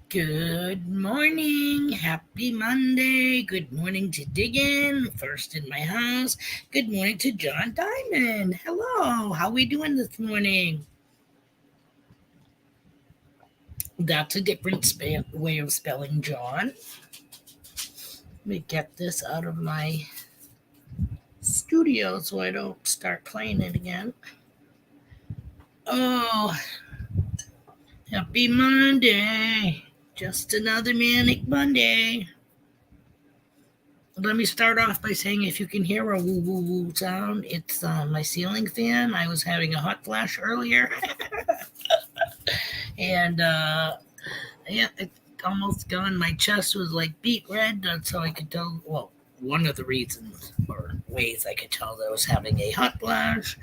Good morning. Happy Monday. Good morning to Diggin, first in my house. Good morning to John Diamond. Hello. How we doing this morning? That's a different way of spelling John. Let me get this out of my studio so I don't start playing it again. Oh, happy Monday. Just another manic Monday. Let me start off by saying if you can hear a woo woo woo sound, it's my ceiling fan. I was having a hot flash earlier. And yeah, it's almost gone. My chest was like beet red. That's how I could tell. Well, one of the reasons or ways I could tell that I was having a hot flash.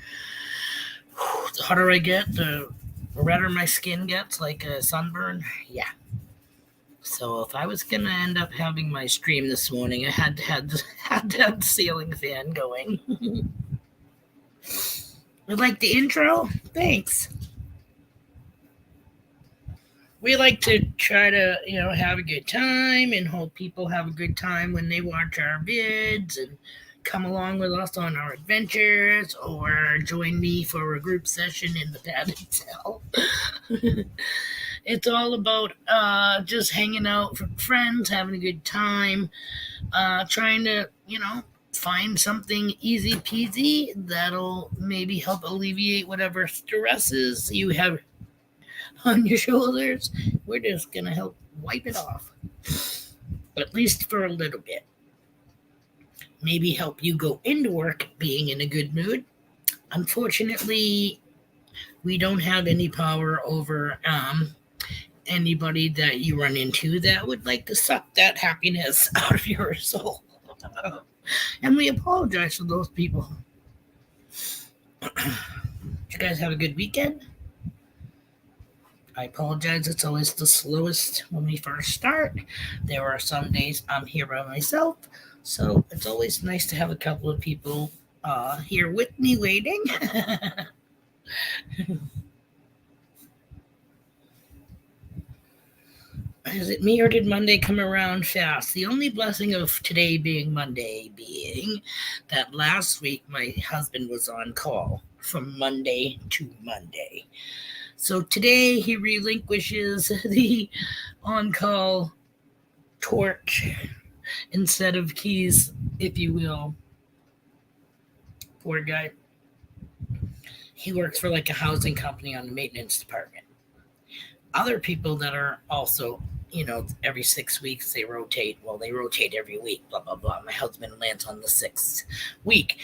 The hotter I get, the redder my skin gets, like a sunburn. Yeah. So if I was gonna end up having my stream this morning, I had to have the ceiling fan going. You like the intro? Thanks. We like to try to, have a good time and hope people have a good time when they watch our vids and come along with us on our adventures or join me for a group session in the padded cell. It's all about just hanging out with friends, having a good time, trying to, find something easy peasy that'll maybe help alleviate whatever stresses you have on your shoulders. We're just going to help wipe it off, at least for a little bit. Maybe help you go into work being in a good mood. Unfortunately, we don't have any power over anybody that you run into that would like to suck that happiness out of your soul. And we apologize for those people. Did you guys have a good weekend? I apologize. It's always the slowest when we first start. There are some days I'm here by myself, so it's always nice to have a couple of people here with me waiting. Is it me or did Monday come around fast? The only blessing of today being Monday being that last week my husband was on call from Monday to Monday. So today he relinquishes the on-call torch instead of keys, if you will. Poor guy. He works for like a housing company on the maintenance department. Other people that are also, every 6 weeks they rotate. Well, they rotate every week, blah, blah, blah. My husband lands on the 6th week.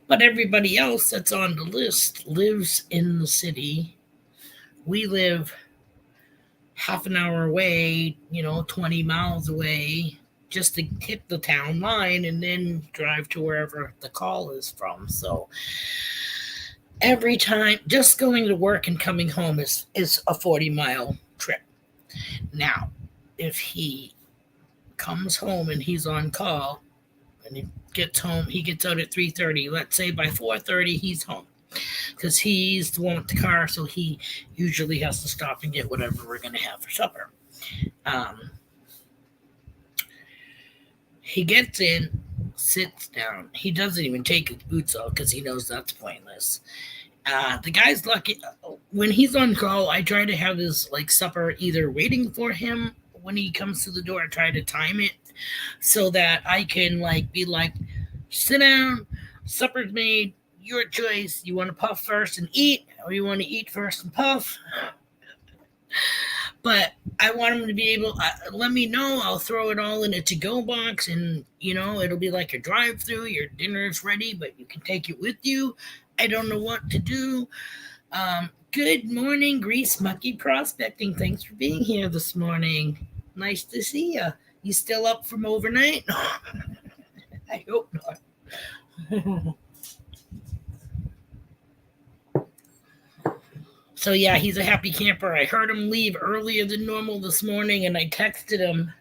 But everybody else that's on the list lives in the city. We live half an hour away, 20 miles away, just to hit the town line and then drive to wherever the call is from. So every time, just going to work and coming home is a 40-mile trip. Now, if he comes home and he's on call and he gets home, he gets out at 3:30. Let's say by 4:30 he's home because he's the one with the car, so he usually has to stop and get whatever we're going to have for supper. He gets in, sits down. He doesn't even take his boots off because he knows that's pointless. The guy's lucky. When he's on call, I try to have his supper either waiting for him when he comes to the door. I try to time it so that I can be like, sit down, supper's made, your choice. You want to puff first and eat, or you want to eat first and puff? But I want him to be able, let me know. I'll throw it all in a to-go box, and, it'll be like a drive-through. Your dinner is ready, but you can take it with you. I don't know what to do. Good morning, Grease Monkey Prospecting. Thanks for being here this morning. Nice to see you. You still up from overnight? I hope not. So yeah, he's a happy camper. I heard him leave earlier than normal this morning, and I texted him.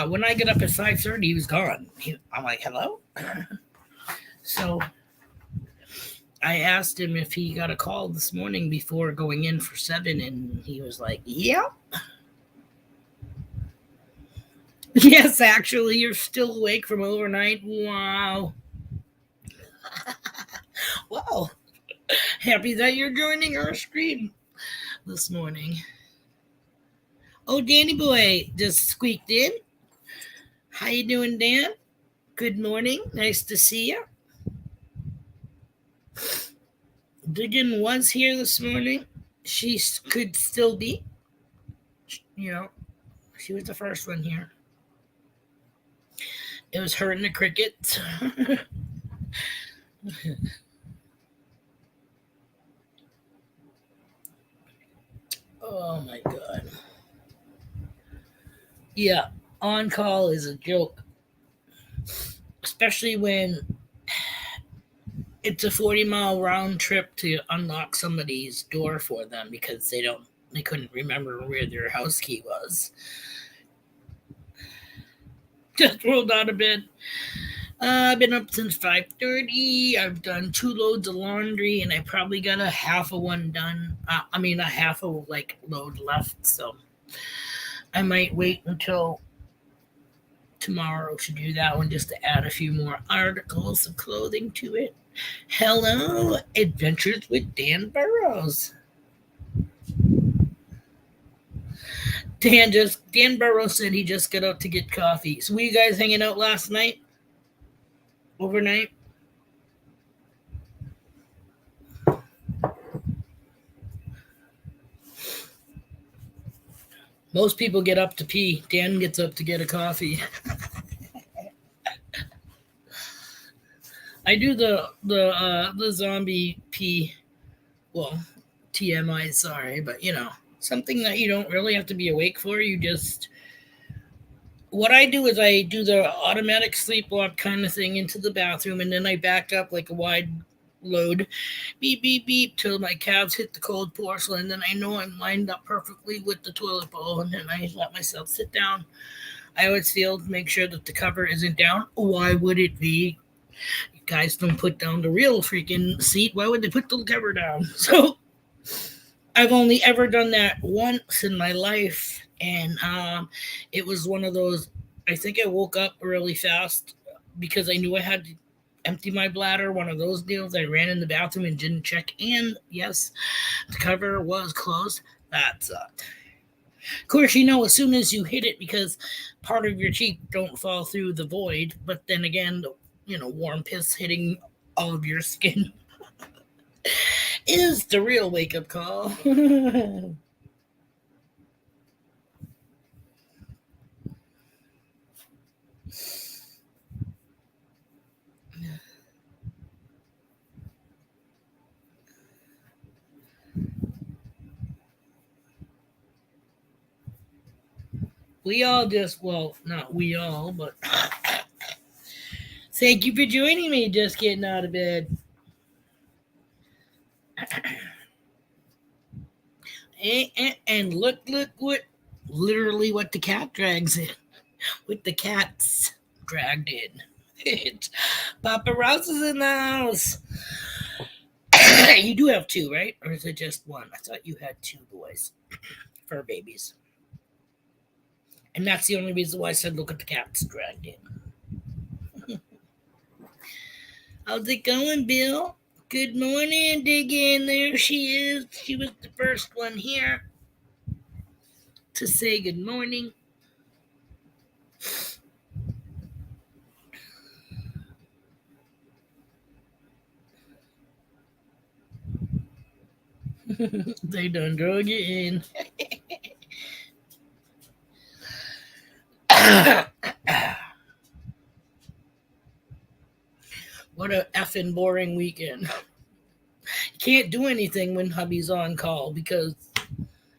When I get up at 5:30, he was gone. I'm like, hello. So I asked him if he got a call this morning before going in for 7, and he was like, "Yeah." Yes, actually, you're still awake from overnight. Wow. Wow. Happy that you're joining our stream this morning. Oh, Danny boy just squeaked in. How you doing, Dan? Good morning. Nice to see you. Diggin was here this morning. She could still be. You know, she was the first one here. It was her and the crickets. Oh my god. Yeah, on call is a joke, especially when it's a 40-mile round trip to unlock somebody's door for them because they couldn't remember where their house key was. Just rolled out of bed. I've been up since 5:30. I've done 2 loads of laundry, and I probably got a half of one done. A half of load left. So I might wait until tomorrow to do that one just to add a few more articles of clothing to it. Hello, Adventures with Dan Burrows. Dan Burrows said he just got out to get coffee. So were you guys hanging out last night? Overnight? Most people get up to pee. Dan gets up to get a coffee. I do the zombie pee. Well, TMI, sorry, but something that you don't really have to be awake for. You just what I do is I do the automatic sleepwalk kind of thing into the bathroom, and then I back up like a wide load, beep beep beep till my calves hit the cold porcelain. And then I know I'm lined up perfectly with the toilet bowl, and then I let myself sit down. I always feel to make sure that the cover isn't down. Why would it be? You guys don't put down the real freaking seat. Why would they put the cover down? So I've only ever done that once in my life, and it was one of those. I think I woke up really fast because I knew I had to empty my bladder. One of those deals. I ran in the bathroom and didn't check, and yes, the cover was closed. That sucked. Of course, as soon as you hit it, because part of your cheek don't fall through the void, but then again, warm piss hitting all of your skin is the real wake up call. We all just, well, not we all, but thank you for joining me just getting out of bed. And look what, literally what the cat drags in. What the cats dragged in. It's Papa Rouse is in the house. You do have two, right? Or is it just one? I thought you had two boys, fur babies. And that's the only reason why I said look at the cats dragged in. How's it going, Bill? Good morning, dig in. There she is. She was the first one here to say good morning. They done drug you in. What a effing boring weekend. You can't do anything when hubby's on call because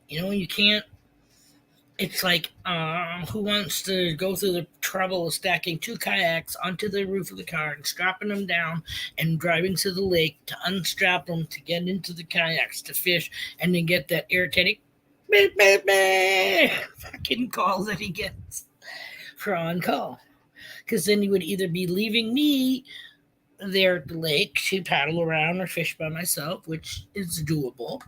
you can't. It's like, who wants to go through the trouble of stacking two kayaks onto the roof of the car and strapping them down and driving to the lake to unstrap them to get into the kayaks to fish and then get that irritating beep, beep, beep, fucking call that he gets for on call? Because then he would either be leaving me there at the lake to paddle around or fish by myself, which is doable,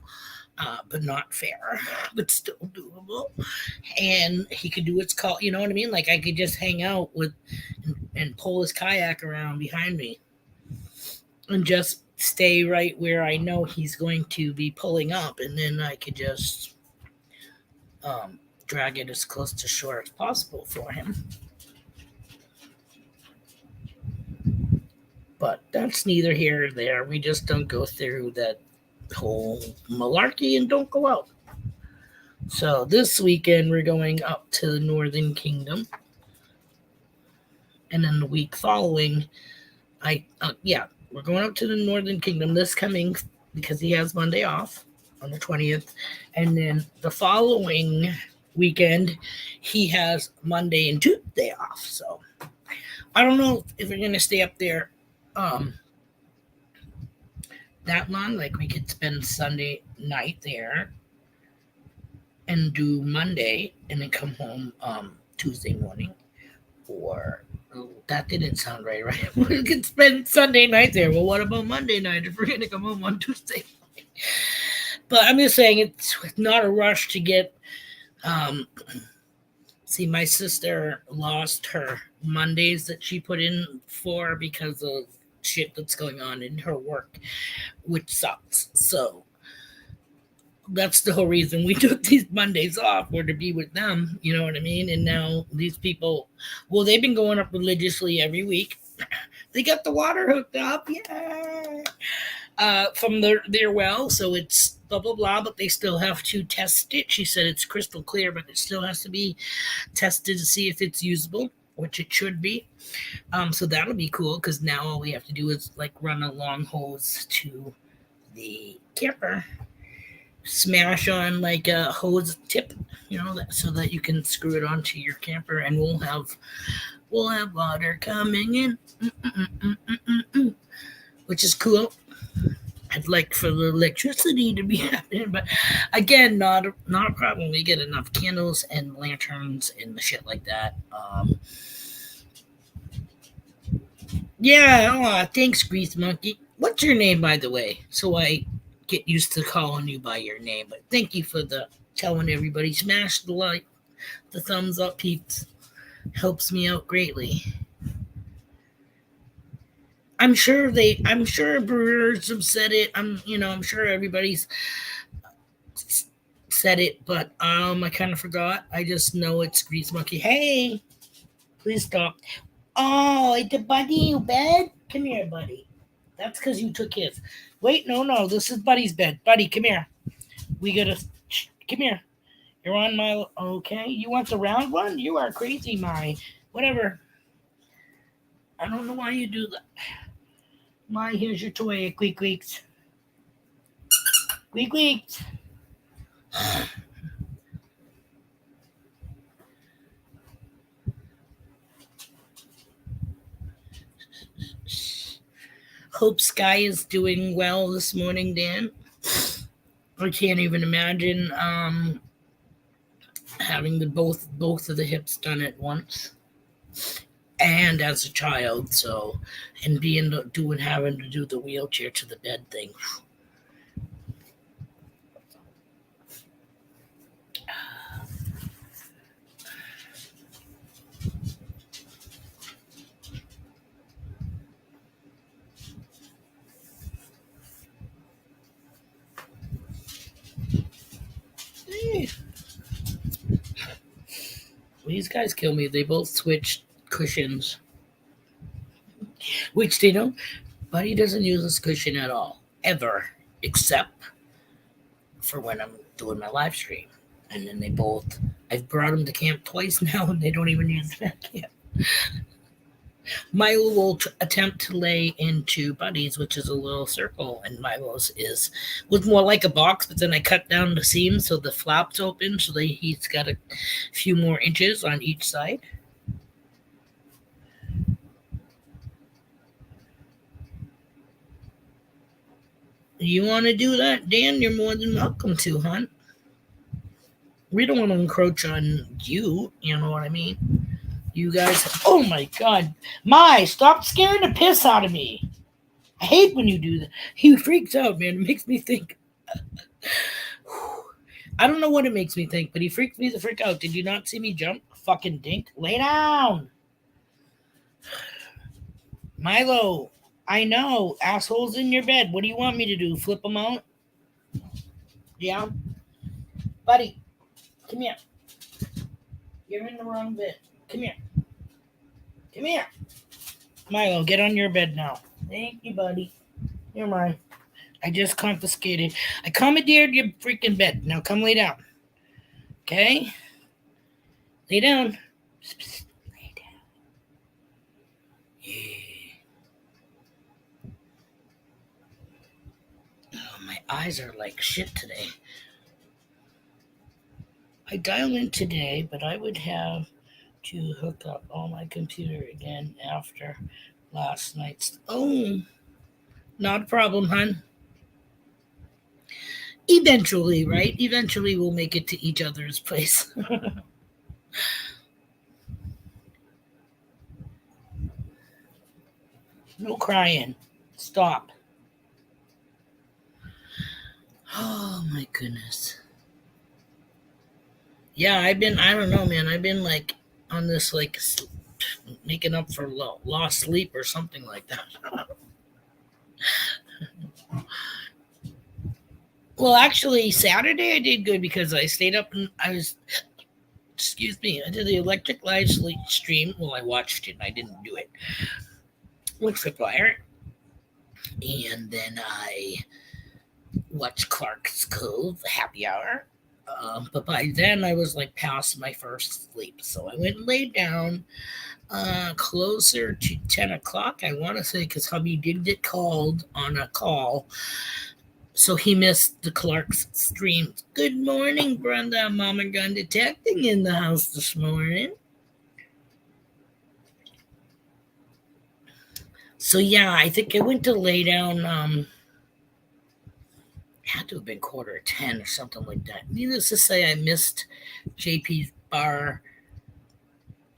but not fair, but still doable. And he could do what's called, you know what I mean? Like I could just hang out with and pull his kayak around behind me and just stay right where I know he's going to be pulling up, and then I could just drag it as close to shore as possible for him. But that's neither here or there. We just don't go through that whole malarkey and don't go out. So this weekend we're going up to the Northern Kingdom, and then the week following, we're going up to the Northern Kingdom this coming because he has Monday off on the 20th, and then the following weekend he has Monday and Tuesday off. So I don't know if we're gonna stay up there that long. Like we could spend Sunday night there and do Monday and then come home Tuesday morning. Or that didn't sound right. We could spend Sunday night there. Well, what about Monday night if we're gonna come home on Tuesday? But I'm just saying it's not a rush to get. See, my sister lost her Mondays that she put in for because of shit that's going on in her work, which sucks. So that's the whole reason we took these Mondays off, were to be with them, you know what I mean? And now these people, well, they've been going up religiously every week. They got the water hooked up, from their well, so it's blah blah blah, but they still have to test it. She said it's crystal clear, but it still has to be tested to see if it's usable, which it should be. So that'll be cool because now all we have to do is like run a long hose to the camper, smash on like a hose tip, so that you can screw it onto your camper, and we'll have water coming in, which is cool. I'd like for the electricity to be happening, but again, not a problem. We get enough candles and lanterns and the shit like that. Thanks, Grease Monkey. What's your name, by the way? So I get used to calling you by your name. But thank you for telling everybody. Smash the like, the thumbs up, peeps. Helps me out greatly. I'm sure brewers have said it. I'm sure everybody's said it, but I kind of forgot. I just know it's Grease Monkey. Hey, please stop. Oh, it's a buddy, you bed? Come here, buddy. That's because you took his. Wait, no, this is Buddy's bed. Buddy, come here. Come here. You're on my, okay. You want the round one? You are crazy, whatever. I don't know why you do that. Here's your toy, Squeaks. Squeaks. Hope Sky is doing well this morning, Dan. I can't even imagine having both of the hips done at once, and as a child. So, and having to do the wheelchair to the bed thing. These guys kill me. They both switched cushions, which they don't. Buddy doesn't use this cushion at all, ever, except for when I'm doing my live stream. And then I've brought them to camp twice now, and they don't even use it at camp. Milo will attempt to lay into Buddy's, which is a little circle, and Milo's was more like a box, but then I cut down the seam so the flaps open, so that he's got a few more inches on each side. You want to do that, Dan? You're more than welcome to, hon. We don't want to encroach on you. You know what I mean? You guys. Oh my God, stop scaring the piss out of me. I hate when you do that. He freaks out, man. It makes me think. I don't know what it makes me think, but he freaks me the frick out. Did you not see me jump? Fucking dink. Lay down. Milo, I know. Assholes in your bed. What do you want me to do? Flip them out? Yeah? Buddy, come here. You're in the wrong bed. Come here. Come here. Milo, get on your bed now. Thank you, buddy. You're mine. I just confiscated. I commandeered your freaking bed. Now come lay down. Okay? Lay down. Lay down. Yeah. Oh, my eyes are like shit today. I dial in today, but I would have to hook up on my computer again after last night's. Oh, not a problem, hon. Eventually, right? Eventually, we'll make it to each other's place. No crying. Stop. Oh my goodness. Yeah, I don't know, man. I've been like on this, like, making up for lost sleep or something like that. Well, actually, Saturday I did good because I stayed up and excuse me, I did the electric live stream. Well, I watched it and I didn't do it. With Tripwire. And then I watched Clark's Cove Happy Hour. But by then I was like past my first sleep. So I went and laid down closer to 10 o'clock, I want to say, because hubby did get called on a call. So he missed the Clark's stream. Good morning, Brenda. Mama Gun Detecting in the house this morning. So yeah, I think I went to lay down. Had to have been 9:45 or something like that. Needless to say, I missed JP's bar,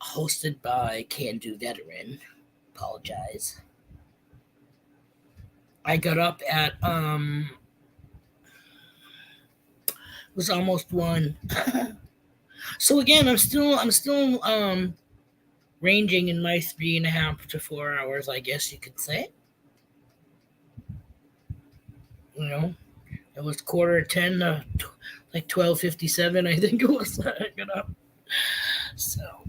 hosted by Can Do Veteran. Apologize. I got up at it was almost 1. So again, I'm still ranging in my 3.5 to 4 hours, I guess you could say. You know, it was 9:45 to like 12:57, I think it was. I got up. So,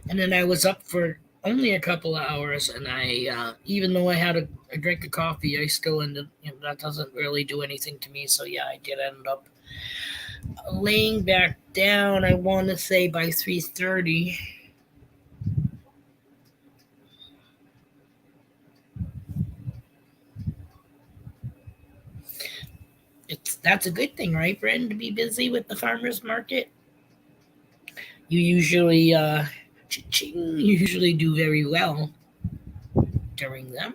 and then I was up for only a couple of hours, and I, even though I had a drink of coffee, I still ended. That doesn't really do anything to me. So yeah, I did end up laying back down. I want to say by 3:30. That's a good thing, right, Bren? To be busy with the farmers market. You usually do very well during them.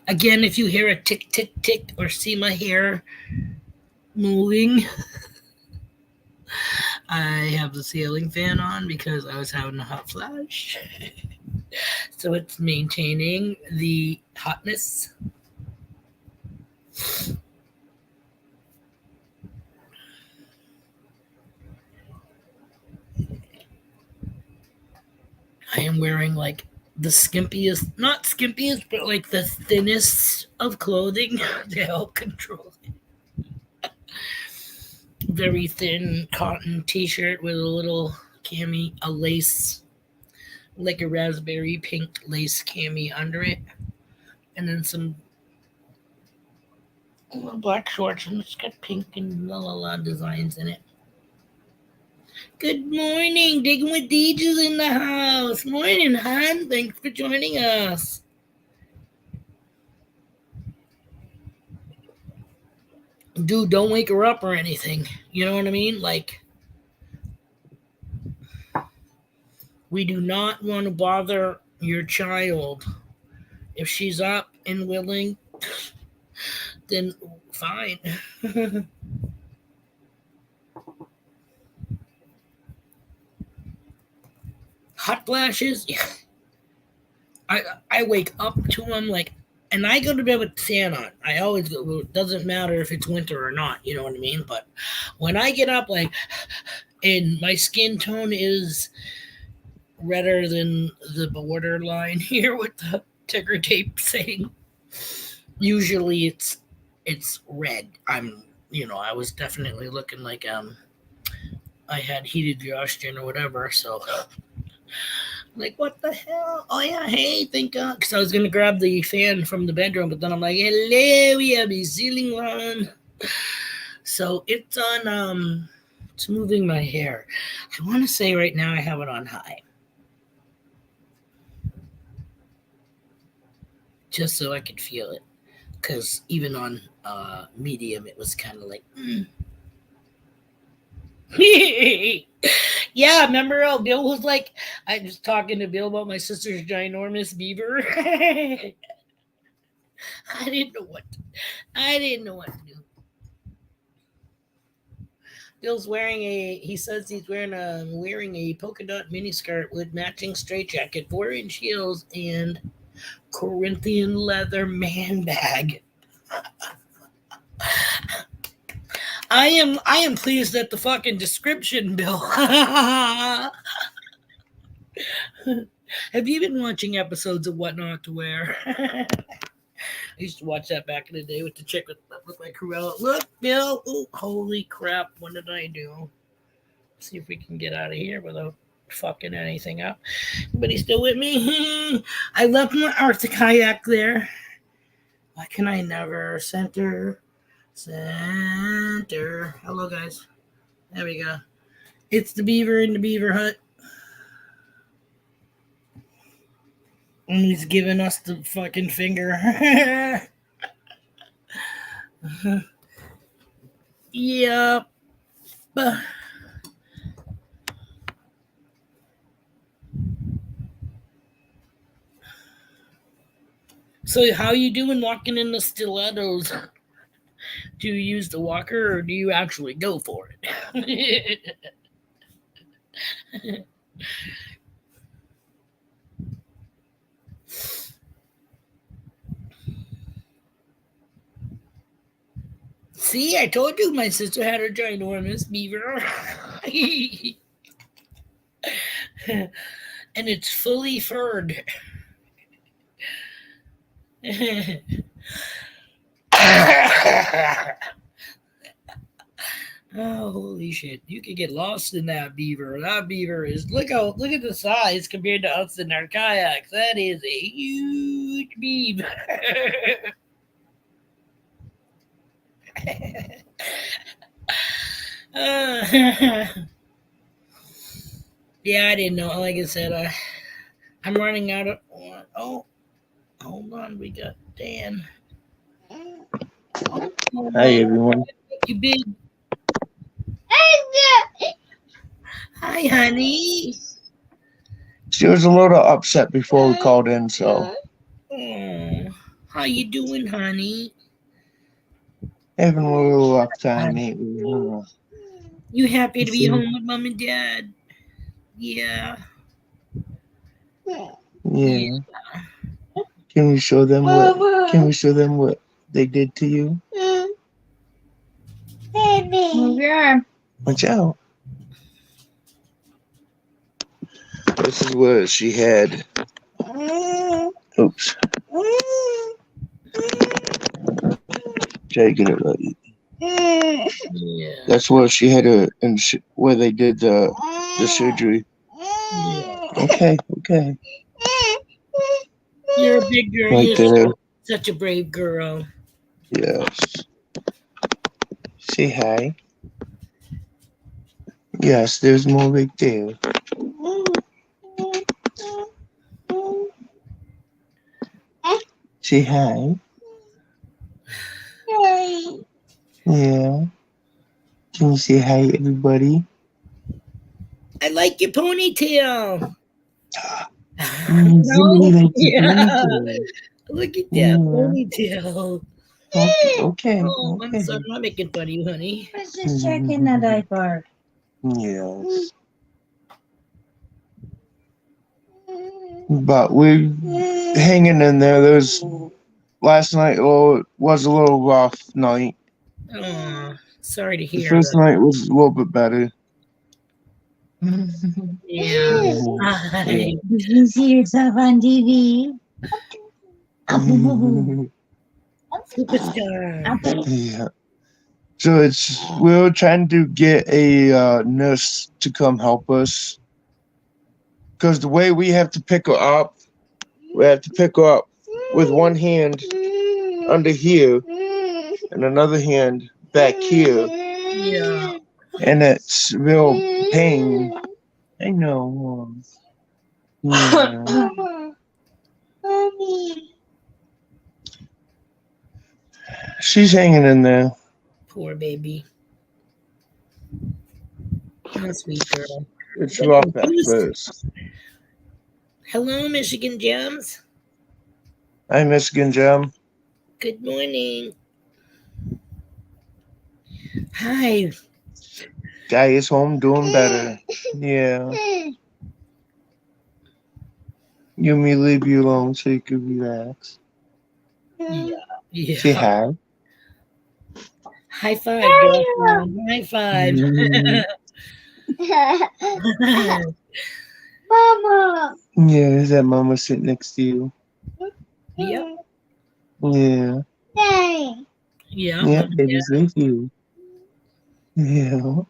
Again, if you hear a tick tick tick or see my hair moving, I have the ceiling fan on because I was having a hot flash. So it's maintaining the hotness. I am wearing like the skimpiest, not skimpiest, but like the thinnest of clothing to help control it. Very thin cotton t-shirt with a little a lace, like a raspberry pink lace cami under it, and then some black shorts, and it's got pink and la la la designs in it. Good morning. Digging with Deeja's in the house. Morning, hon. Thanks for joining us. Dude, don't wake her up or anything. You know what I mean? Like, we do not want to bother your child. If she's up and willing, then fine. Hot flashes? Yeah. I wake up to them like, and I go to bed with the fan on. I always go. It doesn't matter if it's winter or not. You know what I mean? But when I get up, like, and my skin tone is redder than the borderline here with the ticker tape thing. Usually it's red. I was definitely looking like I had heated exhaustion or whatever. So like, what the hell? Oh yeah, hey, thank God, because I was gonna grab the fan from the bedroom, but then I'm like, hello, we have a ceiling fan. So it's on. It's moving my hair. I want to say right now I have it on high, just so I could feel it. Because even on medium, it was kind of like. Yeah, remember how Bill was like, I was talking to Bill about my sister's ginormous beaver. I didn't know what to do. Bill's he says he's wearing a polka dot miniskirt with matching straitjacket, 4-inch heels, and Corinthian leather man bag. I am pleased at the fucking description, Bill. Have you been watching episodes of What Not to Wear? I used to watch that back in the day with the chick that looked like Cruella. Look, Bill. Ooh, holy crap. What did I do? Let's see if we can get out of here without fucking anything up. Everybody still with me? I left my Arctic kayak there. Why can I never center? Hello, guys. There we go. It's the beaver in the beaver hut. And he's giving us the fucking finger. Yep. So how you doing walking in the stilettos? Do you use the walker or do you actually go for it? See, I told you my sister had a ginormous beaver. And it's fully furred. Oh, holy shit. You could get lost in that beaver. That beaver is look at the size compared to us in our kayaks. That is a huge beaver. Yeah, I didn't know. Like I said, I'm running out of. Oh, hold on. We got Dan. Hi, everyone. You big. Hi, honey. She was a little upset before we called in, so. Oh, how you doing, honey? Having a little rough time, maybe. You happy to be home with mom and dad? Yeah. Yeah. Can we show them what they did to you? Yeah. Watch out. This is what she had. Oops. Taking it right. Yeah. That's where she had where they did the surgery. Yeah. Okay. You're a big girl. Right You're there. such a brave girl. Yes. Say hi. Yes, there's more right there. Say hi. Yeah. Can you say hi, everybody? I like your ponytail. Zimmy No? likes a Yeah. ponytail. Look at that Yeah. ponytail. Okay. Oh, I'm Okay. sorry. I'm not making fun of you, honey. Just checking the diaper. Yes. But we're hanging in there. There's last night. Oh, it was a little rough night. Oh, sorry to The hear first that. night was a little bit better. Yeah. Yeah. Did you see yourself on TV? Superstar. Yeah. So we're trying to get a nurse to come help us because the way we have to pick her up, we have to pick her up with one hand under here and another hand back here, Yeah. and it's real pain. I know. Yeah. She's hanging in there. Poor baby. Oh, sweet girl. It's Get rough at confused. first. Hello, Michigan Gems. Hi, Michigan Gem. Good morning. Hi. Guy is home doing better. Yeah. You may leave you alone so you can relax. Yeah. Say hi. High five, girlfriend. High five. Mama. Yeah, is that mama sitting next to you? Yep. Yeah. Daddy. Yeah. Yeah, Mom, yeah. baby's with you. Yeah.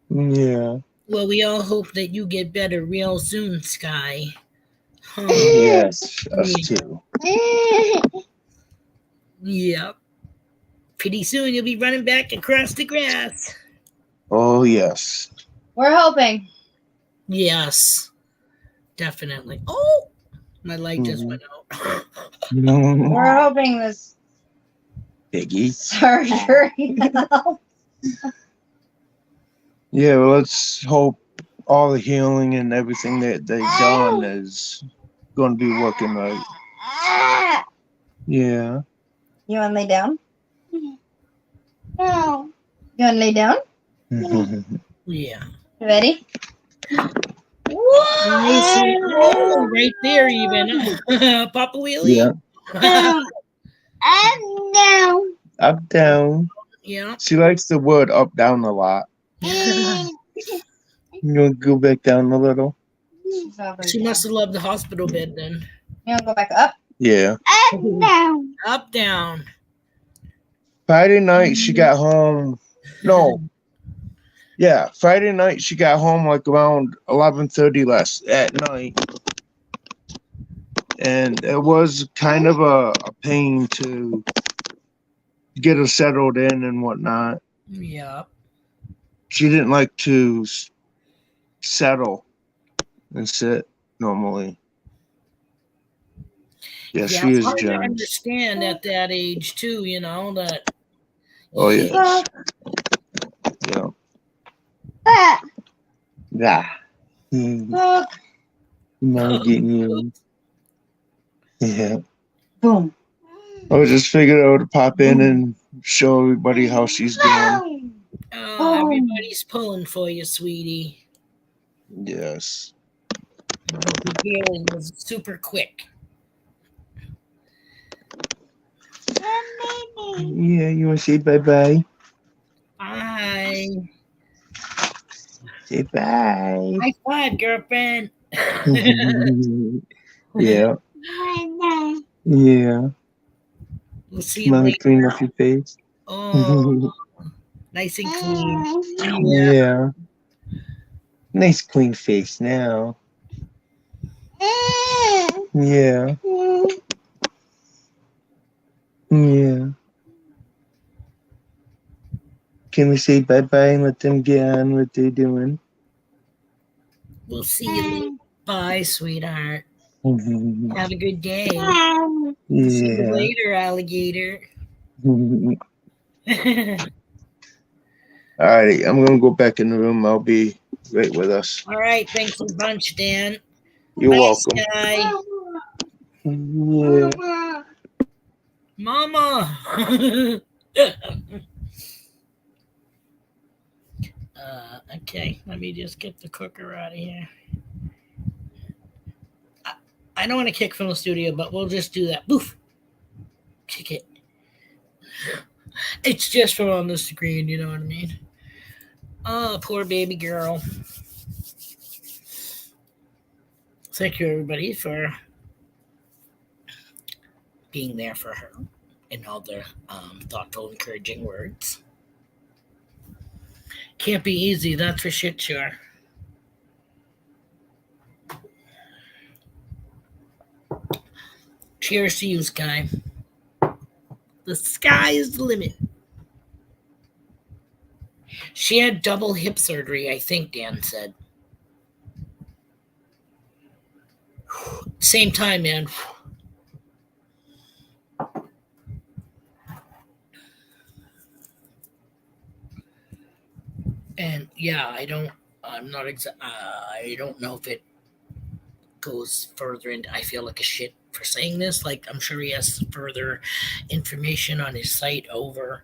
Yeah. Well, we all hope that you get better real soon, Sky. Huh. Yes, us Yeah. too. Yep. Pretty soon you'll be running back across the grass. Oh, yes. We're hoping. Yes. Definitely. Oh! My light just Mhm. went out. We're hoping this Piggy. surgery helps. Yeah, well, let's hope all the healing and everything that they've done is going to be working right. Yeah. You want to lay down? No. You want to lay down? Yeah. You ready? Nice. Oh, right there even. Papa Wheelie. Yeah. I'm down. Up, down. Yeah. She likes the word up, down a lot. You want to go back down a little? She must have loved the hospital bed then. You want to go back up? Yeah. Up, down. Up, down. Friday night, she got home. No. Yeah, Friday night, she got home like around 11:30 last at night. And it was kind of a pain to get her settled in and whatnot. Yeah. She didn't like to settle and sit normally. Yeah, she It's is hard to Jones. understand at that age too, you know, that Oh, yes. Yeah. Yeah. Mom getting you. Yeah. Boom. I just figured I would pop in and show everybody how she's doing. Oh, everybody's pulling for you, sweetie. Yes. I hope your healing was super quick. Yeah, you want to say bye-bye? Bye. Say bye. High five, girlfriend. Yeah. Yeah. We'll see you Mommy, later. clean off your face. Oh, nice and clean. Yeah. Yeah. Nice clean face now. Yeah. Yeah. Can we say bye-bye and let them get on what they're doing? We'll see you later. Bye, sweetheart. Yeah. Have a good day. See you later, alligator. All right, I'm gonna go back in the room. I'll be right with us. All right, thanks a bunch, Dan. You're Bye, welcome. Sky. Yeah. Mama. Okay, let me just get the cooker out of here. I don't want to kick from the studio, but we'll just do that. Boof. Kick it. It's just from on the screen, you know what I mean? Oh, poor baby girl. Thank you, everybody, for being there for her and all the thoughtful, encouraging words. Can't be easy, that's for shit sure. Cheers to you, Sky. The sky is the limit. She had double hip surgery, I think Dan said. Same time, man. And yeah, I don't know if it goes further into. I feel like a shit for saying this. Like, I'm sure he has further information on his site over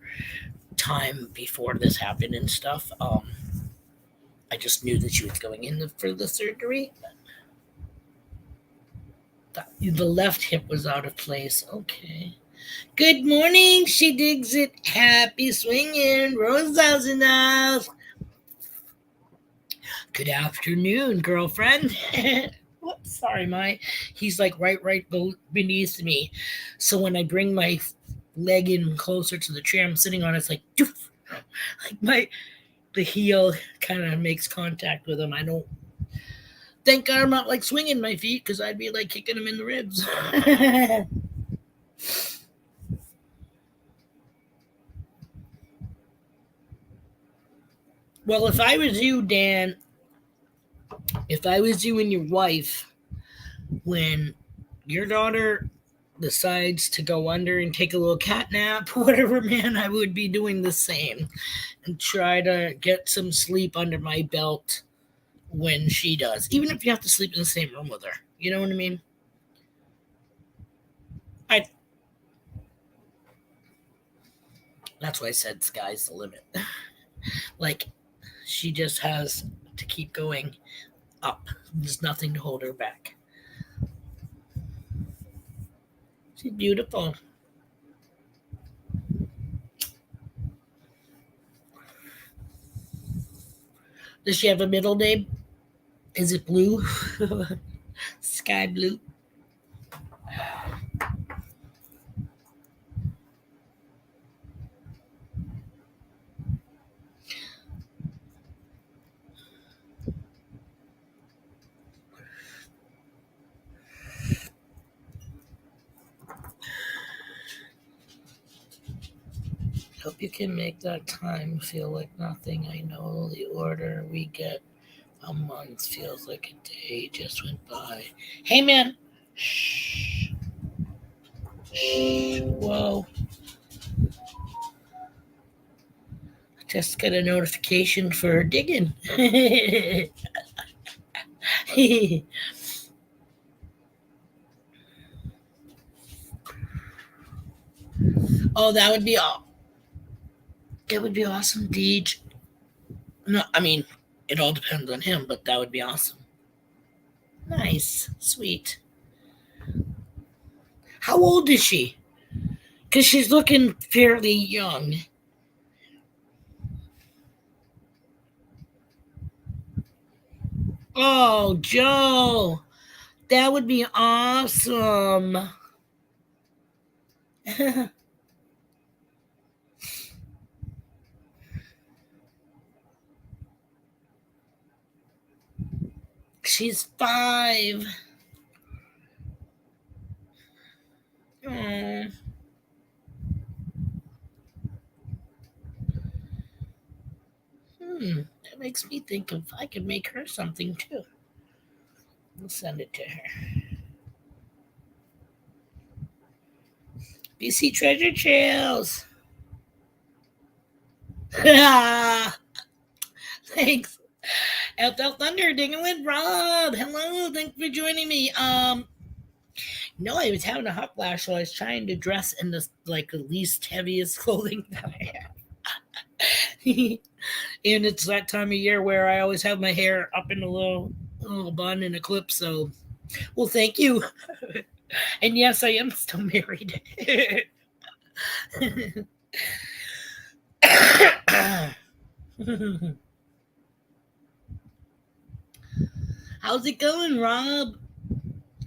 time before this happened and stuff. I just knew that she was going in for the surgery. The left hip was out of place. Okay. Good morning. She digs it. Happy swinging. Rose enough. Good afternoon, girlfriend. Whoops, sorry, he's like right beneath me. So when I bring my leg in closer to the chair I'm sitting on, it's like doof. Like the heel kind of makes contact with him. I don't. Thank God I'm not like swinging my feet because I'd be like kicking him in the ribs. Well, if I was you, Dan, if I was you and your wife, when your daughter decides to go under and take a little cat nap, whatever, man, I would be doing the same and try to get some sleep under my belt when she does, even if you have to sleep in the same room with her. You know what I mean? That's why I said sky's the limit. Like, she just has to keep going up. There's nothing to hold her back. She's beautiful. Does she have a middle name? Is it Blue? Sky Blue? Hope you can make that time feel like nothing. I know the order we get a month feels like a day just went by. Hey, man. Shh. Shh. Whoa. Just got a notification for digging. Oh, that would be all. It would be awesome, Deej. No, I mean, it all depends on him, but that would be awesome. Nice. Sweet. How old is she? Because she's looking fairly young. Oh, Joe. That would be awesome. She's 5. Oh. makes me think if I could make her something too. We'll send it to her. BC Treasure Trails. Thanks. FL Thunder, digging with Rob. Hello, thanks for joining me. No, I was having a hot flash, so I was trying to dress in the least heaviest clothing that I have. And it's that time of year where I always have my hair up in a little bun and a clip. So, well, thank you. And yes, I am still married. How's it going, Rob?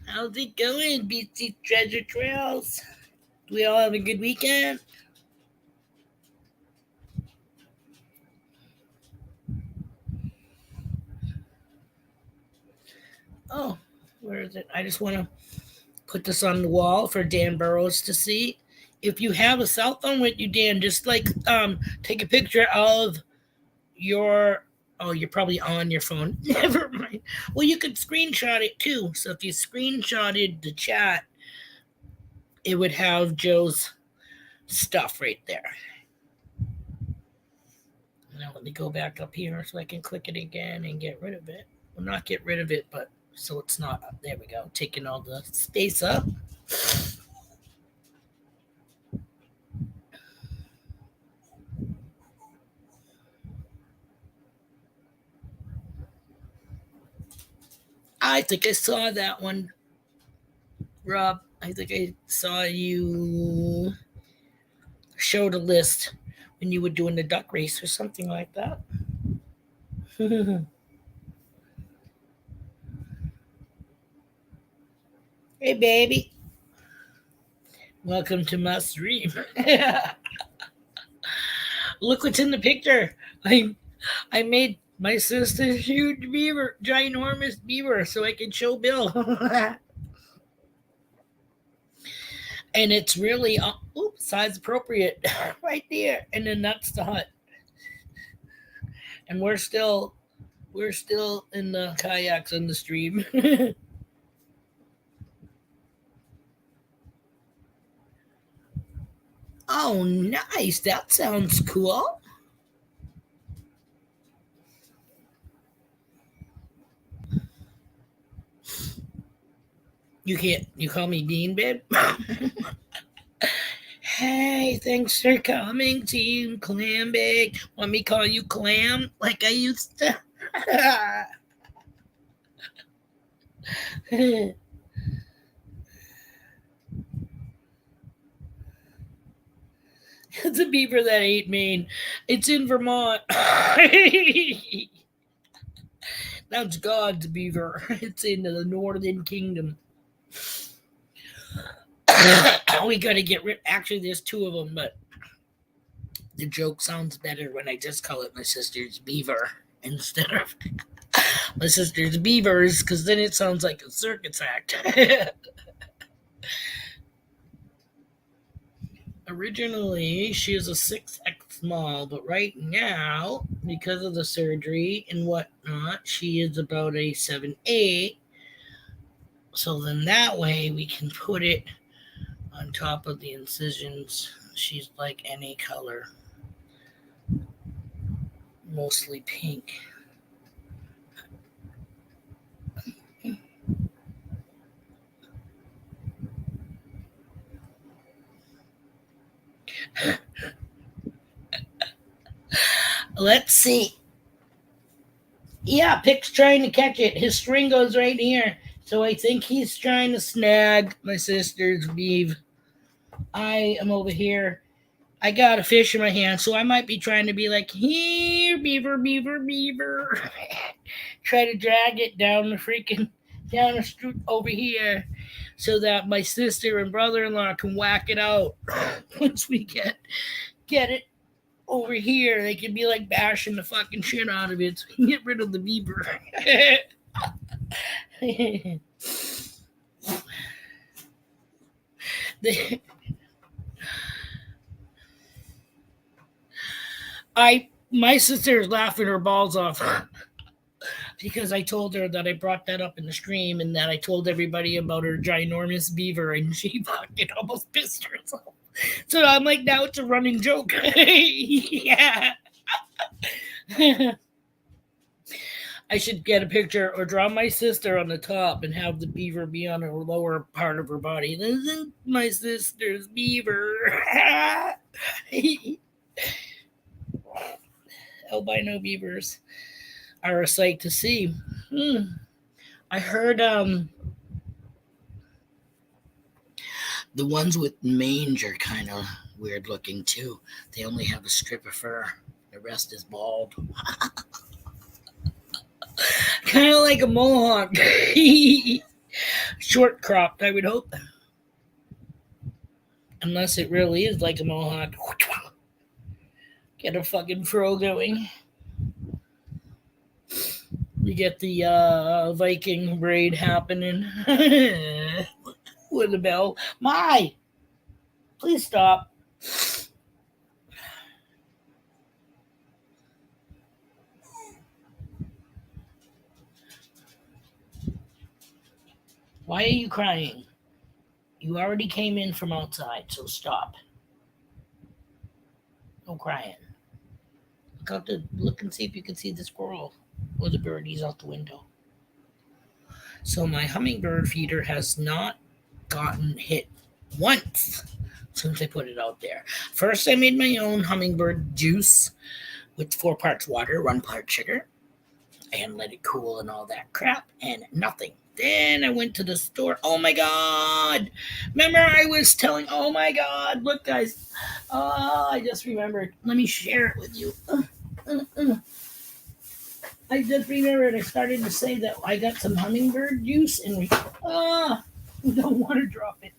How's it going, BC Treasure Trails? Do we all have a good weekend? Oh, where is it? I just want to put this on the wall for Dan Burrows to see. If you have a cell phone with you, Dan, just take a picture of your. Oh, you're probably on your phone. Never mind. Well, you could screenshot it too. So if you screenshotted the chat, it would have Joe's stuff right there. Now let me go back up here so I can click it again and get rid of it. Well, not get rid of it, but so it's not up. There we go. Taking all the space up. I think I saw that one, Rob. I think I saw you showed a list when you were doing the duck race or something like that. Hey, baby. Welcome to my stream. Look what's in the picture. I made my sister's huge beaver, ginormous beaver, so I can show Bill. And it's really size appropriate right there. And then that's the hut. And we're still in the kayaks on the stream. Oh, nice. That sounds cool. You call me Dean, babe? Hey, thanks for coming, Team Clambake. Want me to call you Clam like I used to? It's a beaver that ate Maine. It's in Vermont. That's God's beaver. It's in the Northern Kingdom. We gotta get rid. Actually, there's two of them, but the joke sounds better when I just call it my sister's beaver instead of my sister's beavers, because then it sounds like a circus act. Originally, she is a 6X small, but right now, because of the surgery and whatnot, she is about a 7'8". So then that way we can put it on top of the incisions. She's like any color, mostly pink. Let's see. Yeah, Pick's trying to catch it. His string goes right here. So I think he's trying to snag my sister's beav. I am over here. I got a fish in my hand, so I might be trying to be like, here, beaver, beaver, beaver. Try to drag it down the street over here so that my sister and brother-in-law can whack it out once we get it over here. They can be like bashing the fucking shit out of it so we can get rid of the beaver. I My sister is laughing her balls off because I told her that I brought that up in the stream and that I told everybody about her ginormous beaver and she fucking almost pissed herself. So I'm like, now it's a running joke. Yeah. I should get a picture or draw my sister on the top and have the beaver be on her lower part of her body. This is my sister's beaver. Albino beavers are a sight to see. I heard the ones with mange are kind of weird looking too. They only have a strip of fur. The rest is bald. Kind of like a mohawk. Short cropped, I would hope. Unless it really is like a mohawk. Get a fucking fro going. You get the Viking braid happening. With a bell. My! Please stop. Why are you crying? You already came in from outside, so stop. No crying. Look and see if you can see the squirrel or the birdies out the window. So my hummingbird feeder has not gotten hit once since I put it out there. First, I made my own hummingbird juice with 4 parts water, 1 part sugar, and let it cool and all that crap, and nothing. Then I went to the store. Oh my God! Remember I was telling, oh my God, look guys. I just remembered. Let me share it with you. I just remembered I started to say that I got some hummingbird juice and we don't want to drop it.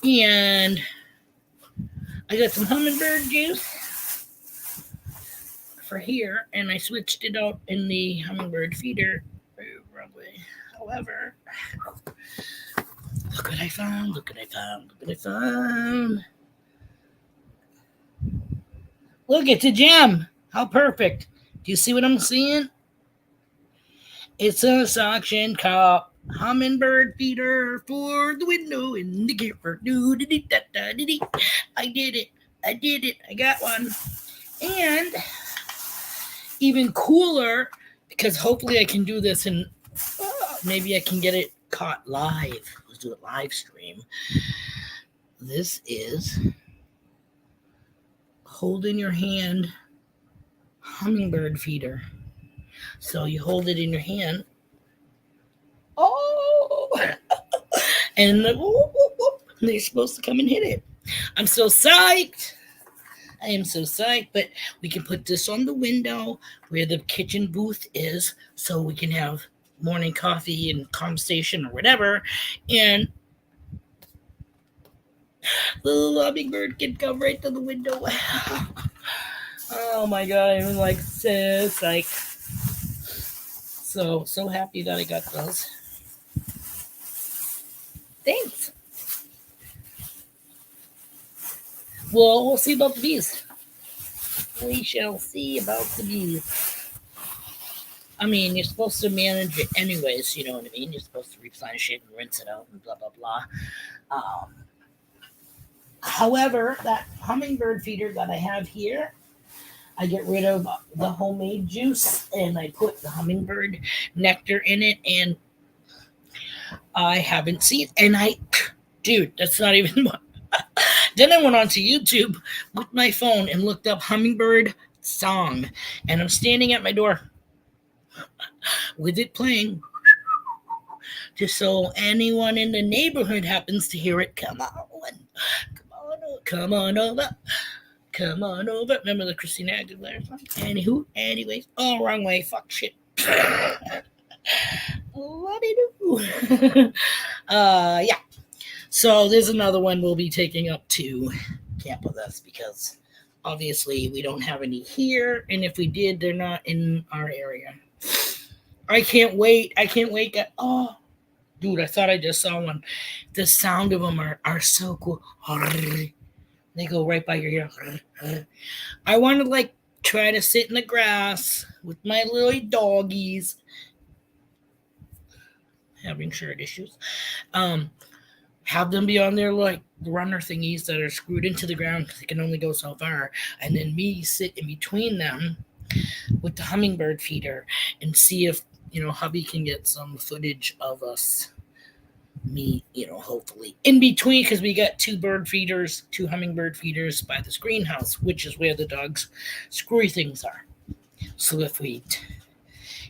And I got some hummingbird juice for here and I switched it out in the hummingbird feeder. However, look what I found, look what I found, look what I found. Look, it's a gem. How perfect. Do you see what I'm seeing? It's a suction cup hummingbird feeder for the window in the camper. I did it. I did it. I got one. And even cooler, because hopefully I can do this and maybe I can get it caught live. Let's do it live stream. This is hold in your hand hummingbird feeder. So you hold it in your hand. Oh! And they're supposed to come and hit it. I'm so psyched. I am so psyched. But we can put this on the window where the kitchen booth is so we can have morning coffee and conversation or whatever. And the little hummingbird can come right to the window. Oh my God. I'm like so psyched. So happy that I got those. Thanks. Well, we'll see about the bees. We shall see about the bees. I mean, you're supposed to manage it anyways, you know what I mean? You're supposed to replenish it and rinse it out and blah, blah, blah. However, that hummingbird feeder that I have here, I get rid of the homemade juice and I put the hummingbird nectar in it, and I haven't seen, and dude, that's not even what. Then I went onto YouTube with my phone and looked up hummingbird song, and I'm standing at my door with it playing, just so anyone in the neighborhood happens to hear it. Come on over. Come on over. Remember the Christina Aguilera song? Anyways. Oh, wrong way. Fuck shit. What do you do? Yeah. So there's another one we'll be taking up to camp with us because obviously we don't have any here. And if we did, they're not in our area. I can't wait. Oh, dude, I thought I just saw one. The sound of them are so cool. They go right by your ear. I want to try to sit in the grass with my little doggies. Having shirt issues. Have them be on their like runner thingies that are screwed into the ground because they can only go so far, and then me sit in between them with the hummingbird feeder and see if hubby can get some footage of us. Me, hopefully in between, because we got two hummingbird feeders by this greenhouse, which is where the dog's screwy things are. So if we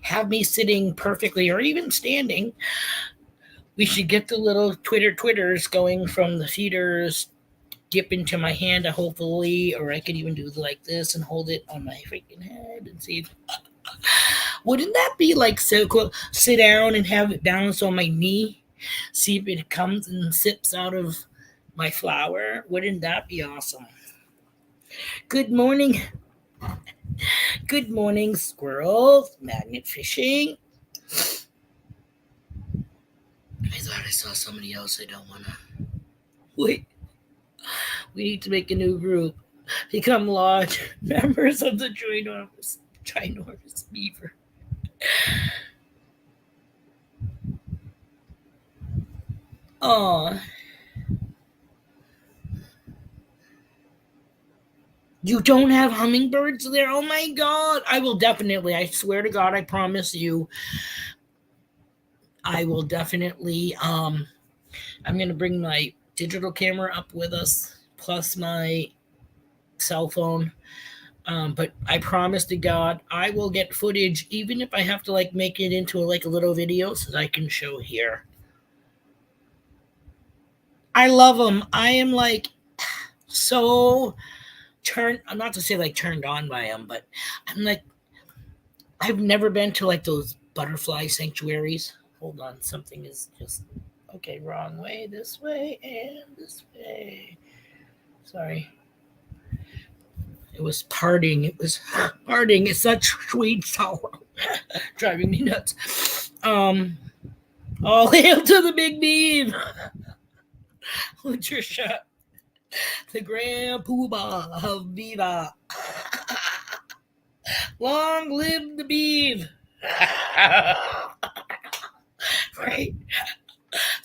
have me sitting perfectly or even standing, we should get the little twitters going from the feeders dip into my hand, hopefully, or I could even do like this and hold it on my freaking head and see if wouldn't that be like so cool? Sit down and have it balanced on my knee, see if it comes and sips out of my flower. Wouldn't that be awesome? Good morning. Good morning, squirrels. Magnet fishing. I thought I saw somebody else. I don't want to. Wait. We need to make a new group. Become large members of the ginormous beaver. Aw. You don't have hummingbirds there? Oh my God. I will definitely, I swear to God, I promise you, I will definitely, I'm going to bring my digital camera up with us, plus my cell phone. But I promise to God, I will get footage, even if I have to like make it into a little video so that I can show here. I love them. I am like so I'm not to say like turned on by them, but I'm like, I've never been to like those butterfly sanctuaries. Hold on, something is just okay, wrong way, this way, and this way. Sorry. It was parting. It's such sweet sorrow. Driving me nuts. All hail to the big beef. Patricia. The grand poobah of Viva. Long live the beef. Right?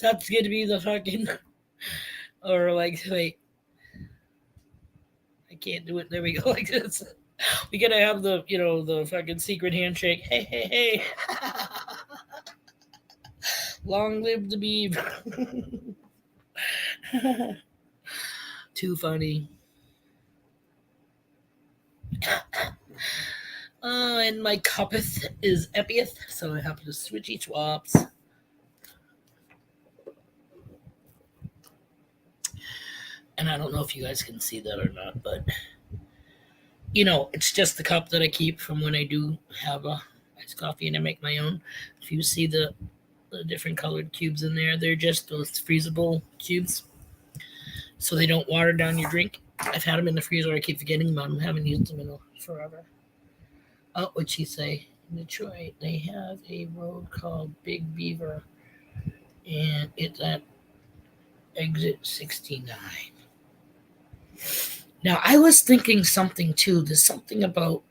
That's gonna be the fucking or like wait. I can't do it. There we go, like this. We gotta have the the fucking secret handshake. Hey, hey, hey. Long live the beef. Too funny. And my cuppeth is epieth, so I have to switchy swaps. And I don't know if you guys can see that or not, but it's just the cup that I keep from when I do have a iced coffee and I make my own. If you see the different colored cubes in there, they're just those freezable cubes, so they don't water down your drink. I've had them in the freezer. I keep forgetting about them. I haven't used them in forever. Oh, what'd she say? In Detroit, they have a road called Big Beaver, and it's at exit 69. Now, I was thinking something too. There's something about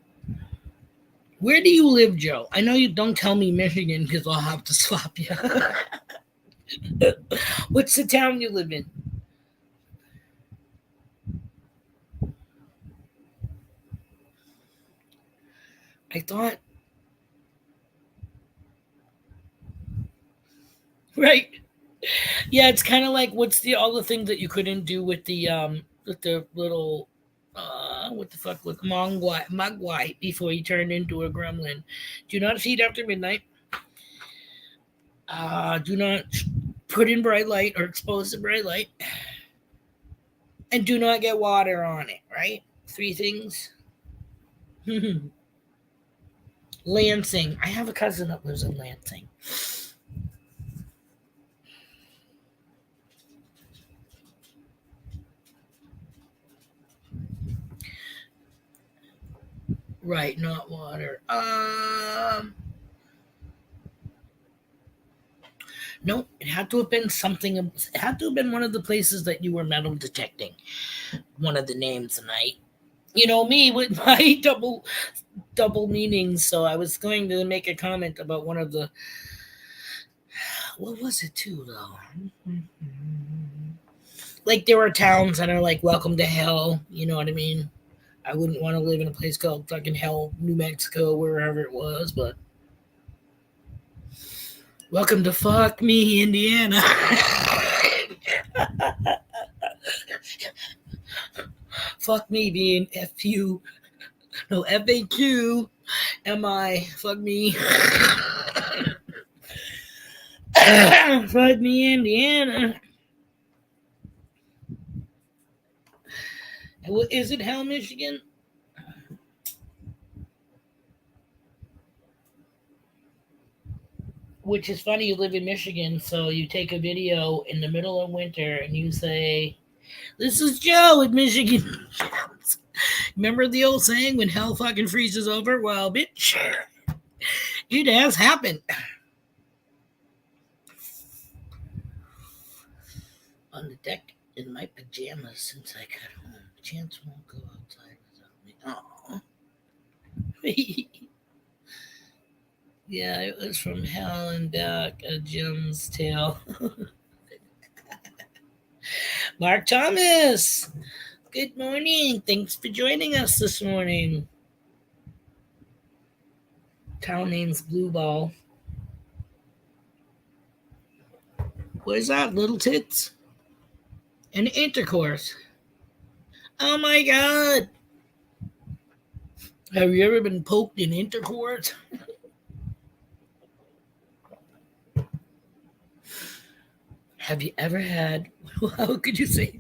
where do you live, Joe? I know you don't tell me Michigan because I'll have to slap you. What's the town you live in? I thought. Right. Yeah, it's kind of like what's all the things that you couldn't do with the little what the fuck with Mugwai before he turned into a gremlin. Do not feed after midnight. Do not put in bright light or expose to bright light. And do not get water on it, right? 3 things. Lansing. I have a cousin that lives in Lansing. Right, not water. No, it had to have been something. It had to have been one of the places that you were metal detecting. One of the names, and You know me with my double meanings. So I was going to make a comment about one of the, what was it too though? Like there are towns that are like welcome to hell. You know what I mean? I wouldn't want to live in a place called fucking hell, New Mexico, wherever it was, but welcome to fuck me, Indiana. Fuck me being FU. No, FAQ. MI. Fuck me. Fuck me, Indiana. Is it Hell, Michigan? Which is funny, you live in Michigan, so you take a video in the middle of winter and you say, "This is Joe with Michigan." Remember the old saying, when hell fucking freezes over? Well, bitch, it has happened. On the deck in my pajamas since I got home. Chance won't go outside without me. Oh. Yeah, it was from Hell and Back, a Jim's Tale. Mark Thomas, good morning. Thanks for joining us this morning. Town name's Blue Ball. What is that, Little Tits? And intercourse. Oh my god. Have you ever been poked in intercourse? Have you ever had, how could you say?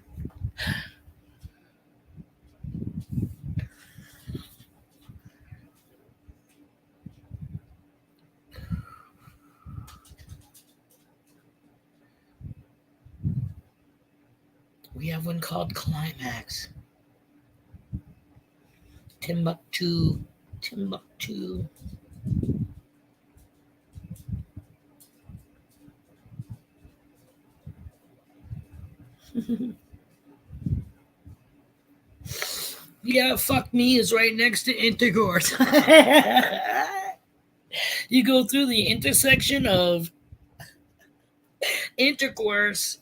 We have one called Climax. Timbuktu. Yeah, fuck me is right next to intercourse. You go through the intersection of intercourse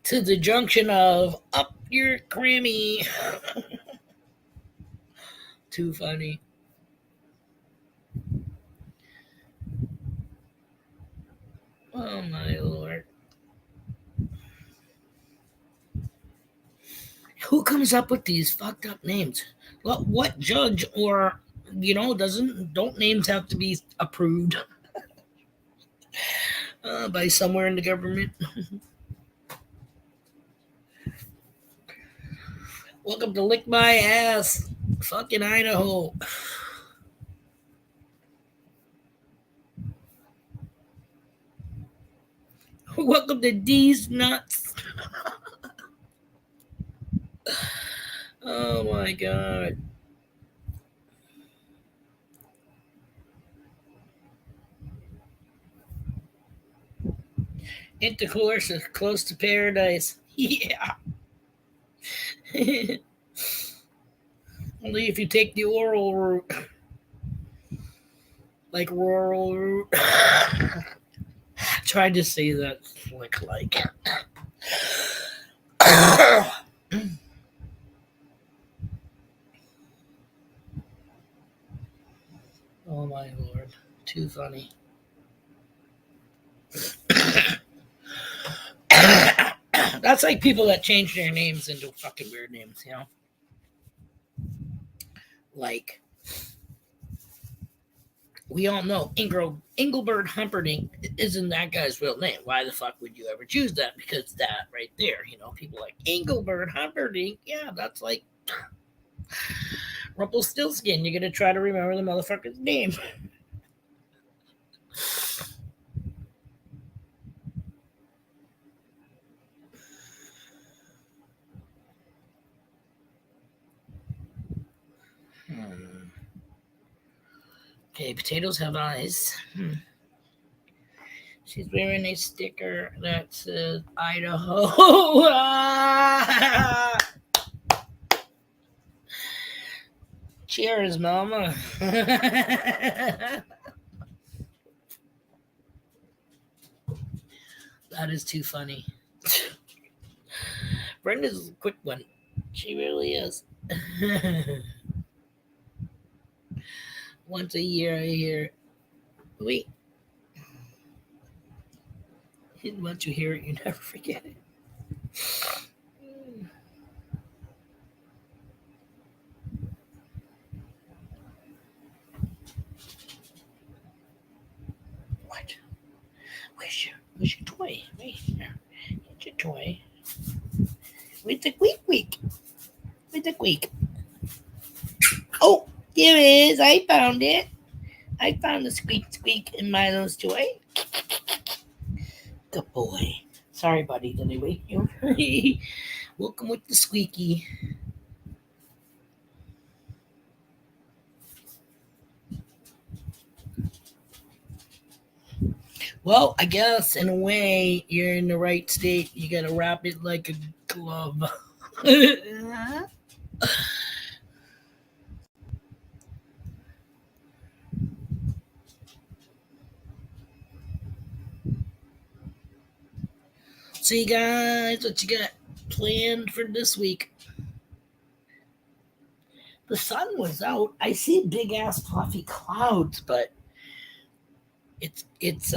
to the junction of up your crammy. Too funny. Oh my lord. Who comes up with these fucked up names? What judge or don't names have to be approved by somewhere in the government? Welcome to Lick My Ass, fucking Idaho. Welcome to D's Nuts. Oh my god. Intercourse is close to paradise. Yeah. Only if you take the oral route. Like rural route. Tried to say that like. Oh my lord. Too funny. That's like people that change their names into fucking weird names, you know? Like, we all know Engelbert Humperdinck isn't that guy's real name. Why the fuck would you ever choose that? Because that right there, people like Engelbert Humperdinck, yeah, that's like Rumpelstiltskin. You're going to try to remember the motherfucker's name. Okay, potatoes have eyes. She's wearing a sticker that says Idaho. Cheers, Mama. That is too funny. Brenda's a quick one. She really is. Once a year, I hear, wait. Once you hear it, you never forget it. What? Where's your toy? Wait, here. Get your toy. Where's the squeak? Where's the squeak? Oh, there it is. I found it. I found the squeak in Milo's toy. Good boy. Sorry, buddy. Did I wake you? Welcome with the squeaky. Well, I guess in a way you're in the right state. You gotta wrap it like a glove. So you guys, what you got planned for this week? The sun was out. I see big ass fluffy clouds, but it's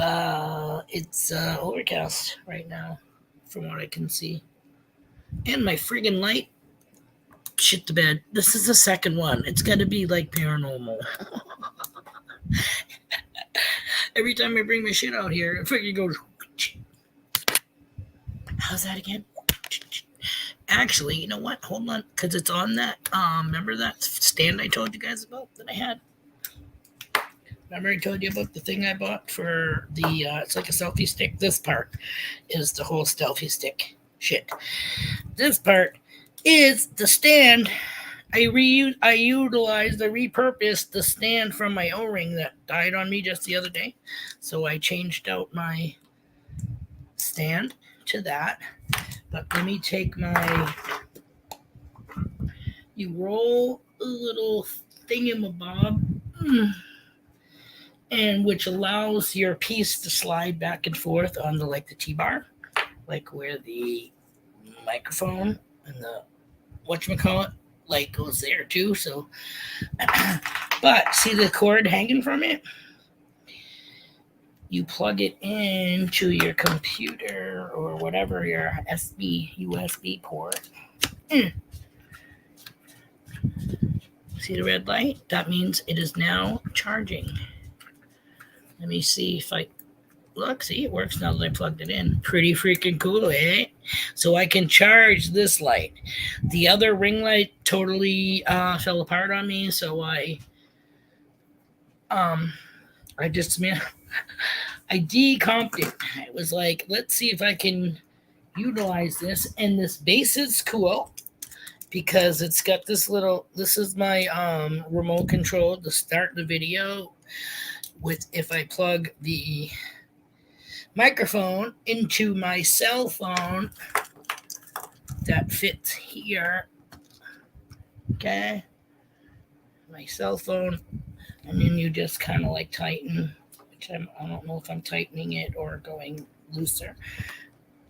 overcast right now, from what I can see. And my friggin' light shit the bed. This is the second one. It's got to be like paranormal. Every time I bring my shit out here, it freaking goes. How's that again? Actually, you know what? Hold on, because it's on that. Remember that stand I told you guys about that I had? Remember I told you about the thing I bought for the? It's like a selfie stick. This part is the whole selfie stick shit. This part is the stand. I repurposed the stand from my O-ring that died on me just the other day. So I changed out my stand to that. But let me take my. You roll a little thingamabob, and which allows your piece to slide back and forth on the T-bar, like where the microphone and the whatchamacallit goes there too. So, but see the cord hanging from it? You plug it into your computer or whatever, your USB port. See the red light? That means it is now charging. Let me see if I look. See, it works now that I plugged it in. Pretty freaking cool, eh? So I can charge this light. The other ring light totally fell apart on me, so I just I decomped it. I was like, let's see if I can utilize this. And this base is cool because it's got this little. This is my remote control to start the video. With if I plug the microphone into my cell phone that fits here, okay, my cell phone, and then you just kind of tighten, which I don't know if I'm tightening it or going looser.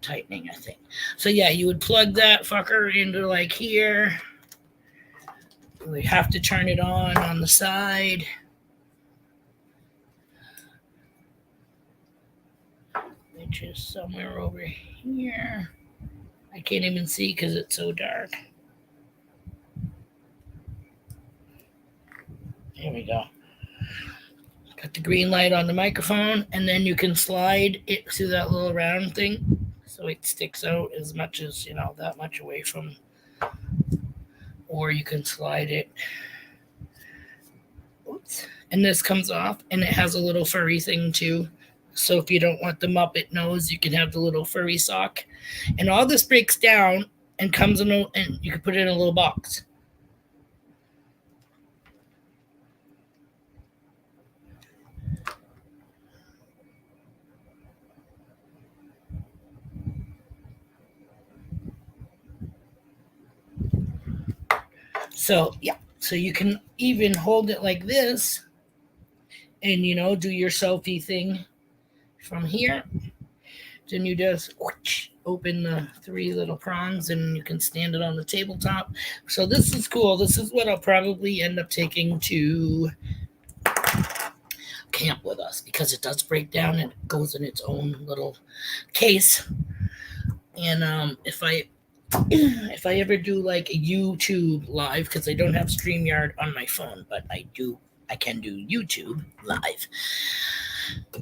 Tightening, I think. So yeah, you would plug that fucker into here. We have to turn it on the side. Which is somewhere over here. I can't even see because it's so dark. There we go. Got the green light on the microphone, and then you can slide it through that little round thing so it sticks out as much as, that much away from, or you can slide it. Oops. And this comes off, and it has a little furry thing too. So if you don't want the Muppet nose, you can have the little furry sock. And all this breaks down and comes in and you can put it in a little box. So yeah, so you can even hold it like this and, do your selfie thing from here. Then you just open the three little prongs and you can stand it on the tabletop. So this is cool. This is what I'll probably end up taking to camp with us because it does break down and it goes in its own little case. And if I ever do like a YouTube live, because I don't have StreamYard on my phone, but I can do YouTube live.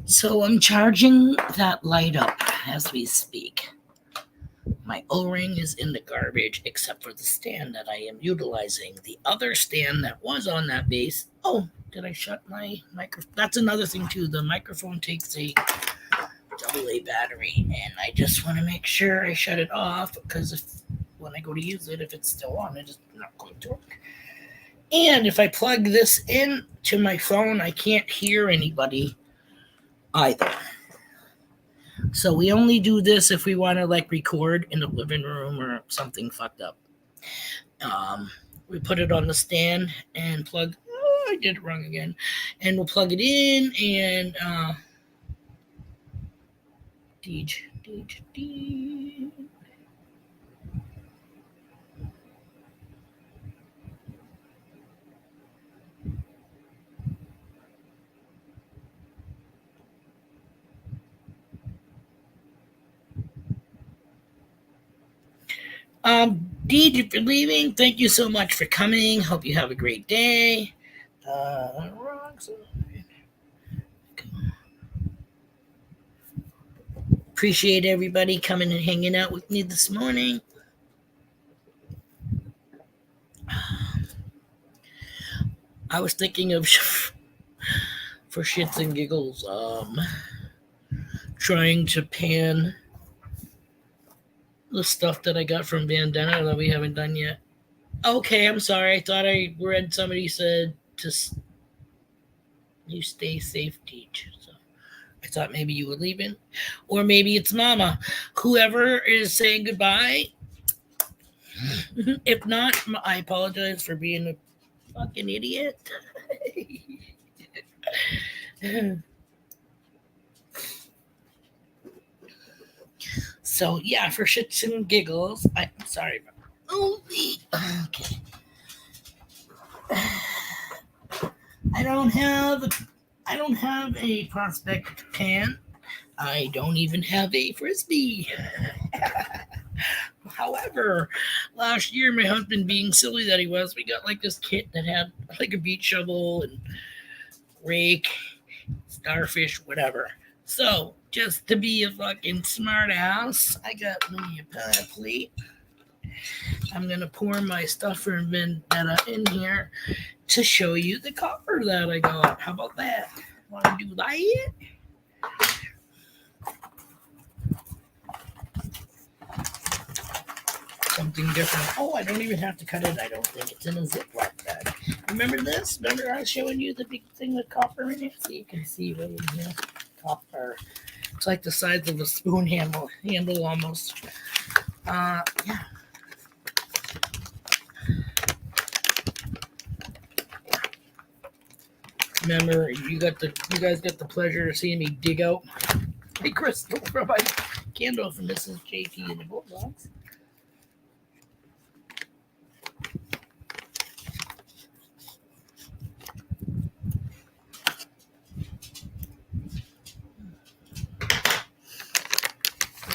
So I'm charging that light up as we speak. My O-ring is in the garbage except for the stand that I am utilizing. The other stand that was on that base. Oh, did I shut my microphone? That's another thing too. The microphone takes a AA battery, and I just want to make sure I shut it off because when I go to use it, if it's still on, it's not going to work. And if I plug this in to my phone, I can't hear anybody either. So we only do this if we want to like record in the living room or something fucked up. We put it on the stand and plug. Oh, I did it wrong again. And we'll plug it in and Deej. Deej, if you're leaving, thank you so much for coming. Hope you have a great day. Wrong side. Appreciate everybody coming and hanging out with me this morning. I was thinking of, for shits and giggles, trying to pan the stuff that I got from Bandana that we haven't done yet. Okay, I'm sorry. I thought I read somebody said you stay safe, Teach. So I thought maybe you were leaving. Or maybe it's Mama. Whoever is saying goodbye. If not, I apologize for being a fucking idiot. So yeah, for shits and giggles, I'm sorry. Okay. I don't have a prospect pan. I don't even have a frisbee. However, last year, my husband, being silly that he was, we got like this kit that had like a beach shovel and rake, starfish, whatever. So, just to be a fucking smart ass, I got me a plate. I'm going to pour my stuffer and vendetta in here to show you the copper that I got. How about that? Want to do that? Something different. Oh, I don't even have to cut it. I don't think it's in a Ziploc bag. Remember this? Remember I was showing you the big thing with copper in it? So you can see right in here. Copper. It's like the size of a spoon handle almost. Yeah. Remember, you guys got the pleasure of seeing me dig out a crystal from my candle from Mrs. JP in the Bulldogs.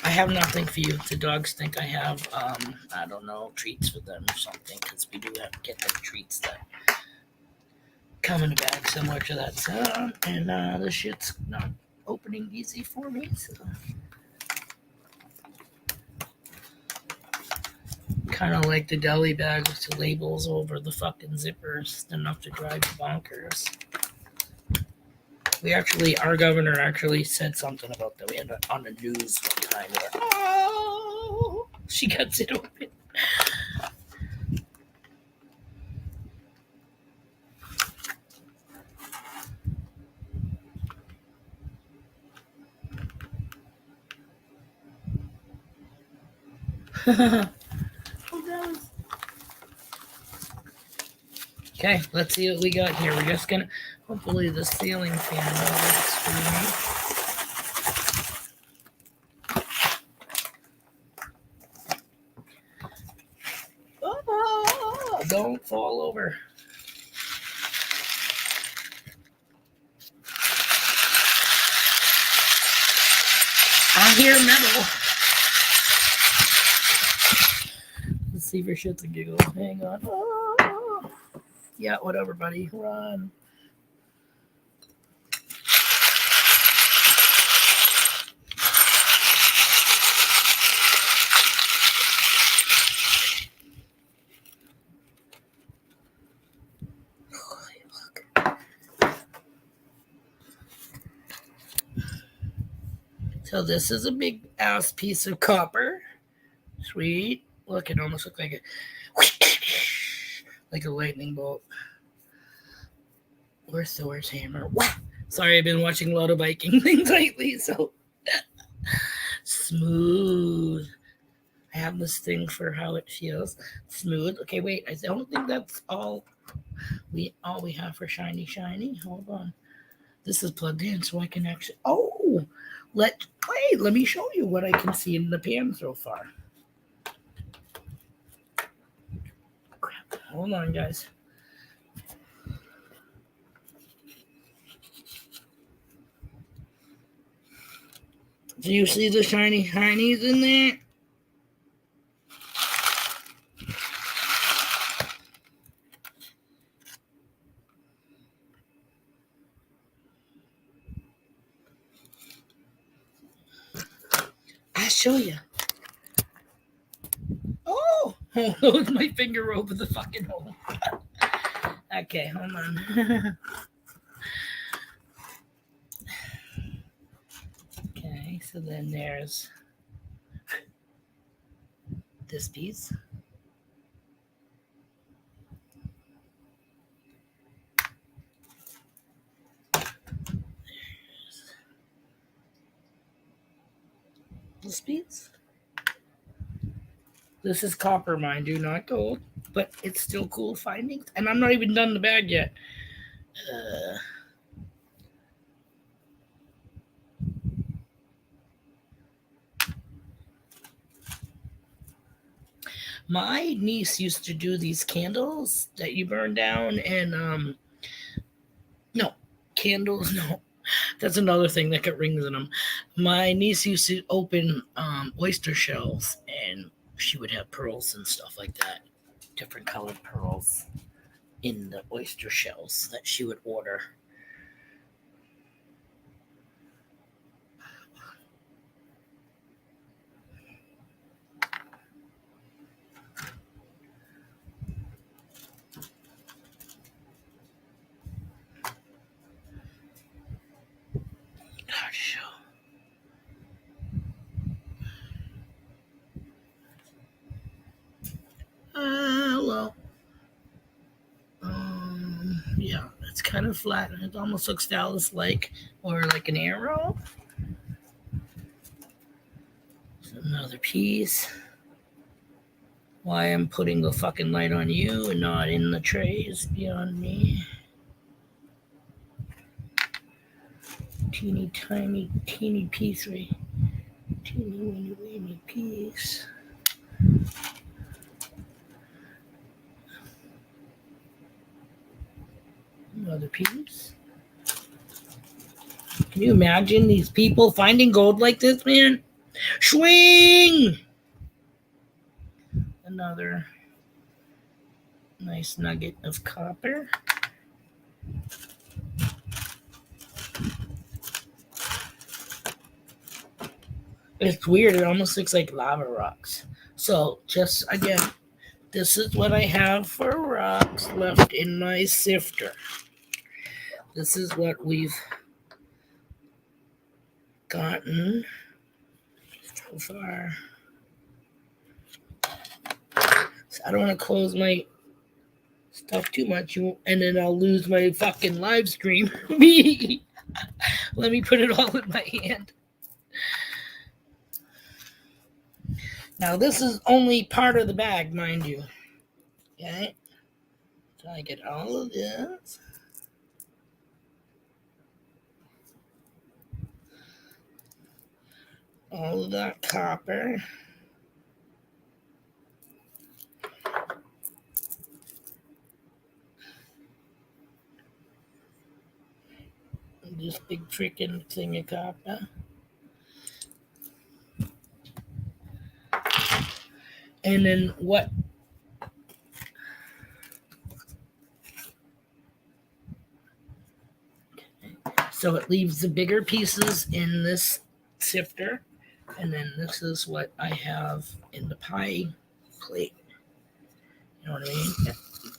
I have nothing for you. The dogs think I have, I don't know, treats for them or something, because we do have to get them treats that come in a bag similar to that sound, and this shit's not opening easy for me, so. Kind of like the deli bag with the labels over the fucking zippers, enough to drive you bonkers. Our governor actually said something about that. We had on the news one time where, oh, she cuts it open. Okay, let's see what we got here. We're just gonna, hopefully the ceiling fan works for me. Oh, don't fall over. I hear metal. Let's see for shits and giggles. Hang on. Oh. Yeah, whatever, buddy. Run. So this is a big ass piece of copper. Sweet. Look, it almost looks like a lightning bolt. Or Thor's hammer. Wow. Sorry, I've been watching a lot of Viking things lately, so smooth. I have this thing for how it feels. Smooth. Okay, wait. I don't think that's all we have for shiny. Hold on. This is plugged in, so I can actually. Oh, let me show you what I can see in the pan so far. Crap. Hold on, guys. Do you see the shinies in there? I'll show you. Oh, hold my finger over the fucking hole. Okay, hold on. Okay, so then there's this piece. This piece. This is copper, mind you, not gold, but it's still cool findings. And I'm not even done the bag yet. My niece used to do these candles that you burn down, and no, candles, no. That's another thing that got rings in them. My niece used to open oyster shells, and she would have pearls and stuff like that, different colored pearls in the oyster shells that she would order. Gosh. Well, yeah, it's kind of flat, and it almost looks Dallas-like, or like an arrow. Another piece. Why I'm putting the fucking light on you and not in the tray is beyond me. Teeny tiny, teeny piece, right? Teeny weeny piece. Another piece. Can you imagine these people finding gold like this, man? Swing! Another nice nugget of copper. It's weird. It almost looks like lava rocks. So, just again, this is what I have for rocks left in my sifter. This is what we've gotten so far. So I don't want to close my stuff too much, and then I'll lose my fucking live stream. Let me put it all in my hand. Now, this is only part of the bag, mind you. Okay? So I get all of this. All of that copper. This big freaking thing of copper. And then what? So it leaves the bigger pieces in this sifter. And then this is what I have in the pie plate. You know what I mean?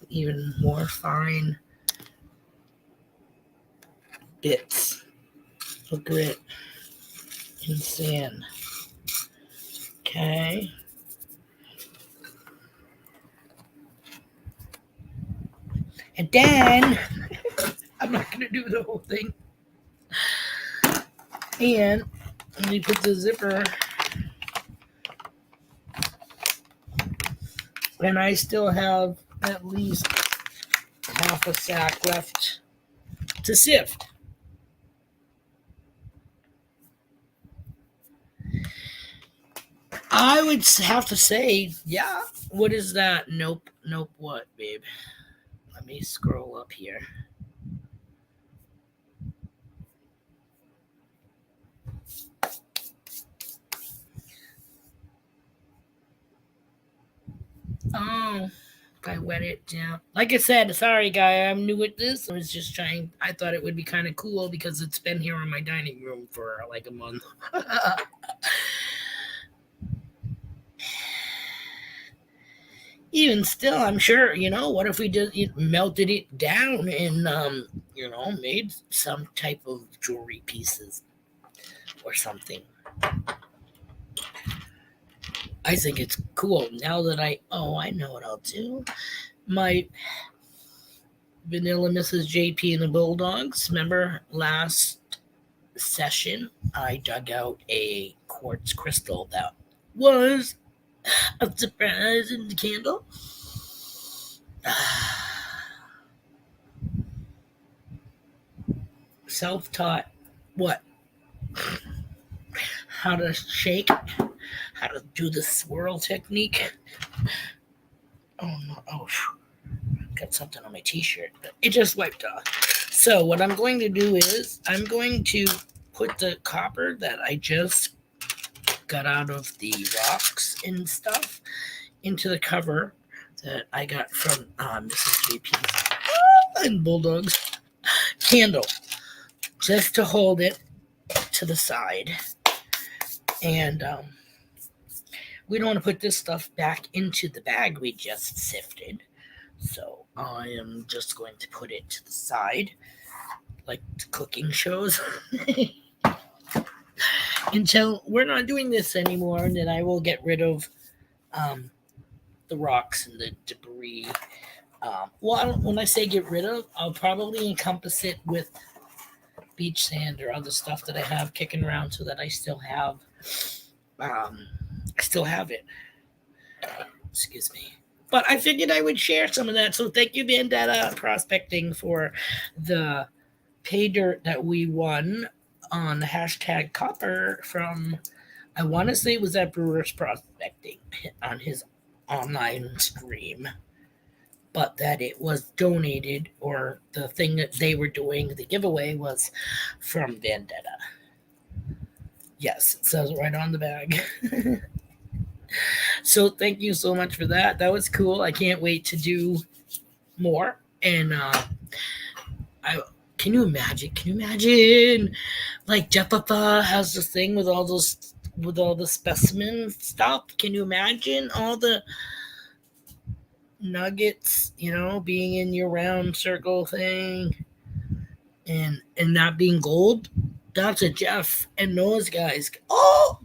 Even more fine bits of grit and sand. Okay. And then I'm not going to do the whole thing. And let me put the zipper. And I still have at least half a sack left to sift. I would have to say, yeah. What is that? Nope. What, babe? Let me scroll up here. Oh, I wet it down. Like I said, sorry, guy. I'm new at this. I was just trying. I thought it would be kind of cool because it's been here in my dining room for like a month. Even still, I'm sure, what if we just melted it down and, made some type of jewelry pieces or something. I think it's cool. Now that I know what I'll do. My Vanilla Mrs. JP and the Bulldogs. Remember last session, I dug out a quartz crystal that was a surprise in the candle. Self-taught what? How to shake, how to do the swirl technique. Oh no! Oh, got something on my t-shirt. It just wiped off. So what I'm going to do is I'm going to put the copper that I just got out of the rocks and stuff into the cover that I got from Mrs. JP and Bulldogs candle, just to hold it to the side. And we don't want to put this stuff back into the bag we just sifted. So I am just going to put it to the side, like the cooking shows, until we're not doing this anymore. And then I will get rid of the rocks and the debris. When I say get rid of, I'll probably encompass it with beach sand or other stuff that I have kicking around, so that I still have it. Excuse me. But I figured I would share some of that. So thank you, Vendetta Prospecting, for the pay dirt that we won on the hashtag copper from, I want to say it was at Brewers Prospecting on his online stream. But that it was donated, or the thing that they were doing, the giveaway, was from Vendetta. Yes, it says right on the bag. So thank you so much for that. That was cool. I can't wait to do more. And can you imagine? Like Jepapa has this thing with all the specimen stuff. Can you imagine all the nuggets, being in your round circle thing, and not being gold? That's a Jeff and those guys. Oh,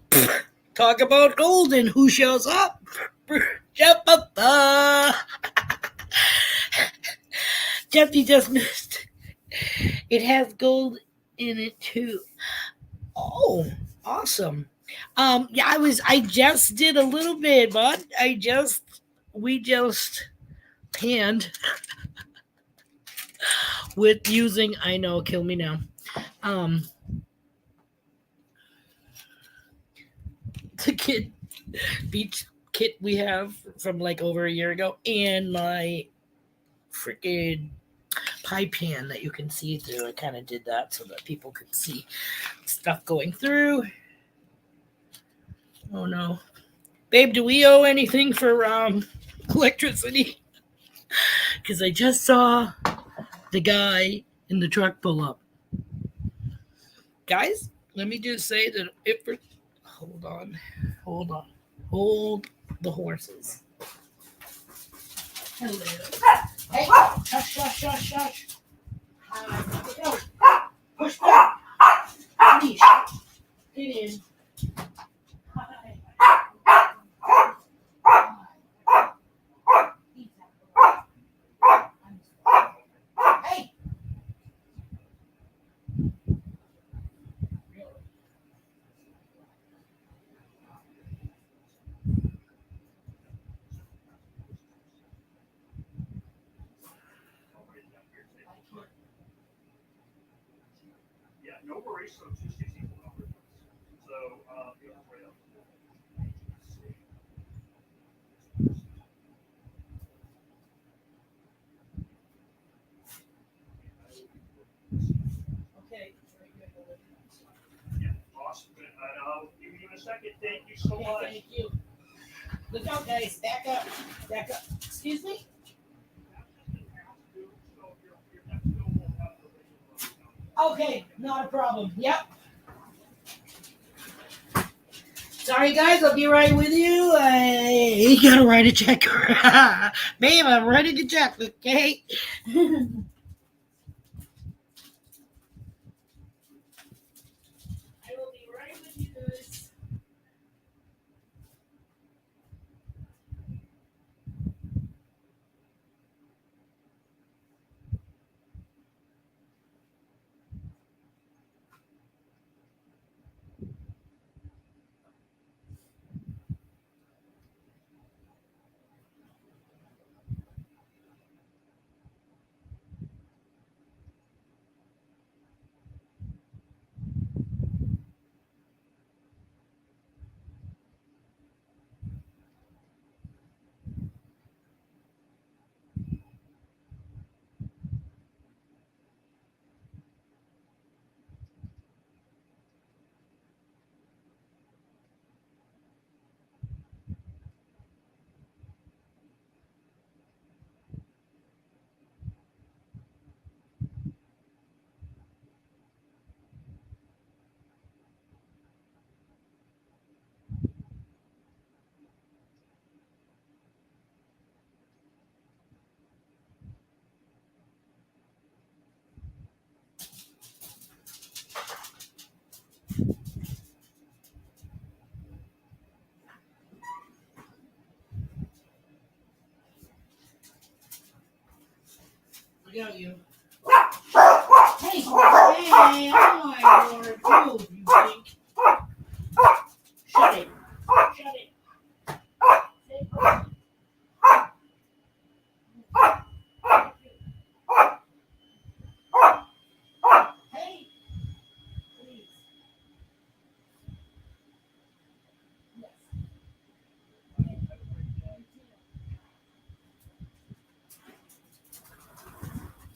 talk about gold and who shows up? Jeff Papa. Jeffy just missed. It has gold in it too. Oh, awesome. I just did a little bit, bud. We just panned with using, I know, kill me now. The beach kit we have from like over a year ago, and my freaking pie pan that you can see through. I kind of did that so that people could see stuff going through. Oh no, babe, do we owe anything for electricity? Because I just saw the guy in the truck pull up. Guys, let me just say that if hold on, hold the horses. Hello. Hey, shush, shush, shush, shush. Hi, push back. Please, get in. Hi. Hey. Yeah, no worries. So 260 will cover it. So the other way up. Okay. Yeah, awesome. And I'll give you a second. Thank you so much. Thank you. Look out, guys. Back up. Back up. Excuse me? Okay, not a problem. Yep. Sorry, guys. I'll be right with you. I gotta write a check. Babe, I'm ready to check, okay? I will be right with you guys. Look out, you. Hey, hey, I'm my lord, too, you think. Shut it. Shut it. Hey, please. Yes.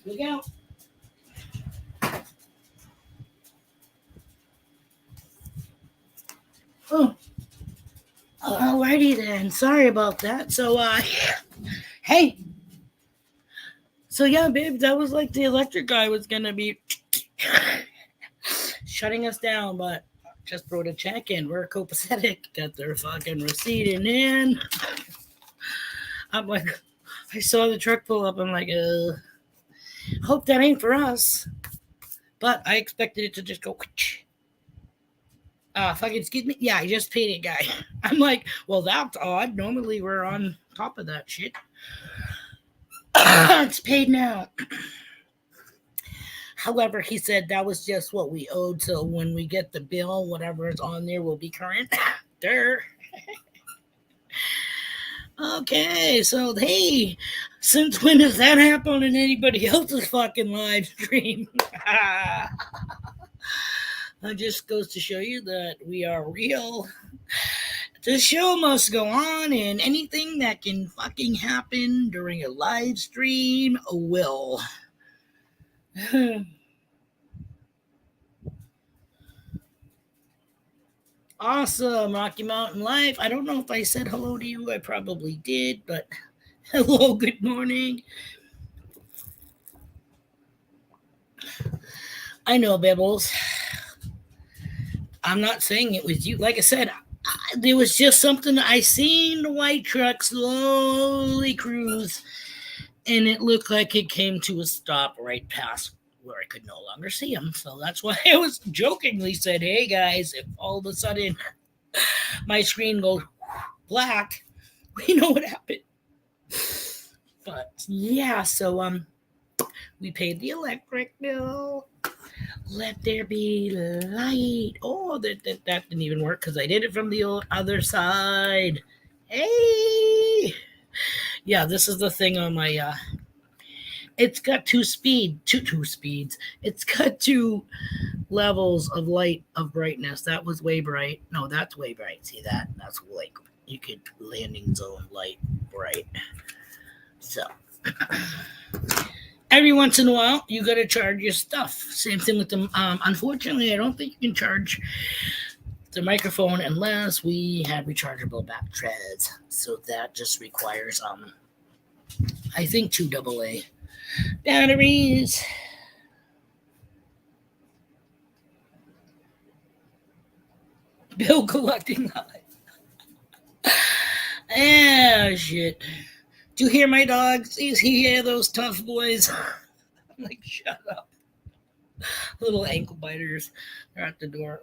Look out. Oh, alrighty then. Sorry about that. So, hey. So yeah, babe, that was like the electric guy was gonna be shutting us down, but just wrote a check in. We're copacetic that they're fucking receipting in. I'm like, I saw the truck pull up. I'm like, hope that ain't for us. But I expected it to just go. Fucking excuse me. Yeah, I just paid it, guy. I'm like, well, that's odd. Normally we're on top of that shit. It's paid now. However, he said that was just what we owed. So when we get the bill, whatever is on there will be current. There. Okay, so hey, since when does that happen in anybody else's fucking live stream? That just goes to show you that we are real. The show must go on, and anything that can fucking happen during a live stream will. Awesome, Rocky Mountain Life. I don't know if I said hello to you. I probably did, but hello, good morning. I know, Bibbles. I'm not saying it was you. Like I said, there was just something I seen the white truck slowly cruise, and it looked like it came to a stop right past where I could no longer see him. So that's why I was jokingly said, "Hey guys, if all of a sudden my screen goes black, we know what happened." But yeah, so we paid the electric bill. Let there be light. Oh, that didn't even work because I did it from the other side. Hey, yeah, this is the thing on my. It's got two speeds. It's got two levels of light of brightness. That was way bright. No, that's way bright. See that? That's like you could landing zone light bright. So. Every once in a while, you got to charge your stuff. Same thing with them. Unfortunately, I don't think you can charge the microphone unless we have rechargeable batteries. So that just requires, I think, 2 AA batteries. Bill collecting live. Ah, shit. Do you hear my dogs? Do you hear those tough boys? I'm like, shut up. Little ankle biters. They're at the door.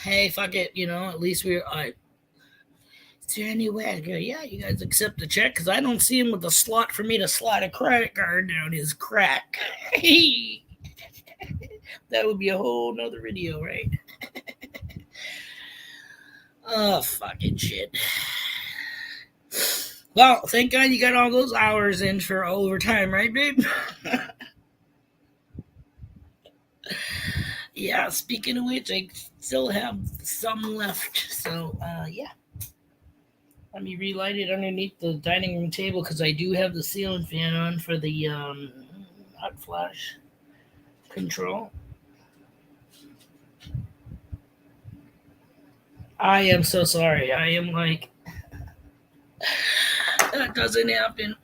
Hey, fuck it. You know, at least we're. Is there any way I go, yeah, you guys accept the check? Because I don't see him with a slot for me to slide a credit card down his crack. That would be a whole nother video, right? Oh, fucking shit. Well, thank God you got all those hours in for overtime, right, babe? Yeah, speaking of which, I still have some left. So, yeah. Let me relight it underneath the dining room table because I do have the ceiling fan on for the hot flash control. I am so sorry. I am like, that doesn't happen.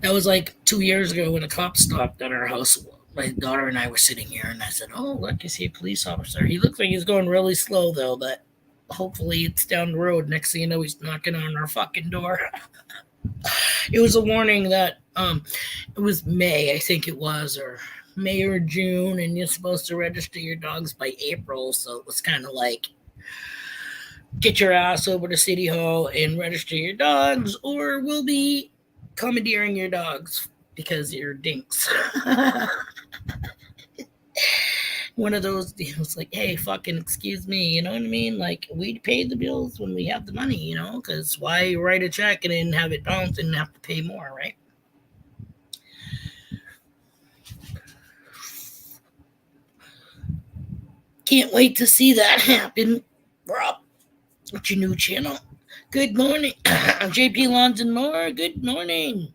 That was like 2 years ago when a cop stopped at our house. My daughter and I were sitting here, and I said, "Oh, look, I see a police officer. He looks like he's going really slow, though, but hopefully it's down the road." Next thing you know, he's knocking on our fucking door. It was a warning that it was May, I think it was, or May or June, and you're supposed to register your dogs by April. So it was kind of like, get your ass over to City Hall and register your dogs, or we'll be commandeering your dogs because you're dinks. One of those deals, like, hey, fucking excuse me, you know what I mean? Like, we pay the bills when we have the money, you know, because why write a check and then have it bounce and have to pay more, right? Can't wait to see that happen, Rob. What's your new channel? Good morning. JP Lawns and more. Good morning.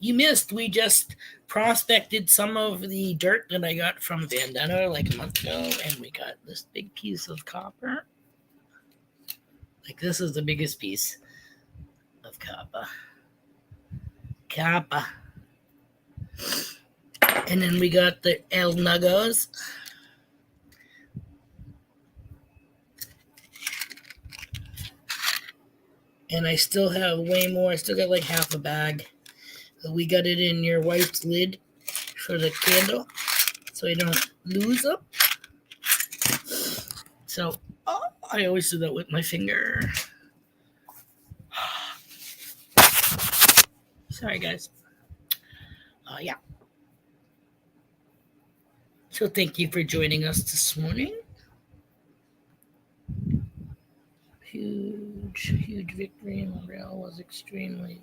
You missed. We just prospected some of the dirt that I got from Bandana like a month ago, and we got this big piece of copper. Like, this is the biggest piece of copper. And then we got the El Nugos. And I still have way more. I still got like half a bag. We got it in your wife's lid for the candle so I don't lose them. So, I always do that with my finger. Sorry, guys. Yeah. So thank you for joining us this morning. Huge victory in the rail was extremely.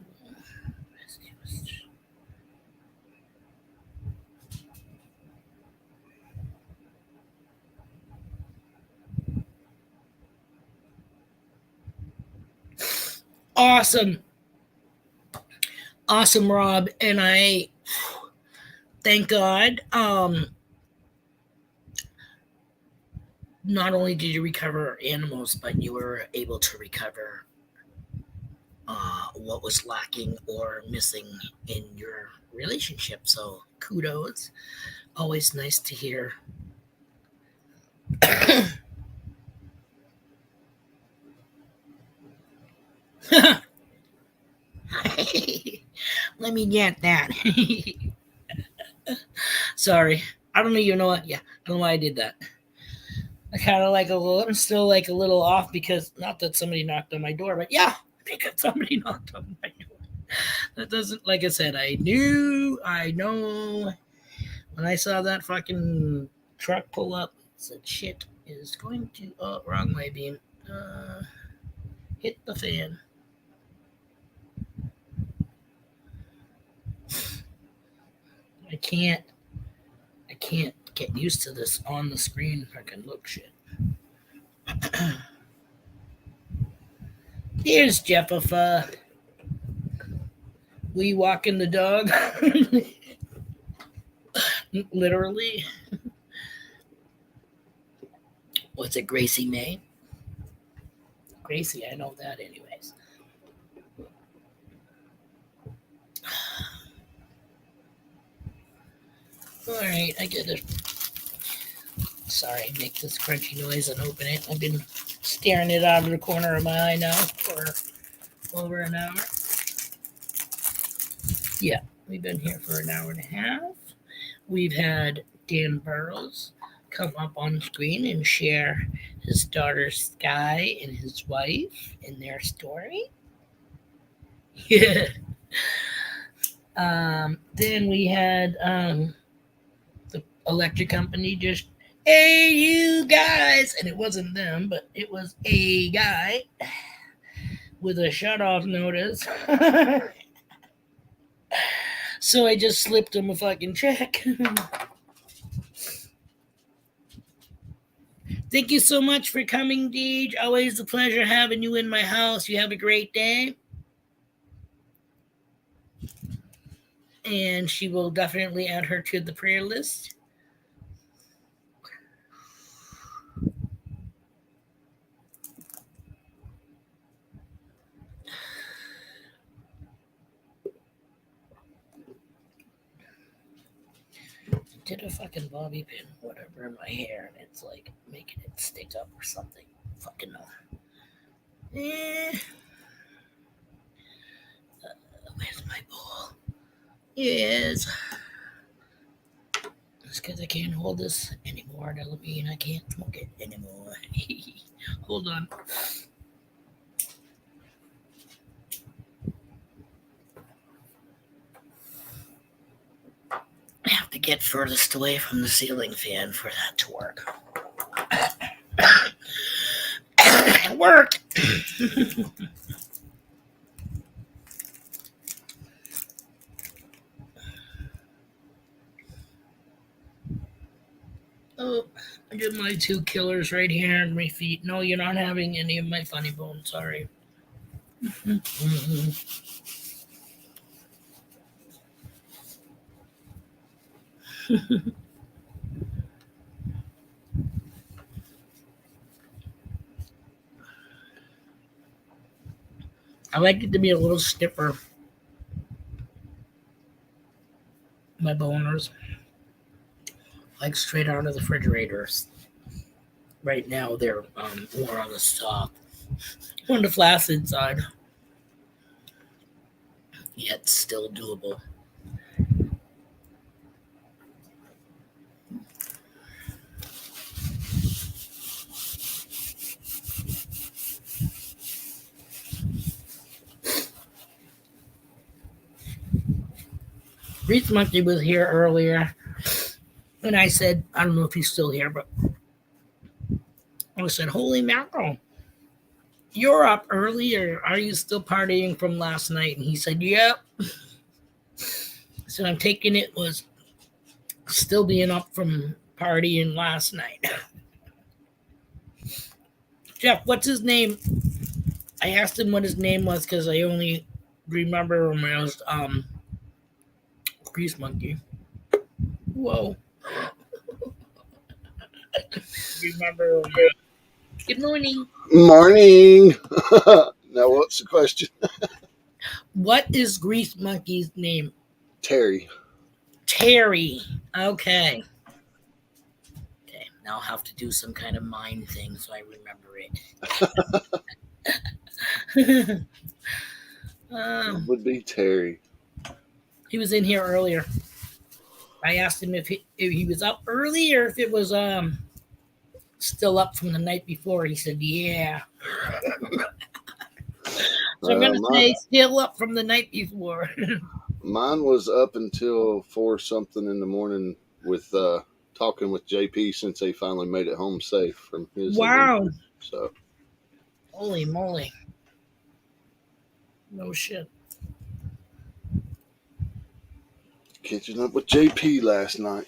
Awesome. Awesome, Rob. And I thank God. Not only did you recover animals, but you were able to recover what was lacking or missing in your relationship. So kudos. Always nice to hear. Let me get that. Sorry. I don't even know what. Yeah, I don't know why I did that. I kind of like a little. I'm still like a little off because not that somebody knocked on my door, but yeah, because somebody knocked on my door. That doesn't. Like I said, I know. When I saw that fucking truck pull up, I said, "Shit is going to." Oh, wrong way, beam. Hit the fan. I can't get used to this on the screen fucking look shit. Here's Jeffa. We walking the dog. Literally. What's it, Gracie May? Gracie, I know that anyways. Alright, I gotta. Sorry, make this crunchy noise and open it. I've been staring it out of the corner of my eye now for over an hour. Yeah, we've been here for an hour and a half. We've had Dan Burrows come up on screen and share his daughter Sky and his wife and their story. Yeah. Then we had the electric company just, hey, you guys. And it wasn't them, but it was a guy with a shut-off notice. So I just slipped him a fucking check. Thank you so much for coming, Deej. Always a pleasure having you in my house. You have a great day. And she will definitely add her to the prayer list. Did a fucking bobby pin, whatever, in my hair, and it's like making it stick up or something. Fucking no. Where's my bowl? Yes. It's because I can't hold this anymore. That'll mean I can't smoke it anymore. Hold on. I have to get furthest away from the ceiling fan for that to work. It worked! Oh, I got my two killers right here on my feet. No, you're not having any of my funny bones. Sorry. I like it to be a little stiffer. My boners. Like straight out of the refrigerators. Right now they're more on the soft, on the flaccid side. Yet still doable. Reese Monkey was here earlier, and I said, I don't know if he's still here, but I said, "Holy mackerel, you're up early, or are you still partying from last night?" And he said, "Yep." So I'm taking it was still being up from partying last night. Jeff, what's his name? I asked him what his name was because I only remember him as Grease Monkey. Whoa. Remember him. Good morning. Morning. Now, what's the question? What is Grease Monkey's name? Terry. Terry. Okay. Okay. Now I'll have to do some kind of mind thing so I remember it. It would be Terry. He was in here earlier. I asked him if he was up early or if it was still up from the night before. He said, "Yeah." So I'm gonna say still up from the night before. Mine was up until 4 something in the morning with talking with JP since they finally made it home safe from his Wow. adventure. So Holy moly. No shit. catching up with JP last night.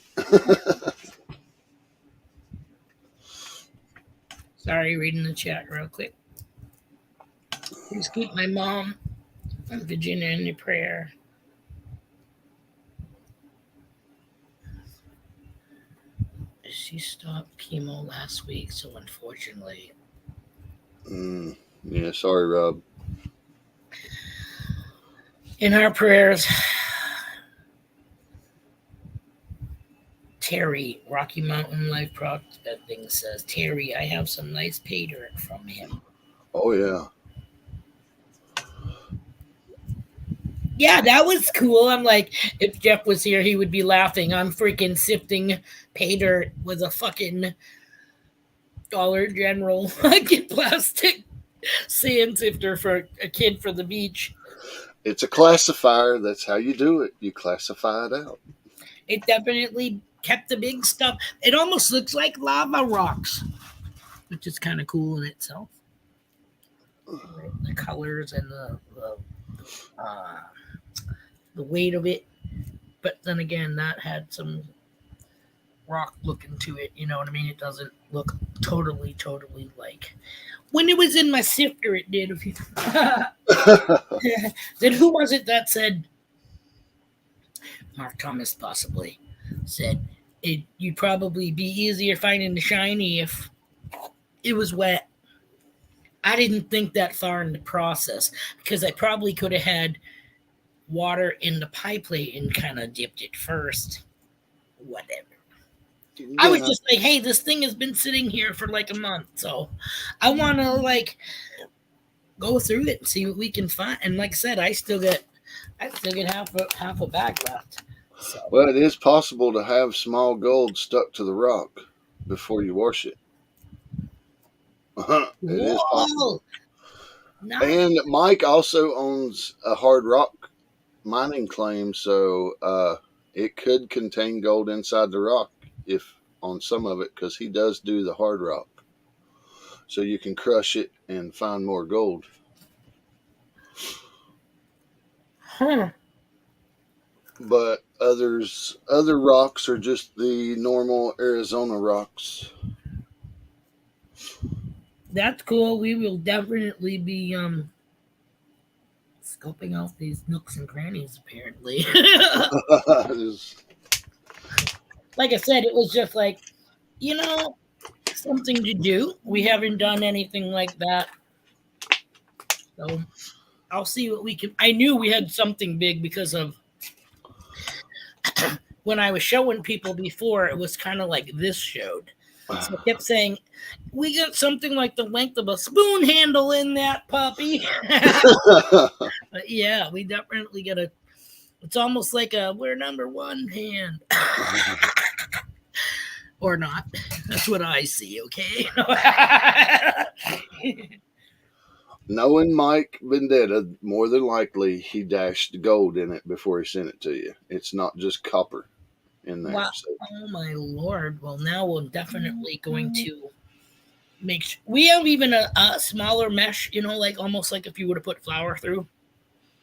Sorry, reading the chat real quick. Please keep my mom and Virginia in your prayer. She stopped chemo last week, so unfortunately. Yeah, sorry, Rob. In our prayers, Terry, Rocky Mountain Life Prospecting says, "Terry, I have some nice pay dirt from him." Oh, yeah. Yeah, that was cool. I'm like, if Jeff was here, he would be laughing. I'm freaking sifting pay dirt with a fucking Dollar General fucking plastic sand sifter for a kid for the beach. It's a classifier. That's how you do it. You classify it out. It definitely kept the big stuff. It almost looks like lava rocks, which is kind of cool in itself. The colors and the weight of it. But then again, that had some rock looking to it. You know what I mean? It doesn't look totally like when it was in my sifter. It did. If you then who was it that said? Mark Thomas possibly said you'd probably be easier finding the shiny if it was wet. I didn't think that far in the process because I probably could have had water in the pie plate and kind of dipped it first. Whatever. Yeah. I was just like, hey, this thing has been sitting here for like a month, so I want to like go through it and see what we can find. And like I said, I still get half a bag left. So. Well, it is possible to have small gold stuck to the rock before you wash it. It is possible. Nice. And Mike also owns a hard rock mining claim, so it could contain gold inside the rock if on some of it, because he does do the hard rock. So you can crush it and find more gold. Huh. But other rocks are just the normal Arizona rocks. That's cool. We will definitely be scoping out these nooks and crannies, apparently. Like I said, it was just like, something to do. We haven't done anything like that. So I'll see what we can. I knew we had something big because of when I was showing people before, it was kind of like this showed. So I kept saying, we got something like the length of a spoon handle in that puppy. But yeah, we definitely got it's almost like we're number one hand. Or not. That's what I see, okay? Knowing Mike Vendetta, more than likely he dashed gold in it before he sent it to you. It's not just copper in there. Wow. So Oh my lord. Well, now we're definitely going to we have even a smaller mesh, like almost like if you would have put flour through.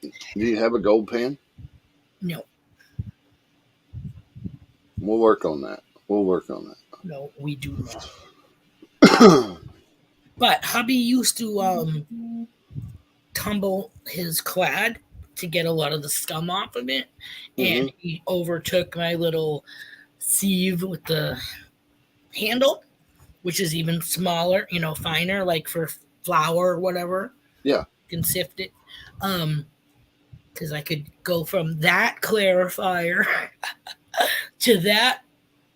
do you have a gold pan? No, We'll work on that. We'll work on no, we do not. that. But hubby used to tumble his clad to get a lot of the scum off of it, and he overtook my little sieve with the handle, which is even smaller, finer, like for flour or whatever. Yeah. You can sift it. Because I could go from that clarifier to that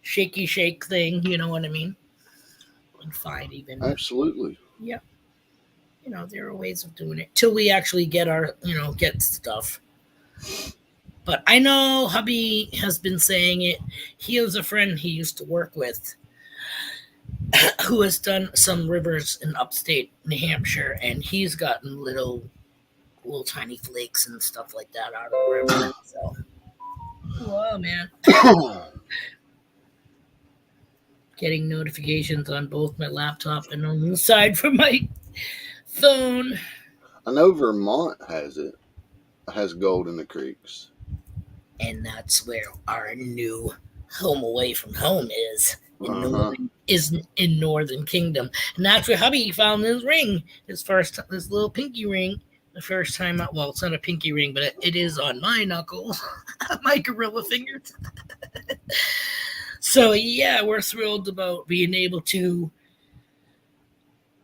shaky shake thing, you know what I mean? And find even. Absolutely. Yep. There are ways of doing it till we actually get our, get stuff. But I know hubby has been saying it. He has a friend he used to work with who has done some rivers in upstate New Hampshire, and he's gotten little tiny flakes and stuff like that out of the river. So, whoa, man. Getting notifications on both my laptop and on the side from my phone. I know Vermont has gold in the creeks. And that's where our new home away from home is. In Northern Kingdom. And that's where hubby found his ring. This little pinky ring. The first time out, well, it's not a pinky ring, but it is on my knuckles. My gorilla fingers. So yeah, we're thrilled about being able to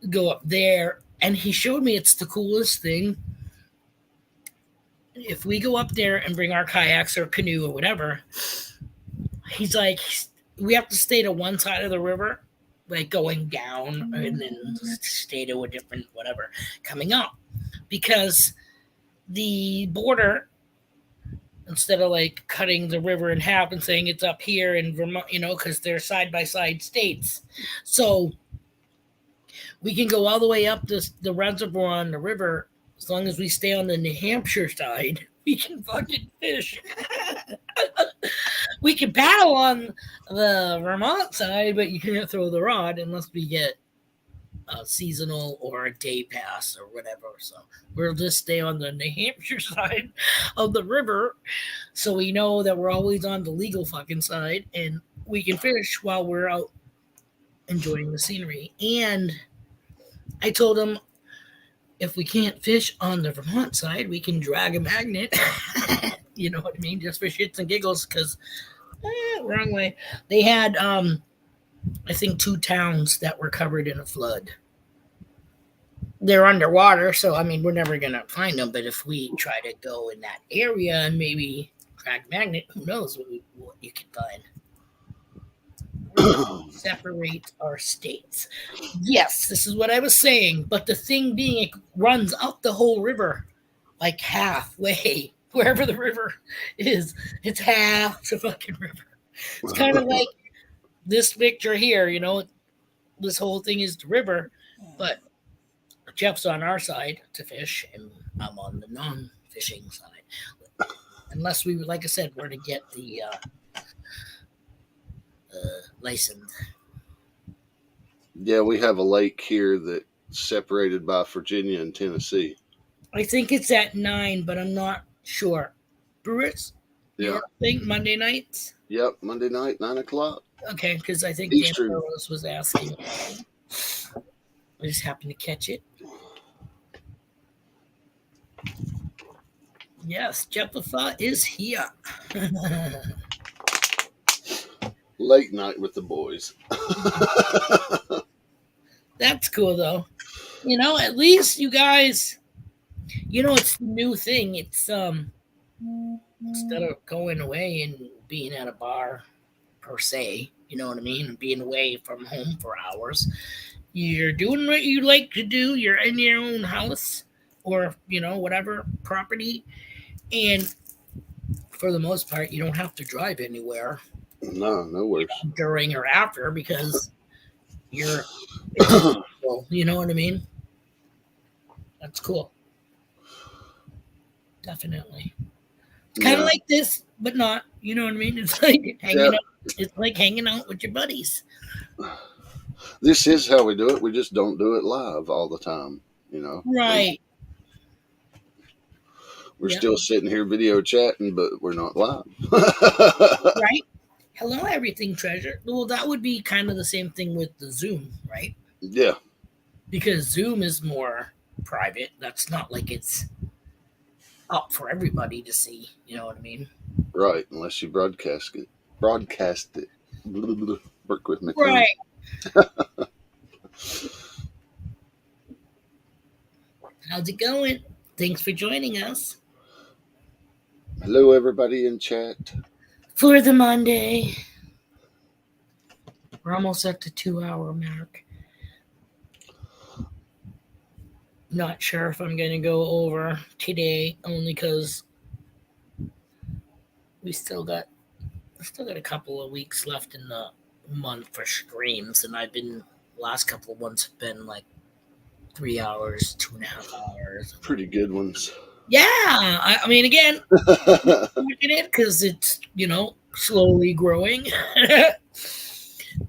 go up there. And he showed me it's the coolest thing. If we go up there and bring our kayaks or canoe or whatever, he's like, we have to stay to one side of the river, like going down, and then stay to a different whatever coming up, because the border, instead of like cutting the river in half and saying it's up here in Vermont, because they're side by side states, so we can go all the way up the reservoir on the river. As long as we stay on the New Hampshire side, we can fucking fish. We can paddle on the Vermont side, but you can't throw the rod unless we get a seasonal or a day pass or whatever. So we'll just stay on the New Hampshire side of the river, so we know that we're always on the legal fucking side, and we can fish while we're out enjoying the scenery. And I told him, if we can't fish on the Vermont side, we can drag a magnet. You know what I mean? Just for shits and giggles, because wrong way. They had, I think, 2 towns that were covered in a flood. They're underwater, so I mean, we're never gonna find them. But if we try to go in that area and maybe drag a magnet, who knows what you can find. Separate our states. Yes, this is what I was saying. But the thing being, it runs up the whole river, like halfway. Wherever the river is, it's half the fucking river. It's kind of like this picture here, this whole thing is the river, but Jeff's on our side to fish, and I'm on the non-fishing side. Unless we, like I said, were to get the license. Yeah, we have a lake here that's separated by Virginia and Tennessee. I think it's at 9, but I'm not sure. Brewers? Yeah. I think Monday nights? Yep, Monday night, 9:00. Okay, because I think Eastern. Dan Burrows was asking. I just happened to catch it. Yes, Jephtha is here. Late night with the boys. That's cool, though. At least you guys, it's the new thing. It's instead of going away and being at a bar per se, you know what I mean, and being away from home for hours, you're doing what you like to do. You're in your own house or whatever property, and for the most part, you don't have to drive anywhere. No worries. During or after, because you're, you know what I mean? That's cool. Definitely. It's kind of Yeah. like this, but not. You know what I mean? It's like hanging out. It's like hanging out with your buddies. This is how we do it. We just don't do it live all the time. You know, Right. we're Yeah. still sitting here video chatting, but we're not live. Right. Hello, everything treasure. Well, that would be kind of the same thing with the Zoom, right? Yeah, Because Zoom is more private. That's not like it's up for everybody to see. You know what I mean? right. Unless you broadcast it. Broadcast it. Work with me. Right. How's it going? Thanks for joining us Hello, everybody in chat. for the Monday. We're almost at the 2-hour mark. Not sure if I'm going to go over today, only because we still got a couple of weeks left in the month for streams, and I've been last couple of months have been like 3 hours, 2.5 hours. Pretty good ones. Yeah, I mean, again, looking at it because it's slowly growing.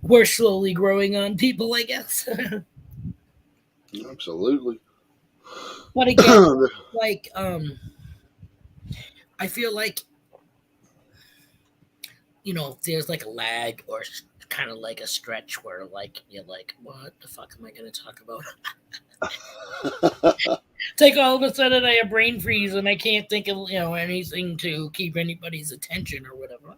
We're slowly growing on people, I guess. Absolutely. But again, like I feel like there's like a lag or kind of like a stretch where like you're like, what the fuck am I going to talk about? It's like all of a sudden I have brain freeze and I can't think of anything to keep anybody's attention or whatever.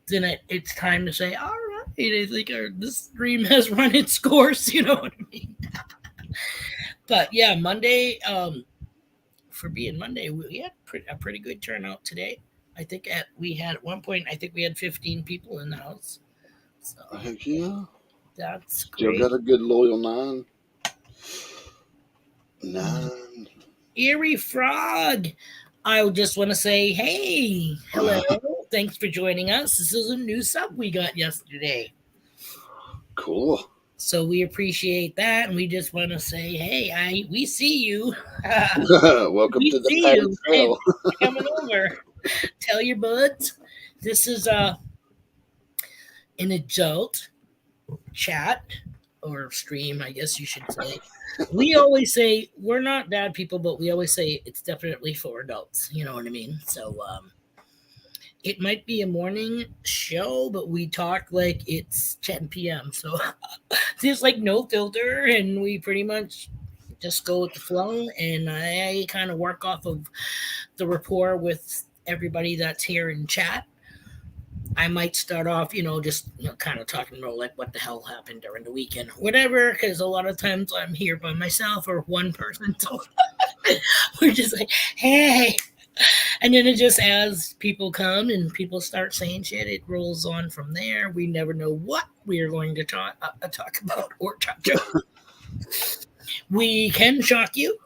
Then it's time to say, all right, I think this stream has run its course. You know what I mean? But yeah, Monday, for being Monday, we had a pretty good turnout today. I think at one point, I think we had 15 people in the house. So heck yeah. That's Still great. got a good loyal 9. 9. Eerie Frog. I just want to say, hey, hello. Thanks for joining us. This is a new sub we got yesterday. Cool. So we appreciate that, and we just want to say, hey, we see you. Welcome to the patty trail. Hey, coming over. Tell your buds. This is an adult chat or stream, I guess you should say. We always say we're not bad people, but we always say it's definitely for adults. You know what I mean? So it might be a morning show, but we talk like it's 10 p.m. So there's like no filter, and we pretty much just go with the flow. And I kind of work off of the rapport with everybody that's here in chat. I might start off, just kind of talking about like what the hell happened during the weekend, whatever. Because a lot of times I'm here by myself or one person, so we're just like, hey. And then it just, as people come and people start saying shit, it rolls on from there. We never know what we are going to talk about or touch on. We can shock you.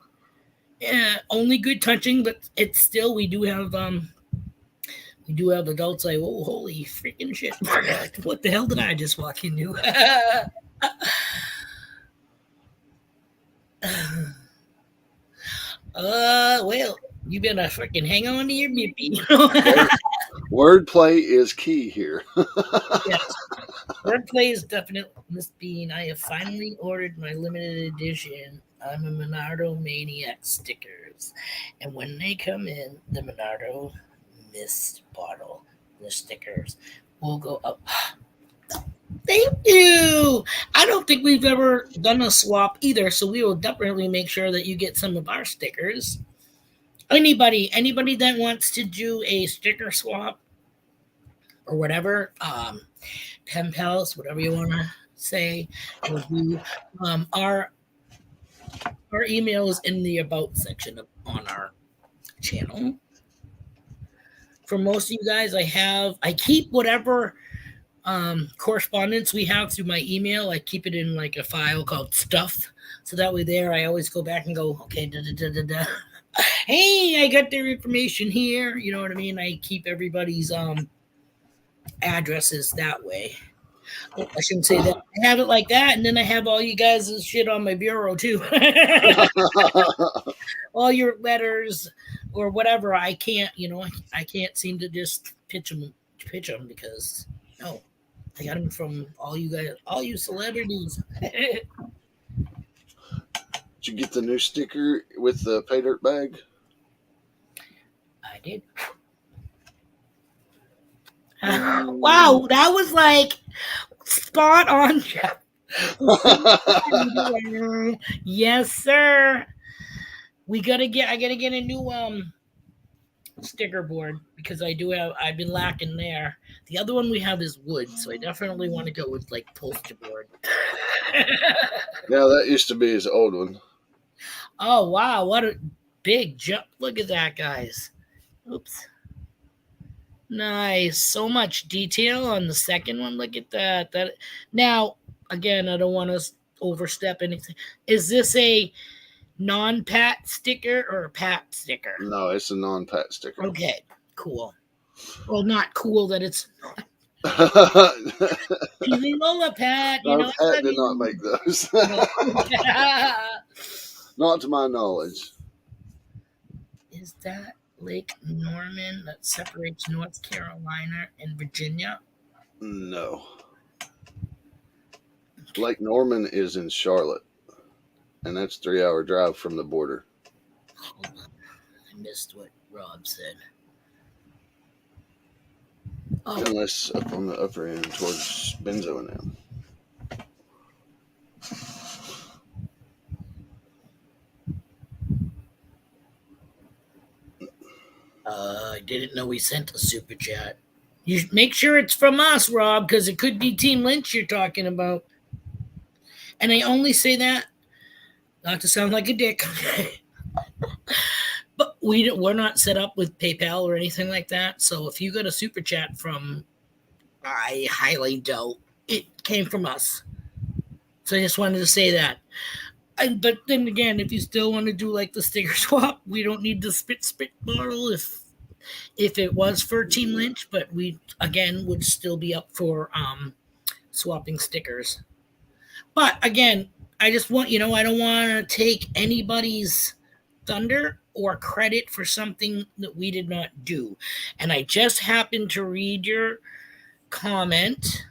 Only good touching, but it's still, we do have adults say, oh, holy freaking shit. What the hell did I just walk into? Well, you better freaking hang on to your bippy. Wordplay is key here. Yes. Wordplay is definitely Miss Bean. I have finally ordered my limited edition I'm a Monardo Maniac stickers. And when they come in, the Monardo Mist bottle, the stickers will go up. Thank you. I don't think we've ever done a swap either, so we will definitely make sure that you get some of our stickers. Anybody that wants to do a sticker swap or whatever, pen pals, whatever you want to say, we'll do. Our email is in the about section on our channel. For most of you guys, I keep whatever correspondence we have through my email. I keep it in like a file called stuff, so that way there I always go back and go, okay, hey, I got their information here. You know what I mean? I keep everybody's addresses that way. Oh, I shouldn't say that. I have it like that, and then I have all you guys' shit on my bureau too. All your letters or whatever. I can't, I can't seem to just pitch them because no, I got them from all you guys, all you celebrities. Did you get the new sticker with the pay dirt bag? I did. Wow, that was like spot on, Jeff. Yes, sir. I gotta get a new sticker board because I've been lacking there. The other one we have is wood, so I definitely want to go with like poster board. Yeah, that used to be his old one. Oh wow, what a big jump. Look at that, guys. Oops. Nice. So much detail on the second one. Look at that. Now, again, I don't want to overstep anything. Is this a non-pat sticker or a pat sticker? No, it's a non-pat sticker. Okay, cool. Well, not cool that it's PeLiLoLa Pat. No, Pat did not make those. Not to my knowledge. Is that Lake Norman that separates North Carolina and Virginia? No. Lake Norman is in Charlotte, and that's 3-hour drive from the border. Hold on. I missed what Rob said. Oh. Unless up on the upper end towards Benzo now. I didn't know we sent a super chat. You make sure it's from us, Rob, because it could be Team Lynch you're talking about. And I only say that not to sound like a dick, but we're not set up with PayPal or anything like that. So if you got a super chat from, I highly doubt it came from us. So I just wanted to say that. But then again, if you still want to do like the sticker swap, we don't need the spit model if it was for Team Lynch, but we again would still be up for swapping stickers. But again, I just want I don't want to take anybody's thunder or credit for something that we did not do. And I just happened to read your comment.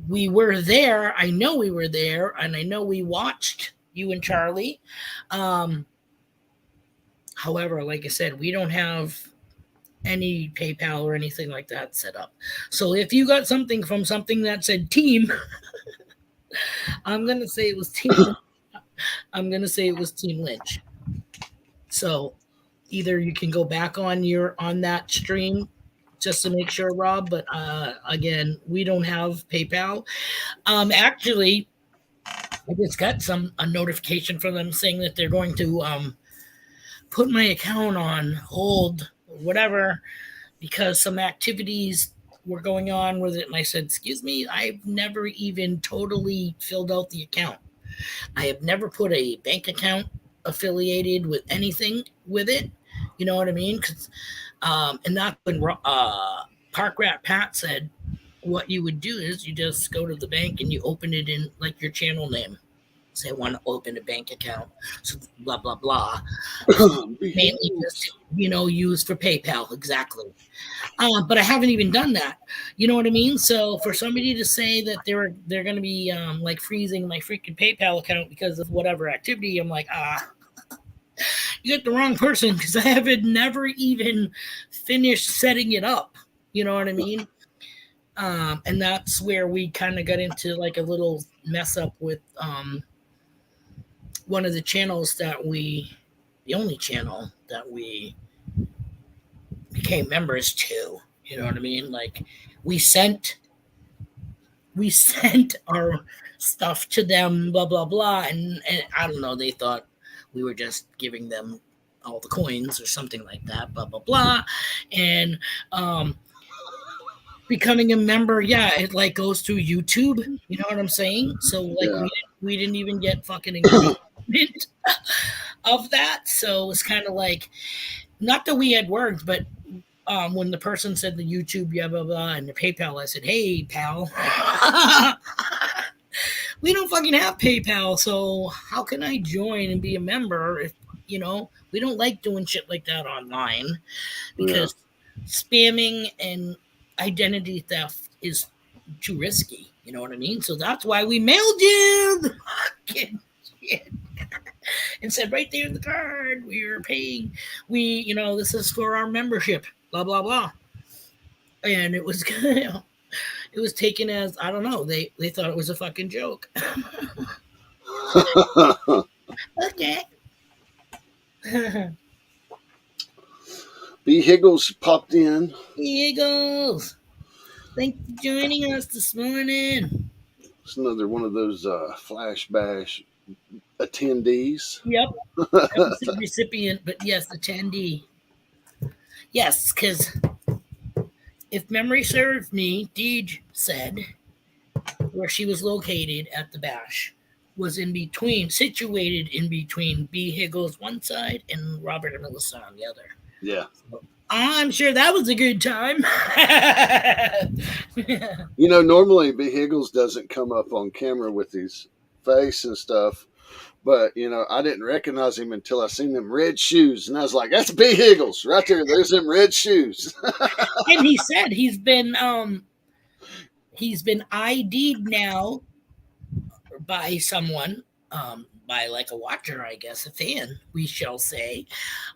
We were there. I know we were there, and I know we watched you and Charlie. However, like I said, we don't have any PayPal or anything like that set up. So if you got something from something that said team, I'm gonna say it was Team Lynch. So either you can go back on that stream just to make sure, Rob. But again, we don't have PayPal. Actually, I just got a notification from them saying that they're going to put my account on hold or whatever because some activities were going on with it. And I said, excuse me, I've never even totally filled out the account. I have never put a bank account affiliated with anything with it. You know what I mean? And that's when Park Rat Pat said, what you would do is you just go to the bank and you open it in like your channel name. Say, I want to open a bank account. So blah, blah, blah. Mainly just, used for PayPal. Exactly. But I haven't even done that. You know what I mean? So for somebody to say that they're going to be like freezing my freaking PayPal account because of whatever activity, I'm like, you got the wrong person because I haven't never even finished setting it up. You know what I mean? And that's where we kind of got into like a little mess up with one of the channels the only channel that we became members to. You know what I mean? Like we sent our stuff to them, blah, blah, blah. And I don't know, they thought we were just giving them all the coins or something like that, blah, blah, blah. And becoming a member, it like goes through YouTube. You know what I'm saying? So like we didn't even get fucking engagement of that. So it's kind of like, not that we had worked, but when the person said the YouTube, blah, blah, blah, and the PayPal, I said, hey, pal, we don't fucking have PayPal, so how can I join and be a member if, we don't like doing shit like that online because spamming and identity theft is too risky. You know what I mean? So that's why we mailed you the fucking shit. And said right there in the card, we're paying, this is for our membership, blah, blah, blah. And it was, it was taken as, I don't know, they thought it was a fucking joke. Okay. B. Higgles popped in. Eagles. Thanks for joining us this morning. It's another one of those Flash Bash attendees. Yep. I was the recipient, but yes, attendee. Yes, because if memory serves me, Deej said where she was located at the bash was situated in between B. Higgles one side and Robert and Melissa on the other. Yeah. So I'm sure that was a good time. Normally B. Higgles doesn't come up on camera with his face and stuff. But, I didn't recognize him until I seen them red shoes. And I was like, that's B. Higgles right there. There's them red shoes. And he said he's been ID'd now by someone, by like a watcher, I guess, a fan, we shall say.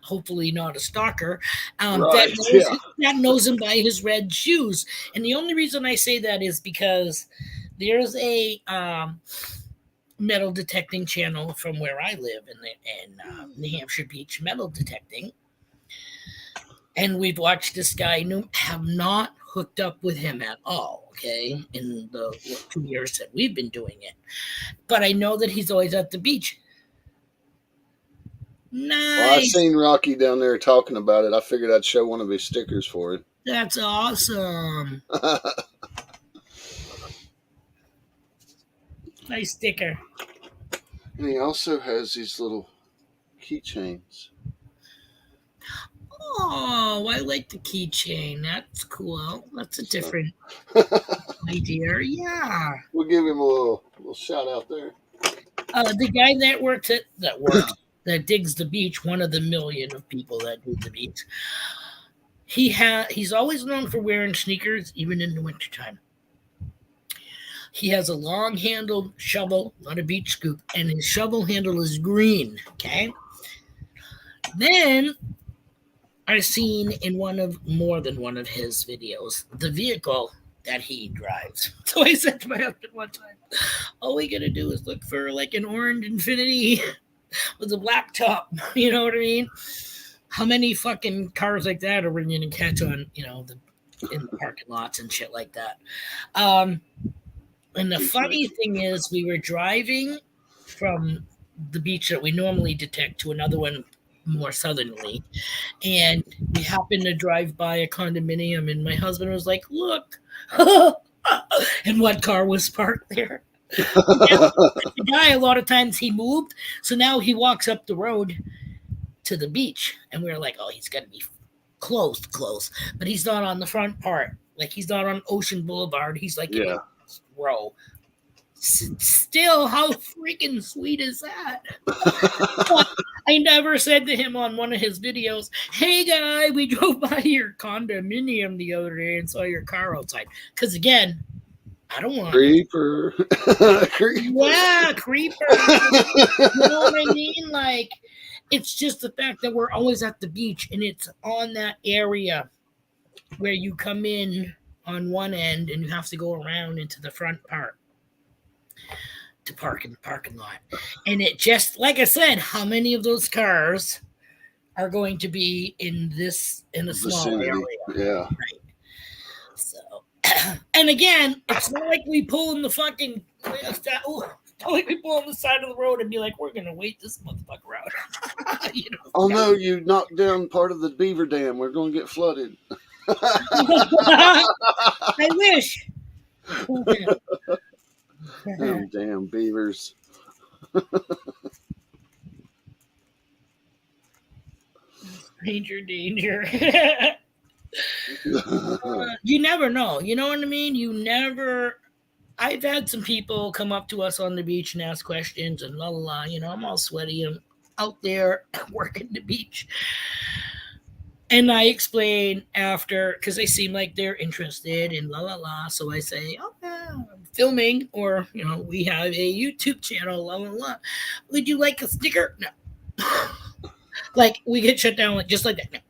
Hopefully not a stalker. Right, that knows him by his red shoes. And the only reason I say that is because there's a metal detecting channel from where I live in New Hampshire Beach, metal detecting. And we've watched this guy have not hooked up with him at all, okay, in the 2 years that we've been doing it. But I know that he's always at the beach. Nice. Well, I seen Rocky down there talking about it. I figured I'd show one of his stickers for it. That's awesome. Nice sticker. And he also has these little keychains. Oh, I like the keychain. That's cool. That's a different idea. Yeah. We'll give him a little shout out there. The guy that digs the beach, one of the million of people that do the beach. He's always known for wearing sneakers, even in the wintertime. He has a long-handled shovel, not a beach scoop, and his shovel handle is green, okay? Then I've seen in more than one of his videos, the vehicle that he drives. So I said to my husband one time, all we gotta do is look for like an orange Infiniti with a black top. You know what I mean? How many fucking cars like that are we gonna catch on, in the parking lots and shit like that? And the funny thing is, we were driving from the beach that we normally detect to another one more southernly, and we happened to drive by a condominium, and my husband was like, look, and what car was parked there? The guy, a lot of times he moved, so now he walks up the road to the beach, and we were like, oh, he's got to be close, but he's not on the front part. Like, he's not on Ocean Boulevard. He's like in the row. Still, how freaking sweet is that? I never said to him on one of his videos, hey guy, we drove by your condominium the other day and saw your car outside. Because again, I don't want creeper. Yeah, creeper. You know what I mean? Like, it's just the fact that we're always at the beach and it's on that area where you come in on one end and you have to go around into the front part to park in the parking lot. And it just, like I said, how many of those cars are going to be in a small area? Yeah. Right. So, and again, it's not like we pull in the fucking, it's not like we pull on the side of the road and be like, we're going to wait this motherfucker out. Oh no, you knocked down part of the beaver dam. We're going to get flooded. I wish. Oh, damn beavers. Danger. You never know. You know what I mean? You never. I've had some people come up to us on the beach and ask questions and la la la. You know, I'm all sweaty. I'm out there working the beach. And I explain after, because they seem like they're interested in la la la. So I say, oh, yeah, I'm filming, or, you know, we have a YouTube channel, la la la. Would you like a sticker? No. Like, we get shut down like just like that. No.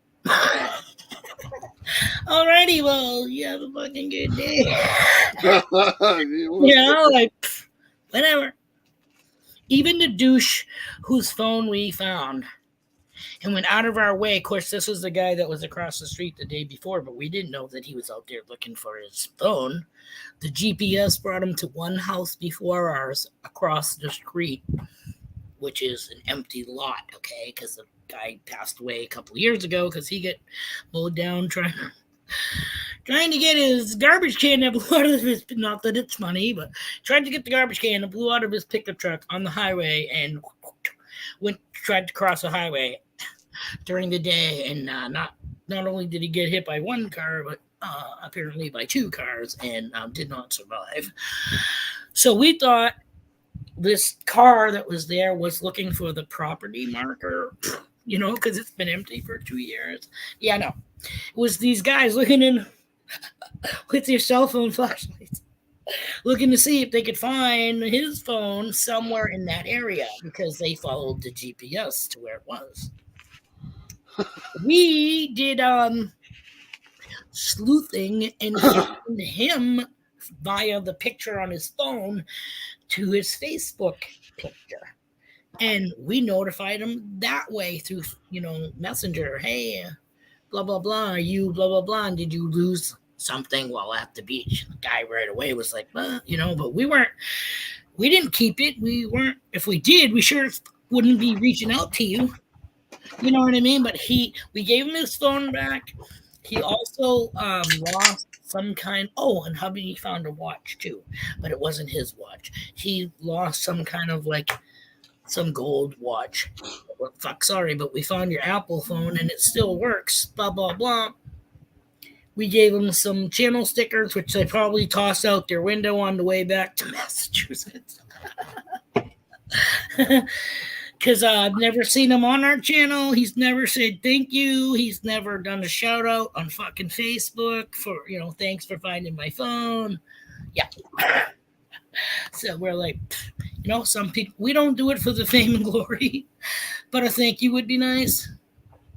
Alrighty, well, you have a fucking good day. You know, like, whatever. Even the douche whose phone we found and went out of our way. Of course, this was the guy that was across the street the day before, but we didn't know that he was out there looking for his phone. The GPS brought him to one house before ours across the street, which is an empty lot, okay? Because the guy passed away a couple of years ago because he got mowed down trying to get his garbage can that blew out of his, not that it's funny, but tried to get the garbage can that blew out of his pickup truck on the highway and tried to cross the highway during the day, and not only did he get hit by one car, but apparently by two cars, and did not survive. So we thought this car that was there was looking for the property marker, you know, because it's been empty for 2 years. Yeah, no. It was these guys looking in with their cell phone flashlights, looking to see if they could find his phone somewhere in that area because they followed the GPS to where it was. We did sleuthing and found him via the picture on his phone to his Facebook picture. And we notified him that way through, you know, Messenger. Hey, blah, blah, blah. Are you blah, blah, blah? And did you lose something while at the beach? The guy right away was like, well, you know, but we didn't keep it. If we did, we sure wouldn't be reaching out to you. You know what I mean? But we gave him his phone back. He also lost some kind. Oh, and hubby found a watch too, but it wasn't his watch. He lost some kind of like some gold watch. Well, fuck, sorry, but we found your Apple phone and it still works. Blah blah blah. We gave him some channel stickers, which they probably tossed out their window on the way back to Massachusetts. Because I've never seen him on our channel. He's never said thank you. He's never done a shout out on fucking Facebook for, you know, thanks for finding my phone. Yeah. So we're like, you know, some people, we don't do it for the fame and glory, but a thank you would be nice.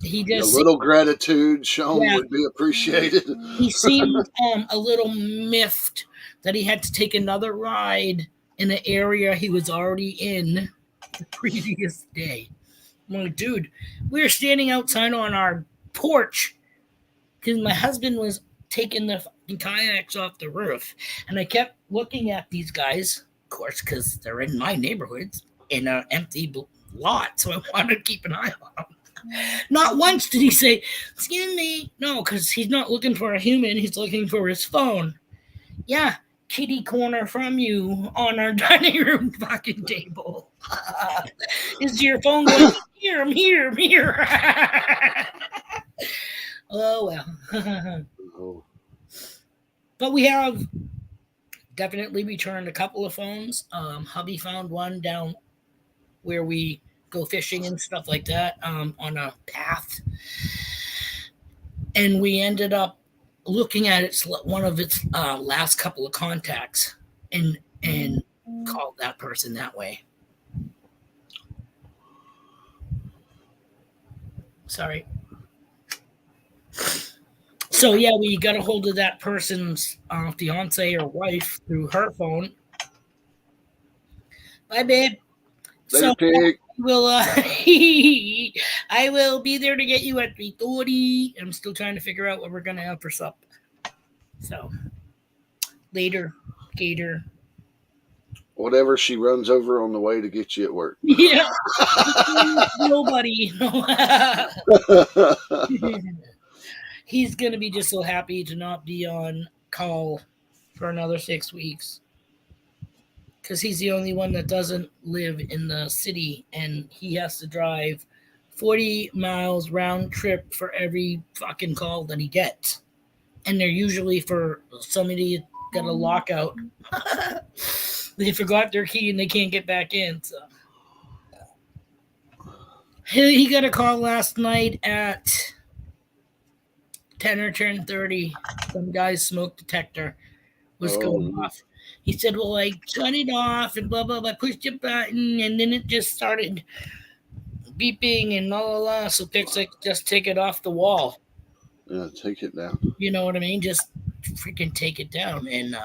He just a little gratitude shown would be appreciated. He seemed a little miffed that he had to take another ride in an area he was already in the previous day. I'm like, dude, we were standing outside on our porch because my husband was taking the fucking kayaks off the roof, and I kept looking at these guys, of course, because they're in my neighborhoods in an empty lot, so I wanted to keep an eye on them. Not once did he say, excuse me. No, because he's not looking for a human, he's looking for his phone. Yeah, kitty corner from you on our dining room fucking table. Is your phone going, here, I'm here, I'm here. Oh, well. But we have definitely returned a couple of phones. Hubby found one down where we go fishing and stuff like that, on a path. And we ended up looking at one of its last couple of contacts and called that person that way. Sorry. So yeah, we got a hold of that person's fiance or wife through her phone. Bye, babe. Later, pig. I will be there to get you at 3:30. I'm still trying to figure out what we're gonna have for supper. So later, Gator. Whatever she runs over on the way to get you at work. Yeah. Nobody. He's gonna be just so happy to not be on call for another 6 weeks. Because he's the only one that doesn't live in the city, and he has to drive 40 miles round trip for every fucking call that he gets. and they're usually for somebody got a lockout. They forgot their key and they can't get back in. So he got a call last night at 10 or 10:30. Some guy's smoke detector was going off. He said, "Well, I turned it off and blah blah blah. I pushed a button and then it just started beeping and blah blah blah." So Pick's like, "Just take it off the wall." Yeah, take it down. You know what I mean? Just freaking take it down. And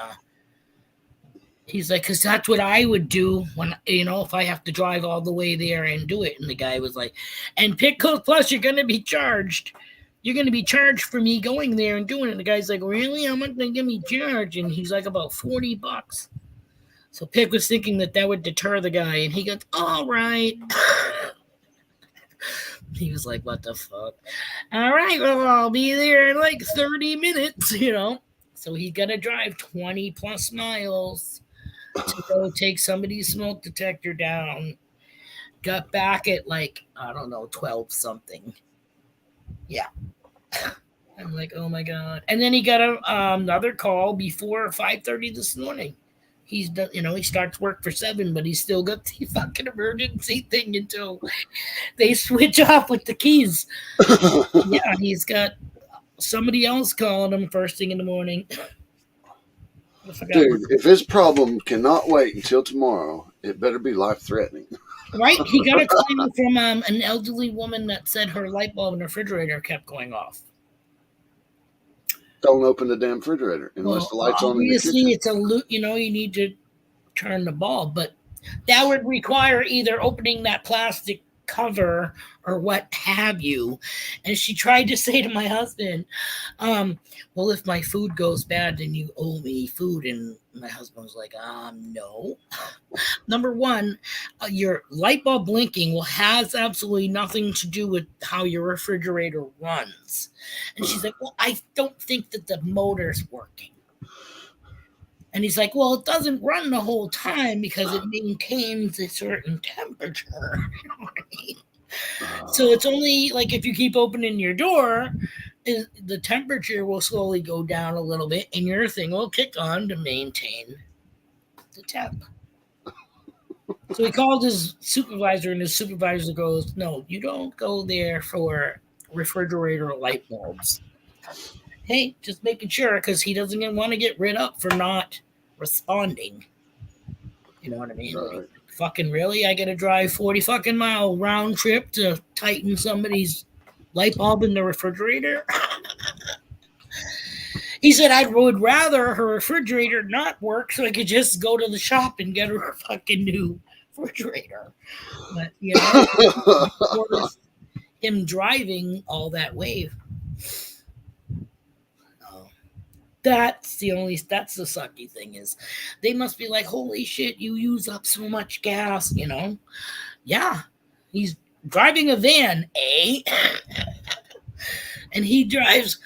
he's like, "Cause that's what I would do when if I have to drive all the way there and do it." And the guy was like, "And Pick goes, plus you're gonna be charged. You're going to be charged for me going there and doing it." And the guy's like, "Really? How much they give me charged?" And he's like, "About $40. So Pick was thinking that would deter the guy. And he goes, "All right." He was like, "What the fuck? All right, well, I'll be there in like 30 minutes, So he's got to drive 20 plus miles to go take somebody's smoke detector down. Got back at like, I don't know, 12 something. Yeah. I'm like, oh my God. And then he got another call before 5:30 this morning. He's done, he starts work for 7, but he's still got the fucking emergency thing until they switch off with the keys. Yeah, he's got somebody else calling him first thing in the morning. Dude, if his problem cannot wait until tomorrow, it better be life-threatening. Right? He got a call from an elderly woman that said her light bulb in the refrigerator kept going off. Don't open the damn refrigerator unless the light's on in the kitchen. Obviously, it's a loop. You need to turn the bulb, but that would require either opening that plastic cover or what have you. And she tried to say to my husband, "Well, if my food goes bad, then you owe me food." And my husband was like, "No." Number one, your light bulb blinking has absolutely nothing to do with how your refrigerator runs. And she's like, "Well, I don't think that the motor's working." And he's like, "Well, it doesn't run the whole time because it maintains a certain temperature." You know what I mean? So it's only like if you keep opening your door, the temperature will slowly go down a little bit and your thing will kick on to maintain the temp. So he called his supervisor, and his supervisor goes, "No, you don't go there for refrigerator light bulbs." Hey, just making sure, because he doesn't even want to get rid up for not responding. You know what I mean? Right. Like, fucking really? I got to drive 40 fucking mile round trip to tighten somebody's light bulb in the refrigerator? He said, "I would rather her refrigerator not work so I could just go to the shop and get her a fucking new refrigerator." But, worth him driving all that way. That's the sucky thing is they must be like, "Holy shit, you use up so much gas," Yeah, he's driving a van, and he drives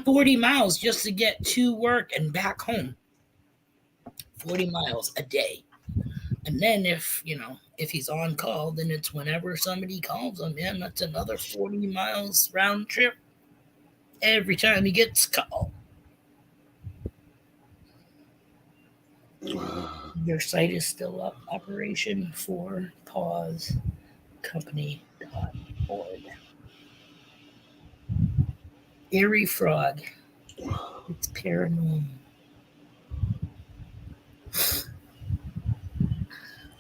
40 miles just to get to work and back home. 40 miles a day. And then if he's on call, then it's whenever somebody calls him, man, that's another 40 miles round trip every time he gets called. Your site is still up. Operation for pause company.org. Eerie frog. It's paranormal.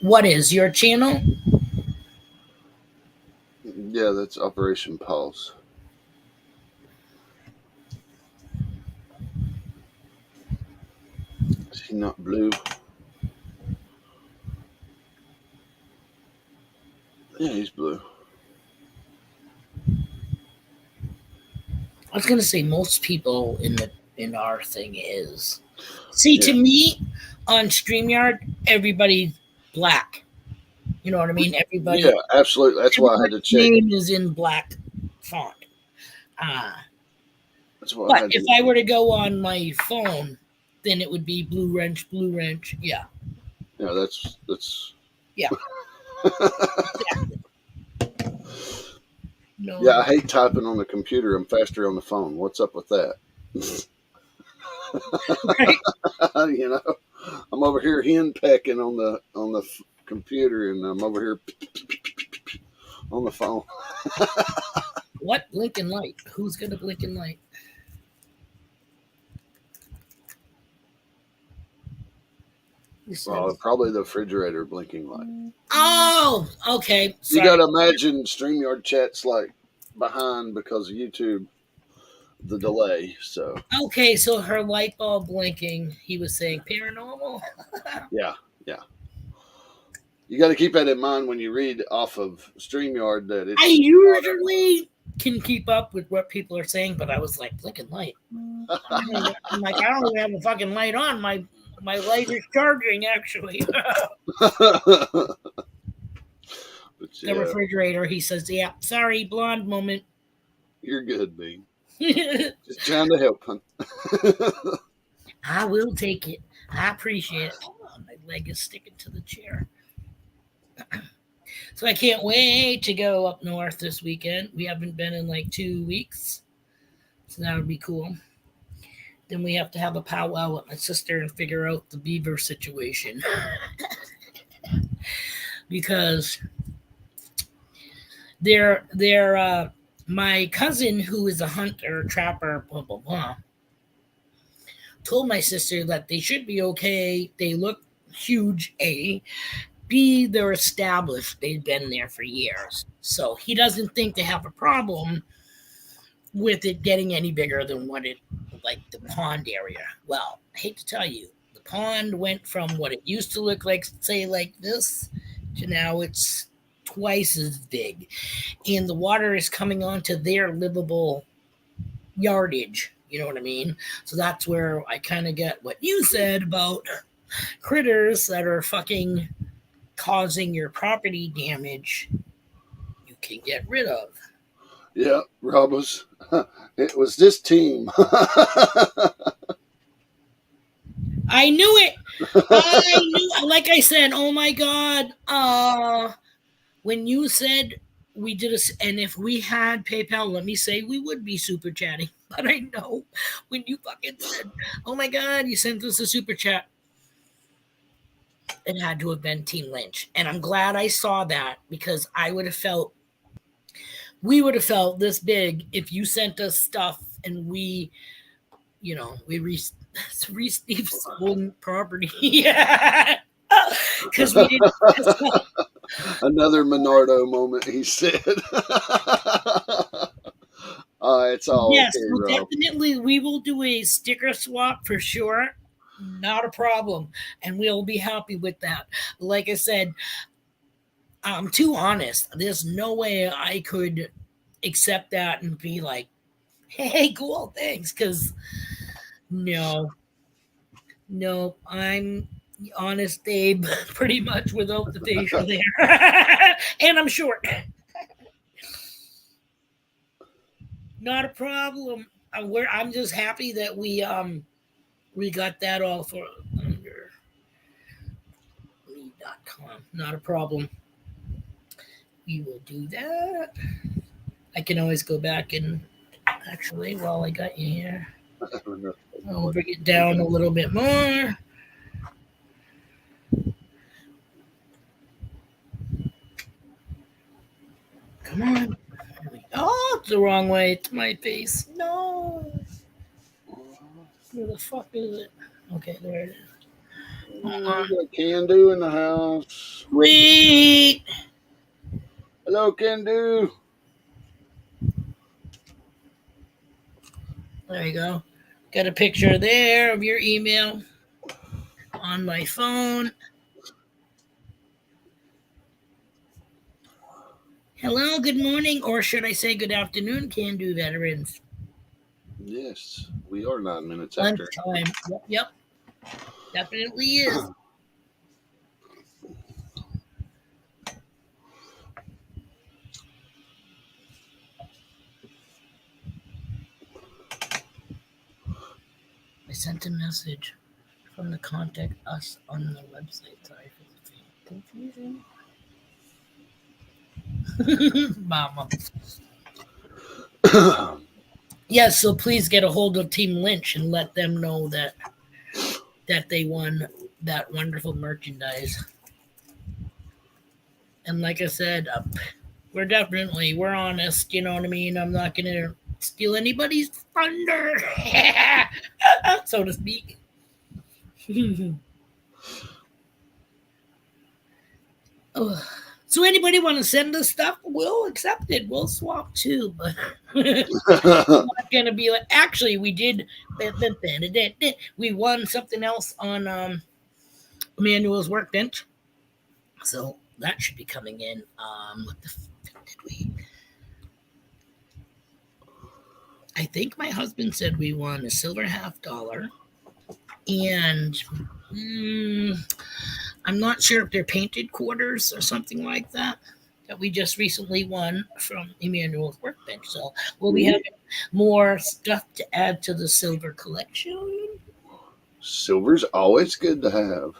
What is your channel? Yeah, that's Operation Pulse. Is he not blue? Yeah, he's blue. I was gonna say most people in our thing is. See, to me, on StreamYard, everybody's black. You know what I mean? Everybody. Yeah, absolutely. That's why I had to check. Name is in black font. That's why. But if I were to go on my phone, then it would be Blue Wrench. Yeah. Yeah, that's. Yeah. No. Yeah, I hate typing on the computer. I'm faster on the phone. What's up with that? Right? You know, I'm over here hen pecking on the computer, and I'm over here on the phone. What blinking light? Who's gonna blinking light? Who Well, says? probably the refrigerator blinking light. Oh, okay. You Sorry. got to imagine StreamYard chat's like behind because of YouTube, the delay. So Okay, so her light bulb blinking. He was saying paranormal. yeah. You got to keep that in mind when you read off of StreamYard that it's I usually can keep up with what people are saying, but I was like, blinking light. I'm like, I don't even have a fucking light on. My light is charging actually. but The yeah, refrigerator. He says, "Yeah, sorry, blonde moment." you're good, Bean. Just trying to help, hon. I will take it. I appreciate it. Hold on, my leg is sticking to the chair. So I can't wait to go up north this weekend. We haven't been in like 2 weeks, so that would be cool. Then we have to have a powwow with my sister and figure out the beaver situation because they're my cousin who is a hunter, trapper, blah blah blah, told my sister that they should be okay. They look huge, A. B, they're established. They've been there for years. So he doesn't think they have a problem with it getting any bigger than what it, like the pond area. Well, I hate to tell you, the pond went from what it used to look like, say, like this, to now it's twice as big. And the water is coming onto their livable yardage. You know what I mean? So that's where I kind of get what you said about critters that are fucking causing your property damage. You can get rid of. Yeah, Robbers. It was this team. I knew it. I knew. Like I said, oh my god. When you said we did and if we had PayPal, let me say we would be super chatting. But I know when you fucking said, oh my god, you sent us a super chat, it had to have been Team Lynch. And I'm glad I saw that because we would have felt this big if you sent us stuff and we received stolen property. Yeah. Because we didn't. Another Menardo moment, he said. It's all Yes, okay, well, Rob. definitely we will do a sticker swap for sure. Not a problem. And we'll be happy with that. Like I said, I'm too honest. There's no way I could accept that and be like, hey, cool, thanks. Because no, I'm honest Abe, pretty much without the facial there. And I'm short. Not a problem. I'm just happy that we got that all for under me.com. Not a problem. We will do that. I can always go back and actually while I got you here, I'll bring it down a little bit more. Come on. Oh, it's the wrong way. It's my face. No. Where the fuck is it? Okay, there it is. Hold on. Can do in the house. Wait. Hello, Can do. There you go. Got a picture there of your email on my phone. Hello, good morning, or should I say good afternoon, Can Do veterans? Yes, we are 9 minutes after. Lunchtime. Yep. Definitely is. I sent a message from the contact us on the website. Sorry for the confusion. Mama. Yes, so please get a hold of Team Lynch and let them know that they won that wonderful merchandise. And like I said, we're honest. You know what I mean. I'm not gonna steal anybody's thunder, so to speak. Ugh. So anybody want to send us stuff? We'll accept it. We'll swap too, but not gonna be like. Actually, we did. We won something else on Emmanuel's workbench, so that should be coming in. What the fuck did we? I think my husband said we won a silver $50, and I'm not sure if they're painted quarters or something like that we just recently won from Emmanuel's workbench. So we'll be having more stuff to add to the silver collection. Silver's always good to have.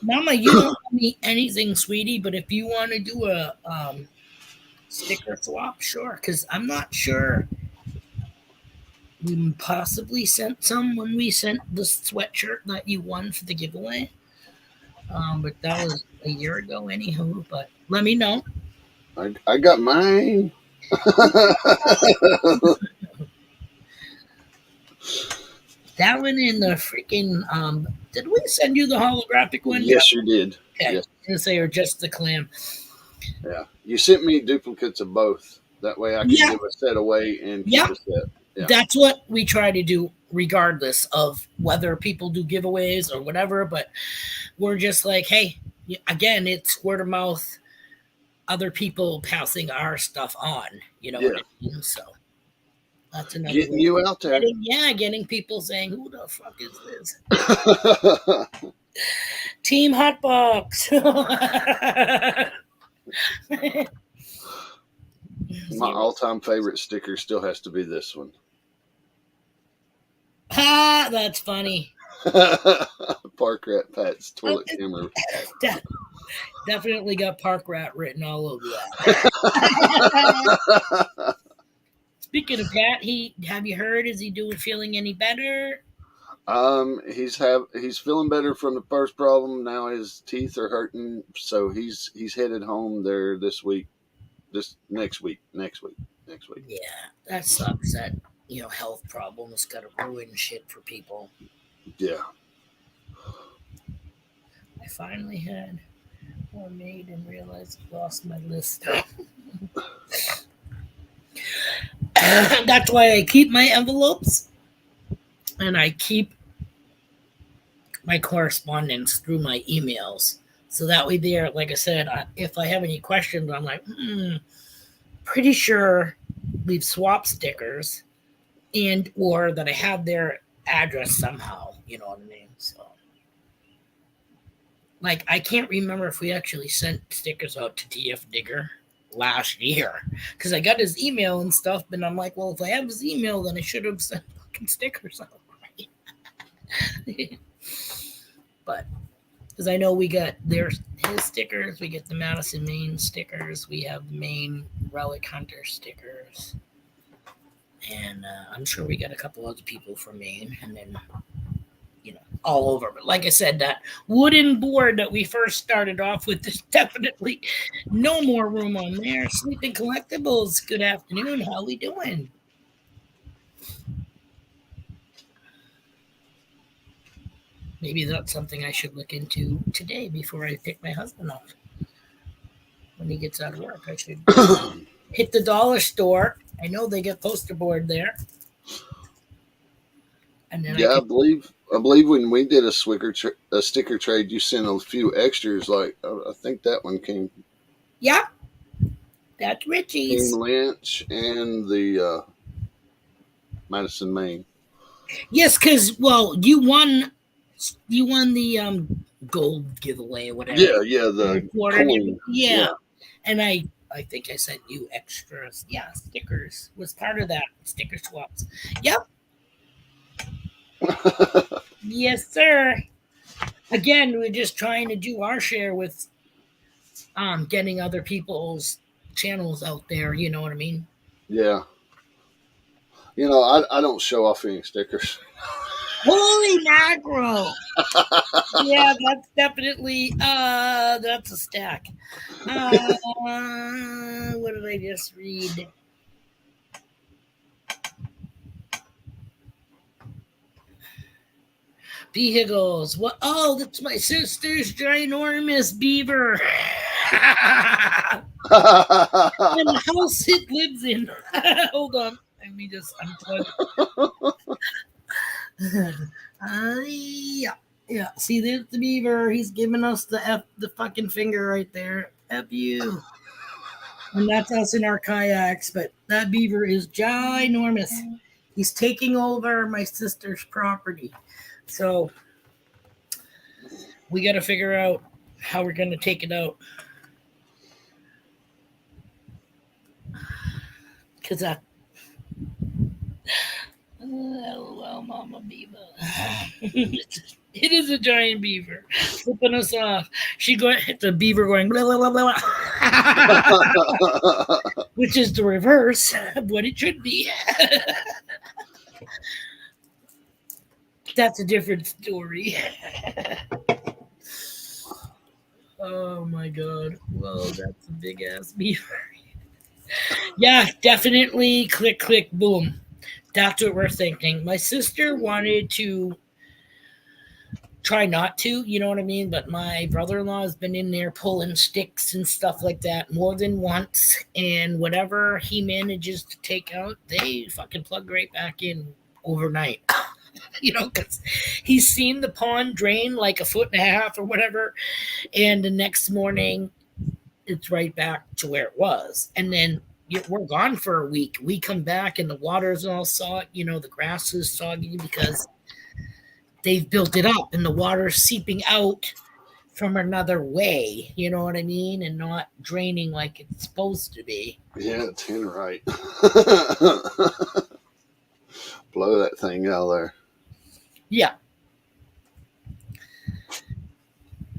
Mama, you don't owe me anything, sweetie, but if you want to do a sticker swap, sure, because I'm not sure. We possibly sent some when we sent the sweatshirt that you won for the giveaway. But that was a year ago, anywho. But let me know. I got mine. That one in the freaking. Did we send you the holographic one? Yes, you did. Okay. Yes. I was gonna say, or just the clam. Yeah, you sent me duplicates of both. That way, I can give a set away and keep a set. Yeah. That's what we try to do, regardless of whether people do giveaways or whatever. But we're just like, hey, again, it's word of mouth, other people passing our stuff on. You know what I mean? So that's another getting you out there. Getting people saying, "Who the fuck is this?" Team Hotbox. My all-time favorite sticker still has to be this one. Ha! That's funny. Park Rat Pat's toilet camera. Definitely got Park Rat written all over that. Speaking of Pat, have you heard? Is he feeling any better? He's feeling better from the first problem. Now his teeth are hurting, so he's headed home there this week. Next week. Yeah, that sucks. That health problems got to ruin shit for people. Yeah. I finally had one made and realized I lost my list. That's why I keep my envelopes and I keep my correspondence through my emails. So that way there, like I said, if I have any questions, I'm like, pretty sure we've swapped stickers or that I have their address somehow. You know what I mean? So, like, I can't remember if we actually sent stickers out to TF Digger last year because I got his email and stuff, and I'm like, well, if I have his email, then I should have sent fucking stickers out. Right? But because I know we got his stickers, we get the Madison, Maine stickers, we have the Maine Relic Hunter stickers, and I'm sure we got a couple other people from Maine, and then all over. But like I said, that wooden board that we first started off with, there's definitely no more room on there. Sleeping Collectibles, good afternoon. How we doing? Maybe that's something I should look into today before I pick my husband up. When he gets out of work, I should hit the dollar store. I know they get poster board there. And then I believe when we did a sticker trade, you sent a few extras. Like I think that one came. Yeah, that's Richie's. Team Lynch and the Madison, Maine. Yes, because you won the gold giveaway or whatever. Yeah, the coin. Yeah, and I think I sent you extras. Yeah, stickers was part of that sticker swaps. Yep. Yes, sir. Again, we're just trying to do our share with getting other people's channels out there. You know what I mean? Yeah. You know, I don't show off any stickers. Holy mackerel! Yeah, that's definitely that's a stack. What did I just read? Vehicles. What? Oh, that's my sister's ginormous beaver. In the house it lives in. Hold on. Let me just unplug it. Yeah. Yeah. See, there's the beaver. He's giving us the fucking finger right there. F you. And that's us in our kayaks, but that beaver is ginormous. He's taking over my sister's property. So we got to figure out how we're going to take it out. Because that. LOL, Mama Beaver. It is a giant beaver flipping us off. She going the beaver going blah, blah, blah, blah. Which is the reverse of what it should be. That's a different story. Oh my god. Whoa, that's a big ass beaver. Yeah, definitely click, click, boom. That's what we're thinking. My sister wanted to try not to, you know what I mean? But my brother-in-law has been in there pulling sticks and stuff like that more than once. And whatever he manages to take out, they fucking plug right back in overnight. You know, because he's seen the pond drain like a foot and a half or whatever. And the next morning, it's right back to where it was. And then we're gone for a week. We come back and the water's all soggy. You know, the grass is soggy because they've built it up and the water's seeping out from another way. You know what I mean? And not draining like it's supposed to be. Yeah, it's in right. Blow that thing out of there. Yeah.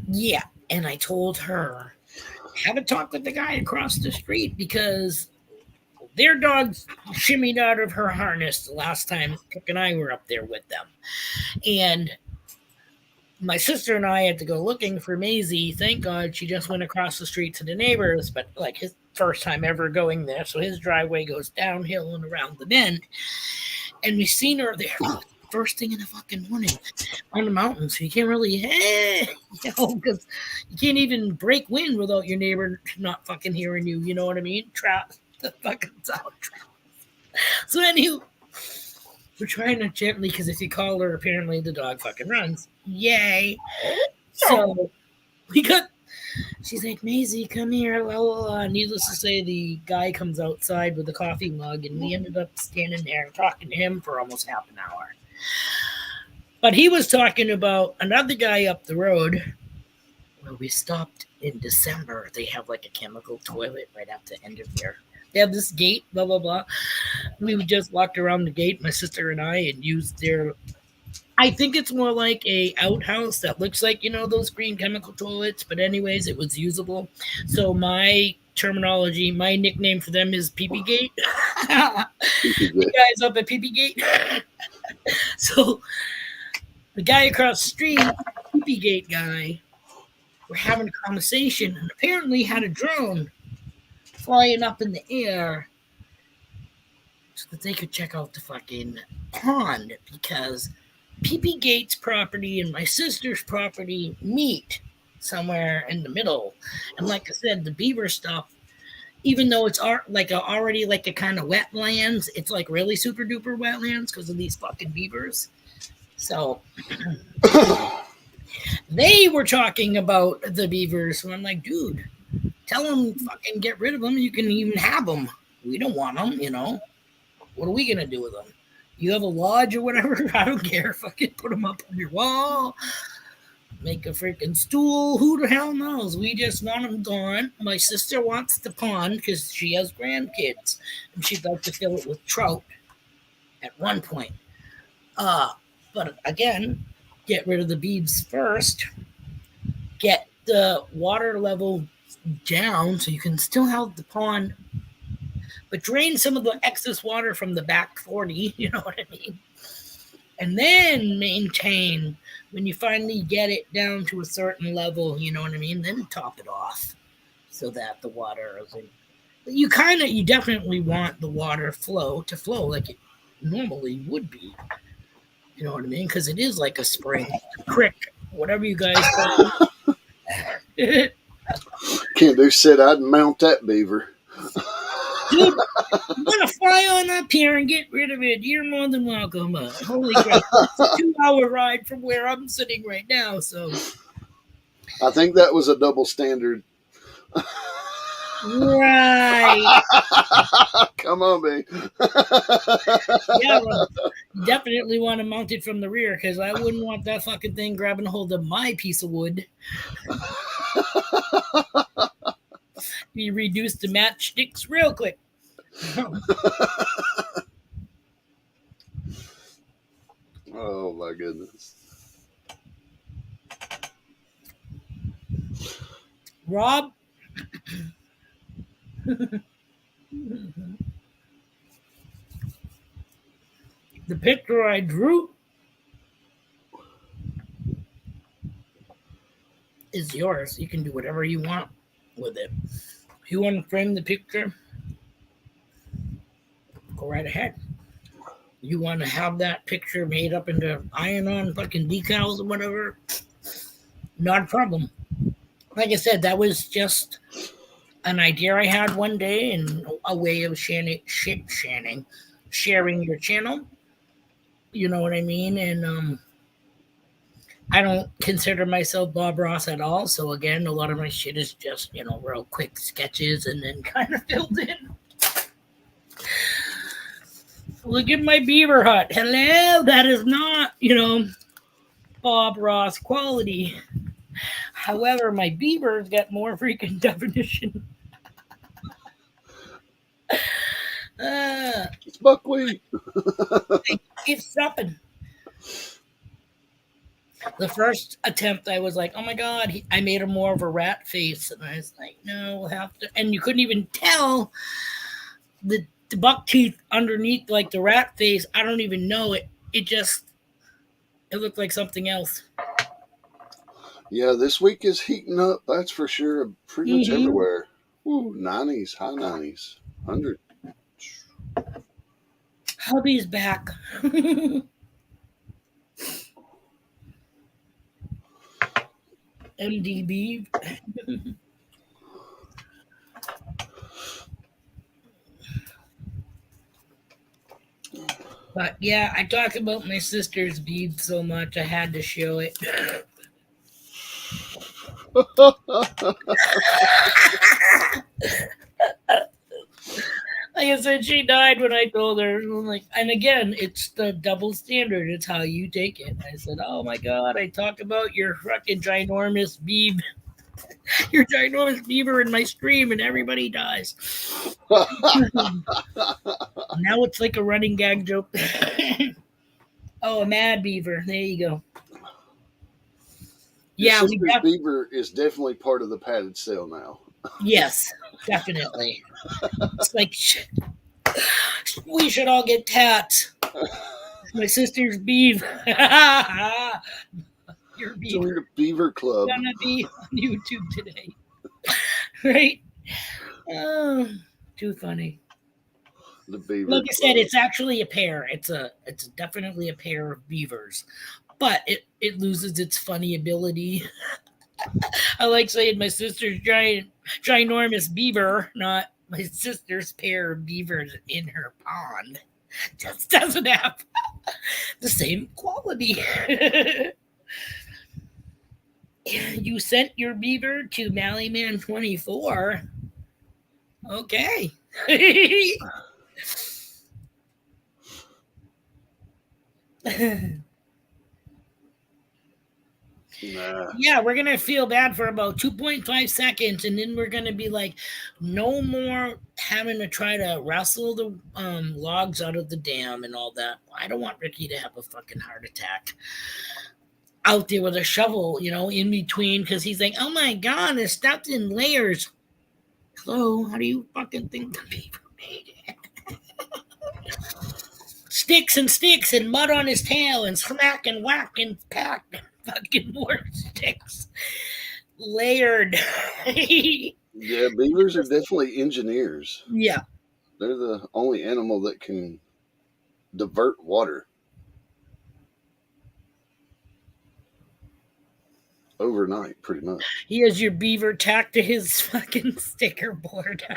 Yeah. And I told her, have a talk with the guy across the street because their dog shimmied out of her harness the last time Cook and I were up there with them. And my sister and I had to go looking for Maisie. Thank God she just went across the street to the neighbors, but like his first time ever going there. So his driveway goes downhill and around the bend. And we seen her there first thing in the fucking morning on the mountain. So you can't really, because you can't even break wind without your neighbor not fucking hearing you. You know what I mean? Trap the fucking sound trap. So anyway, we're trying to gently, because if you call her, apparently the dog fucking runs. Yay. So she's like, Maisie, come here. La, la, la. Needless to say, the guy comes outside with a coffee mug, and we ended up standing there and talking to him for almost half an hour. But he was talking about another guy up the road where we stopped in December. They have like a chemical toilet right at the end of there. They have this gate, blah, blah, blah. We just walked around the gate, my sister and I, and used their, I think it's more like a outhouse that looks like, you know, those green chemical toilets. But anyways, it was usable. So my terminology, my nickname for them is Pee-Pee Gate. The guys up at Pee-Pee Gate. So the guy across the street, Pee-Pee Gate guy, were having a conversation and apparently had a drone flying up in the air so that they could check out the fucking pond, because Pee-Pee Gate's property and my sister's property meet somewhere in the middle. And like I said, the beaver stuff, even though it's already like a kind of wetlands, it's like really super duper wetlands because of these fucking beavers. So they were talking about the beavers. So I'm like, dude, tell them fucking get rid of them. You can even have them. We don't want them, you know. What are we going to do with them? You have a lodge or whatever? I don't care. Fucking put them up on your wall. Make a freaking stool. Who the hell knows? We just want them gone. My sister wants the pond because she has grandkids. And she'd like to fill it with trout at one point. But again, get rid of the beads first. Get the water level down so you can still have the pond, but drain some of the excess water from the back 40, you know what I mean? And then maintain when you finally get it down to a certain level, you know what I mean? Then top it off so that the water isn't. You definitely want the water to flow like it normally would be. You know what I mean? Because it is like a spring, a creek, whatever you guys call it. Can't do sit out and mount that beaver. Dude, you want to fly on up here and get rid of it? You're more than welcome. Holy crap. It's a 2-hour ride from where I'm sitting right now. So I think that was a double standard. right. Come on, babe. Yeah, well, you definitely want to mount it from the rear because I wouldn't want that fucking thing grabbing a hold of my piece of wood. You reduce the matchsticks real quick. Oh my goodness. Rob? The picture I drew is yours. You can do whatever you want with it. If you want to frame the picture, go right ahead. You want to have that picture made up into iron-on fucking decals or whatever, not a problem. Like I said, that was just an idea I had one day and a way of sharing your channel. You know what I mean? And I don't consider myself Bob Ross at all. So again, a lot of my shit is just, real quick sketches and then kind of filled in. Look at my beaver hut. Hello, that is not, Bob Ross quality. However, my beavers got more freaking definition. It's buckwheat. It's something. The first attempt, I was like, oh my God, I made him more of a rat face. And I was like, no, we'll have to. And you couldn't even tell the buck teeth underneath, like the rat face. I don't even know it. It looked like something else. Yeah, this week is heating up. That's for sure. Pretty much everywhere. Ooh, 90s, high 90s, 100. Hubby's back. MDB. But yeah, I talk about my sister's bead so much, I had to show it. Like I said, she died when I told her. And again, it's the double standard. It's how you take it. I said, oh my God, I talk about your fucking ginormous beaver. Your ginormous beaver in my stream and everybody dies. Now it's like a running gag joke. Oh, a mad beaver. There you go. Yeah, beaver is definitely part of the padded cell now. Yes, definitely. It's like, we should all get tats. My sister's beaver. Your beaver. Join the beaver club. Gonna be on YouTube today. Right? Oh, too funny. The beaver like I club. said, it's actually a pair. It's definitely a pair of beavers. But it loses its funny ability. I like saying my sister's ginormous beaver, not my sister's pair of beavers in her pond. Just doesn't have the same quality. You sent your beaver to Mallyman24. Okay. Nah. Yeah, we're going to feel bad for about 2.5 seconds, and then we're going to be like, no more having to try to wrestle the logs out of the dam and all that. I don't want Ricky to have a fucking heart attack out there with a shovel, in between, because he's like, oh my God, it's stuffed in layers. Hello, how do you fucking think the beaver made sticks and mud on his tail and smack and whack and pack and fucking more sticks. Layered. Yeah, beavers are definitely engineers. Yeah. They're the only animal that can divert water overnight, pretty much. He has your beaver tacked to his fucking sticker board. We're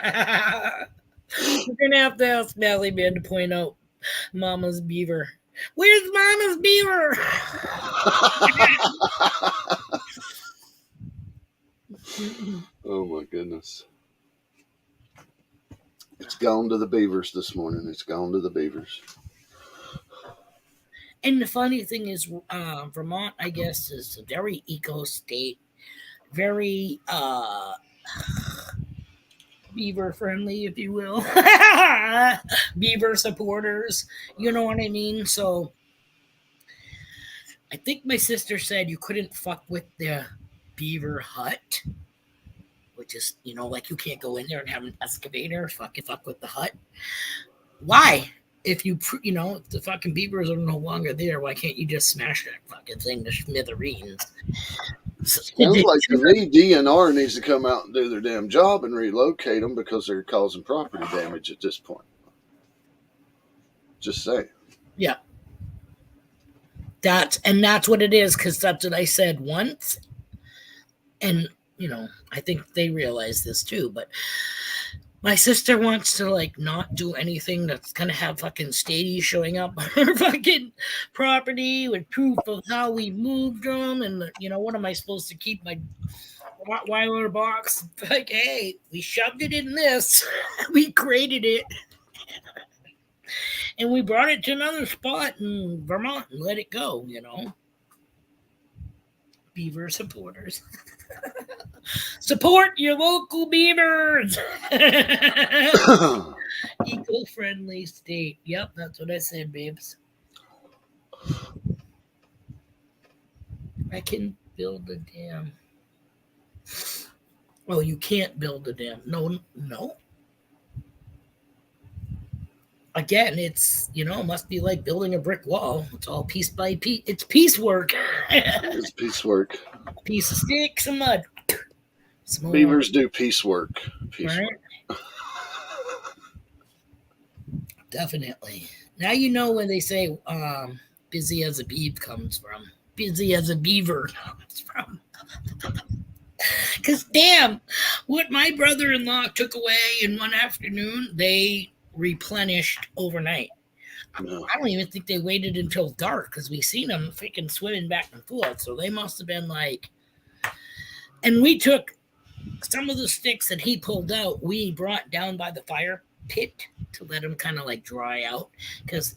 gonna have to ask Mally Man to point out Mama's beaver. Where's Mama's beaver? Oh my goodness. It's gone to the beavers this morning. It's gone to the beavers. And the funny thing is, Vermont, I guess, is a very eco state, very beaver friendly, if you will. Beaver supporters, you know what I mean? So I think my sister said you couldn't fuck with the beaver hut, which is, like you can't go in there and have an excavator fuck with the hut. Why? If if the fucking beavers are no longer there, why can't you just smash that fucking thing to smithereens? Sounds like to me DNR needs to come out and do their damn job and relocate them because they're causing property damage at this point. Just say. Yeah. That's what it is, because that's what I said once. And, I think they realize this too, but my sister wants to not do anything that's gonna have fucking stadies showing up on her fucking property with proof of how we moved them, and what am I supposed to keep my Rottweiler box? Like, hey, we shoved it in this, we created it, and we brought it to another spot in Vermont and let it go. Beaver supporters. Support your local beavers. Eco-friendly state. Yep, that's what I said, babes. I can build a dam. Well, you can't build a dam. No. Again, it's, must be like building a brick wall. It's all piece by piece. It's piecework. It's piecework. Piece of sticks and mud. Small. Beavers do piecework. Right? Definitely. Now you know when they say busy as a beaver comes from. Busy as a beaver comes from. Because damn, what my brother-in-law took away in one afternoon, they replenished overnight. No. I don't even think they waited until dark, because we seen them freaking swimming back and forth. So they must have been and we took some of the sticks that he pulled out, we brought down by the fire pit to let them kind of dry out, because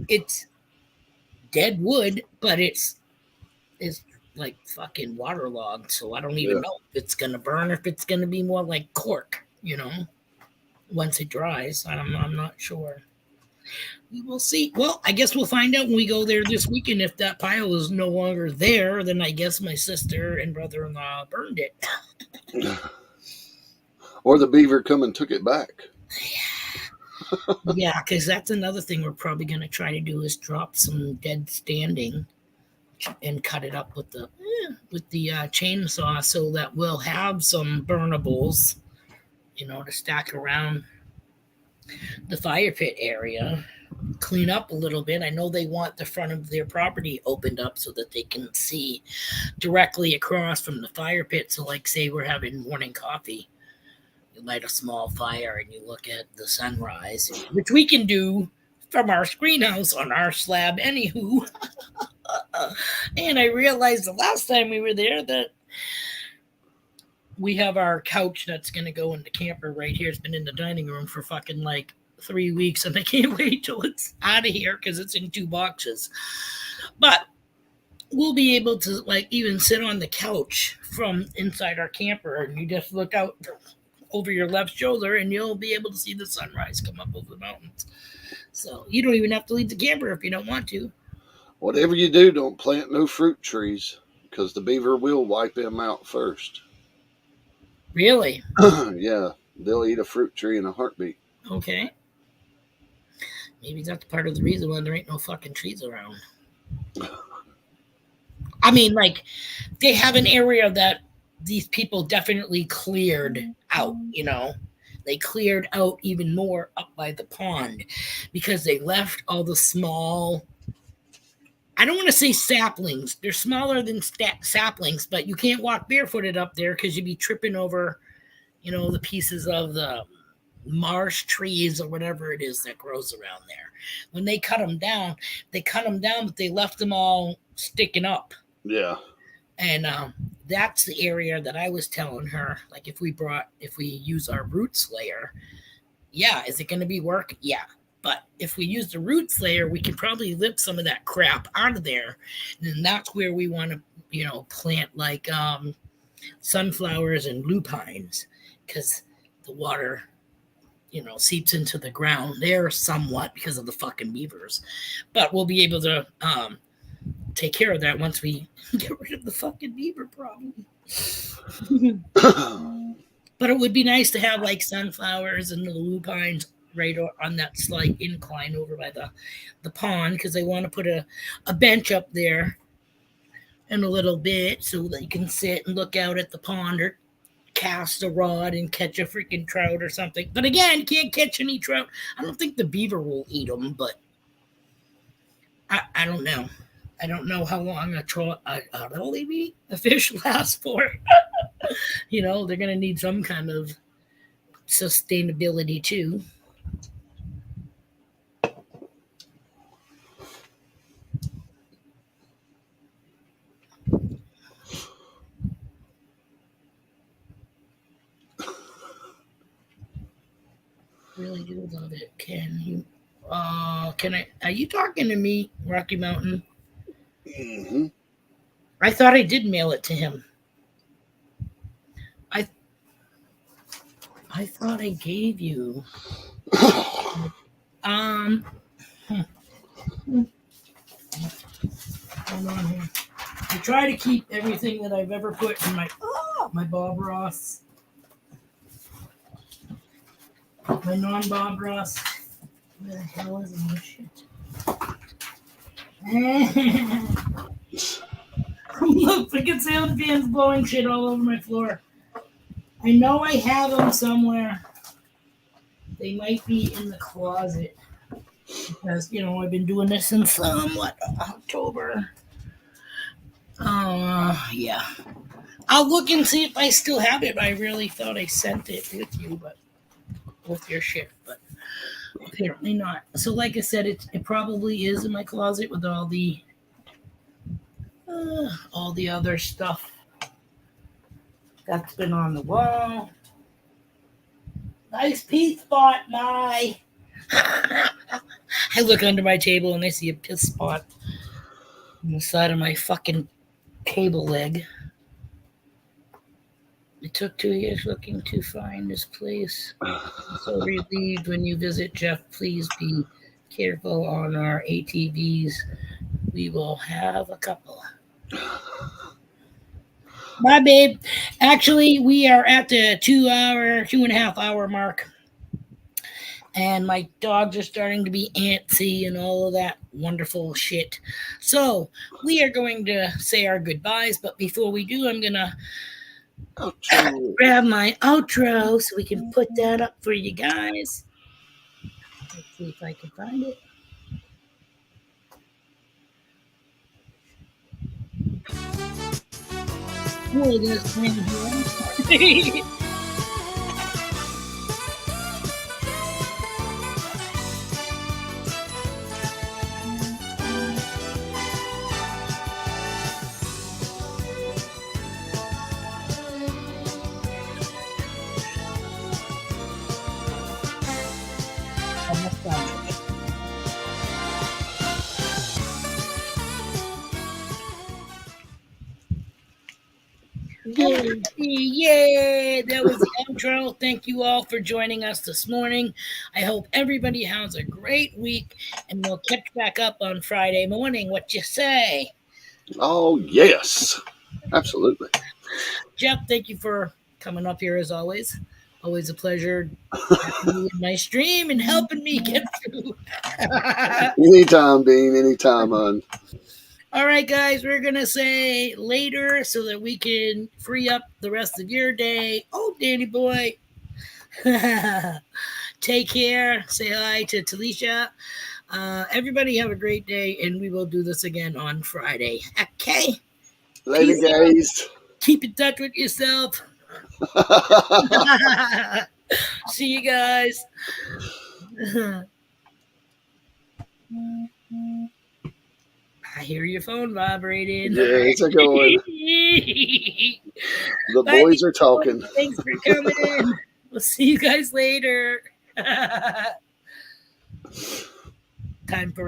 it's dead wood, but it's fucking waterlogged, so I don't even know if it's gonna burn or if it's gonna be more like cork, once it dries. I'm not sure. We will see. Well, I guess we'll find out when we go there this weekend. If that pile is no longer there, then I guess my sister and brother-in-law burned it. Or the beaver come and took it back. Yeah, because that's another thing we're probably going to try to do, is drop some dead standing and cut it up with the chainsaw, so that we'll have some burnables, to stack around the fire pit area, clean up a little bit. I know they want the front of their property opened up so that they can see directly across from the fire pit. So say we're having morning coffee, you light a small fire and you look at the sunrise, which we can do from our screen house on our slab anywho. And I realized the last time we were there that we have our couch that's going to go in the camper right here. It's been in the dining room for fucking 3 weeks, and I can't wait till it's out of here because it's in 2 boxes. But we'll be able to even sit on the couch from inside our camper, and you just look out over your left shoulder and you'll be able to see the sunrise come up over the mountains. So you don't even have to leave the camper if you don't want to. Whatever you do, don't plant no fruit trees, because the beaver will wipe them out first. Really? Yeah, they'll eat a fruit tree in a heartbeat. Okay. Maybe that's part of the reason why there ain't no fucking trees around. I mean, like, they have an area that these people definitely cleared out, you know. They cleared out even more up by the pond because they left all the small, I don't want to say saplings. They're smaller than saplings, but you can't walk barefooted up there because you'd be tripping over, you know, the pieces of the marsh trees or whatever it is that grows around there. When they cut them down, but they left them all sticking up. Yeah. And that's the area that I was telling her, like, if we use our root slayer, yeah, is it going to be work? Yeah. But if we use the root slayer, we can probably lift some of that crap out of there. And that's where we want to, you know, plant like sunflowers and lupines, because the water, you know, seeps into the ground there somewhat because of the fucking beavers. But we'll be able to take care of that once we get rid of the fucking beaver problem. But it would be nice to have like sunflowers and the lupines right on that slight incline over by the pond, because I want to put a bench up there in a little bit so that you can sit and look out at the pond or cast a rod and catch a freaking trout or something. But again, can't catch any trout. I don't think the beaver will eat them, but I don't know. I don't know how long a fish lasts for. You know, they're going to need some kind of sustainability too. Really do love it. Can you? Are you talking to me, Rocky Mountain? Mm-hmm. I thought I did mail it to him. I thought I gave you. Hold on here. I try to keep everything that I've ever put in my Bob Ross, my non-Bob Ross. Where the hell is this shit? Look, I can see all the fans blowing shit all over my floor. I know I have them somewhere. They might be in the closet because, you know, I've been doing this since October. Yeah. I'll look and see if I still have it. I really thought I sent it with you, but with your shit, but apparently not. So, like I said, it probably is in my closet with all the other stuff that's been on the wall. Nice piece spot, my. I look under my table and I see a piss spot on the side of my fucking table leg. It took 2 years looking to find this place. I'm so relieved when you visit, Jeff. Please be careful on our ATVs. We will have a couple. Bye, babe. Actually, we are at the 2.5 hour mark. And my dogs are starting to be antsy and all of that wonderful shit. So we are going to say our goodbyes. But before we do, I'm going to grab my outro so we can put that up for you guys. Let's see if I can find it. Oh, there's plenty. Yay! That was the outro. Thank you all for joining us this morning. I hope everybody has a great week, and we'll catch back up on Friday morning. What you say? Oh, yes. Absolutely. Jeff, thank you for coming up here as always. Always a pleasure having you in my stream and helping me get through. Anytime, Bean. Anytime, hon. All right, guys, we're going to say later so that we can free up the rest of your day. Oh, Danny boy. Take care. Say hi to Talisha. Everybody have a great day, and we will do this again on Friday. Okay? Later, Peace guys. Keep in touch with yourself. See you guys. I hear your phone vibrating. Yeah, it's a good one. The Bye, boys are talking. Thanks for coming in. We'll see you guys later. Time for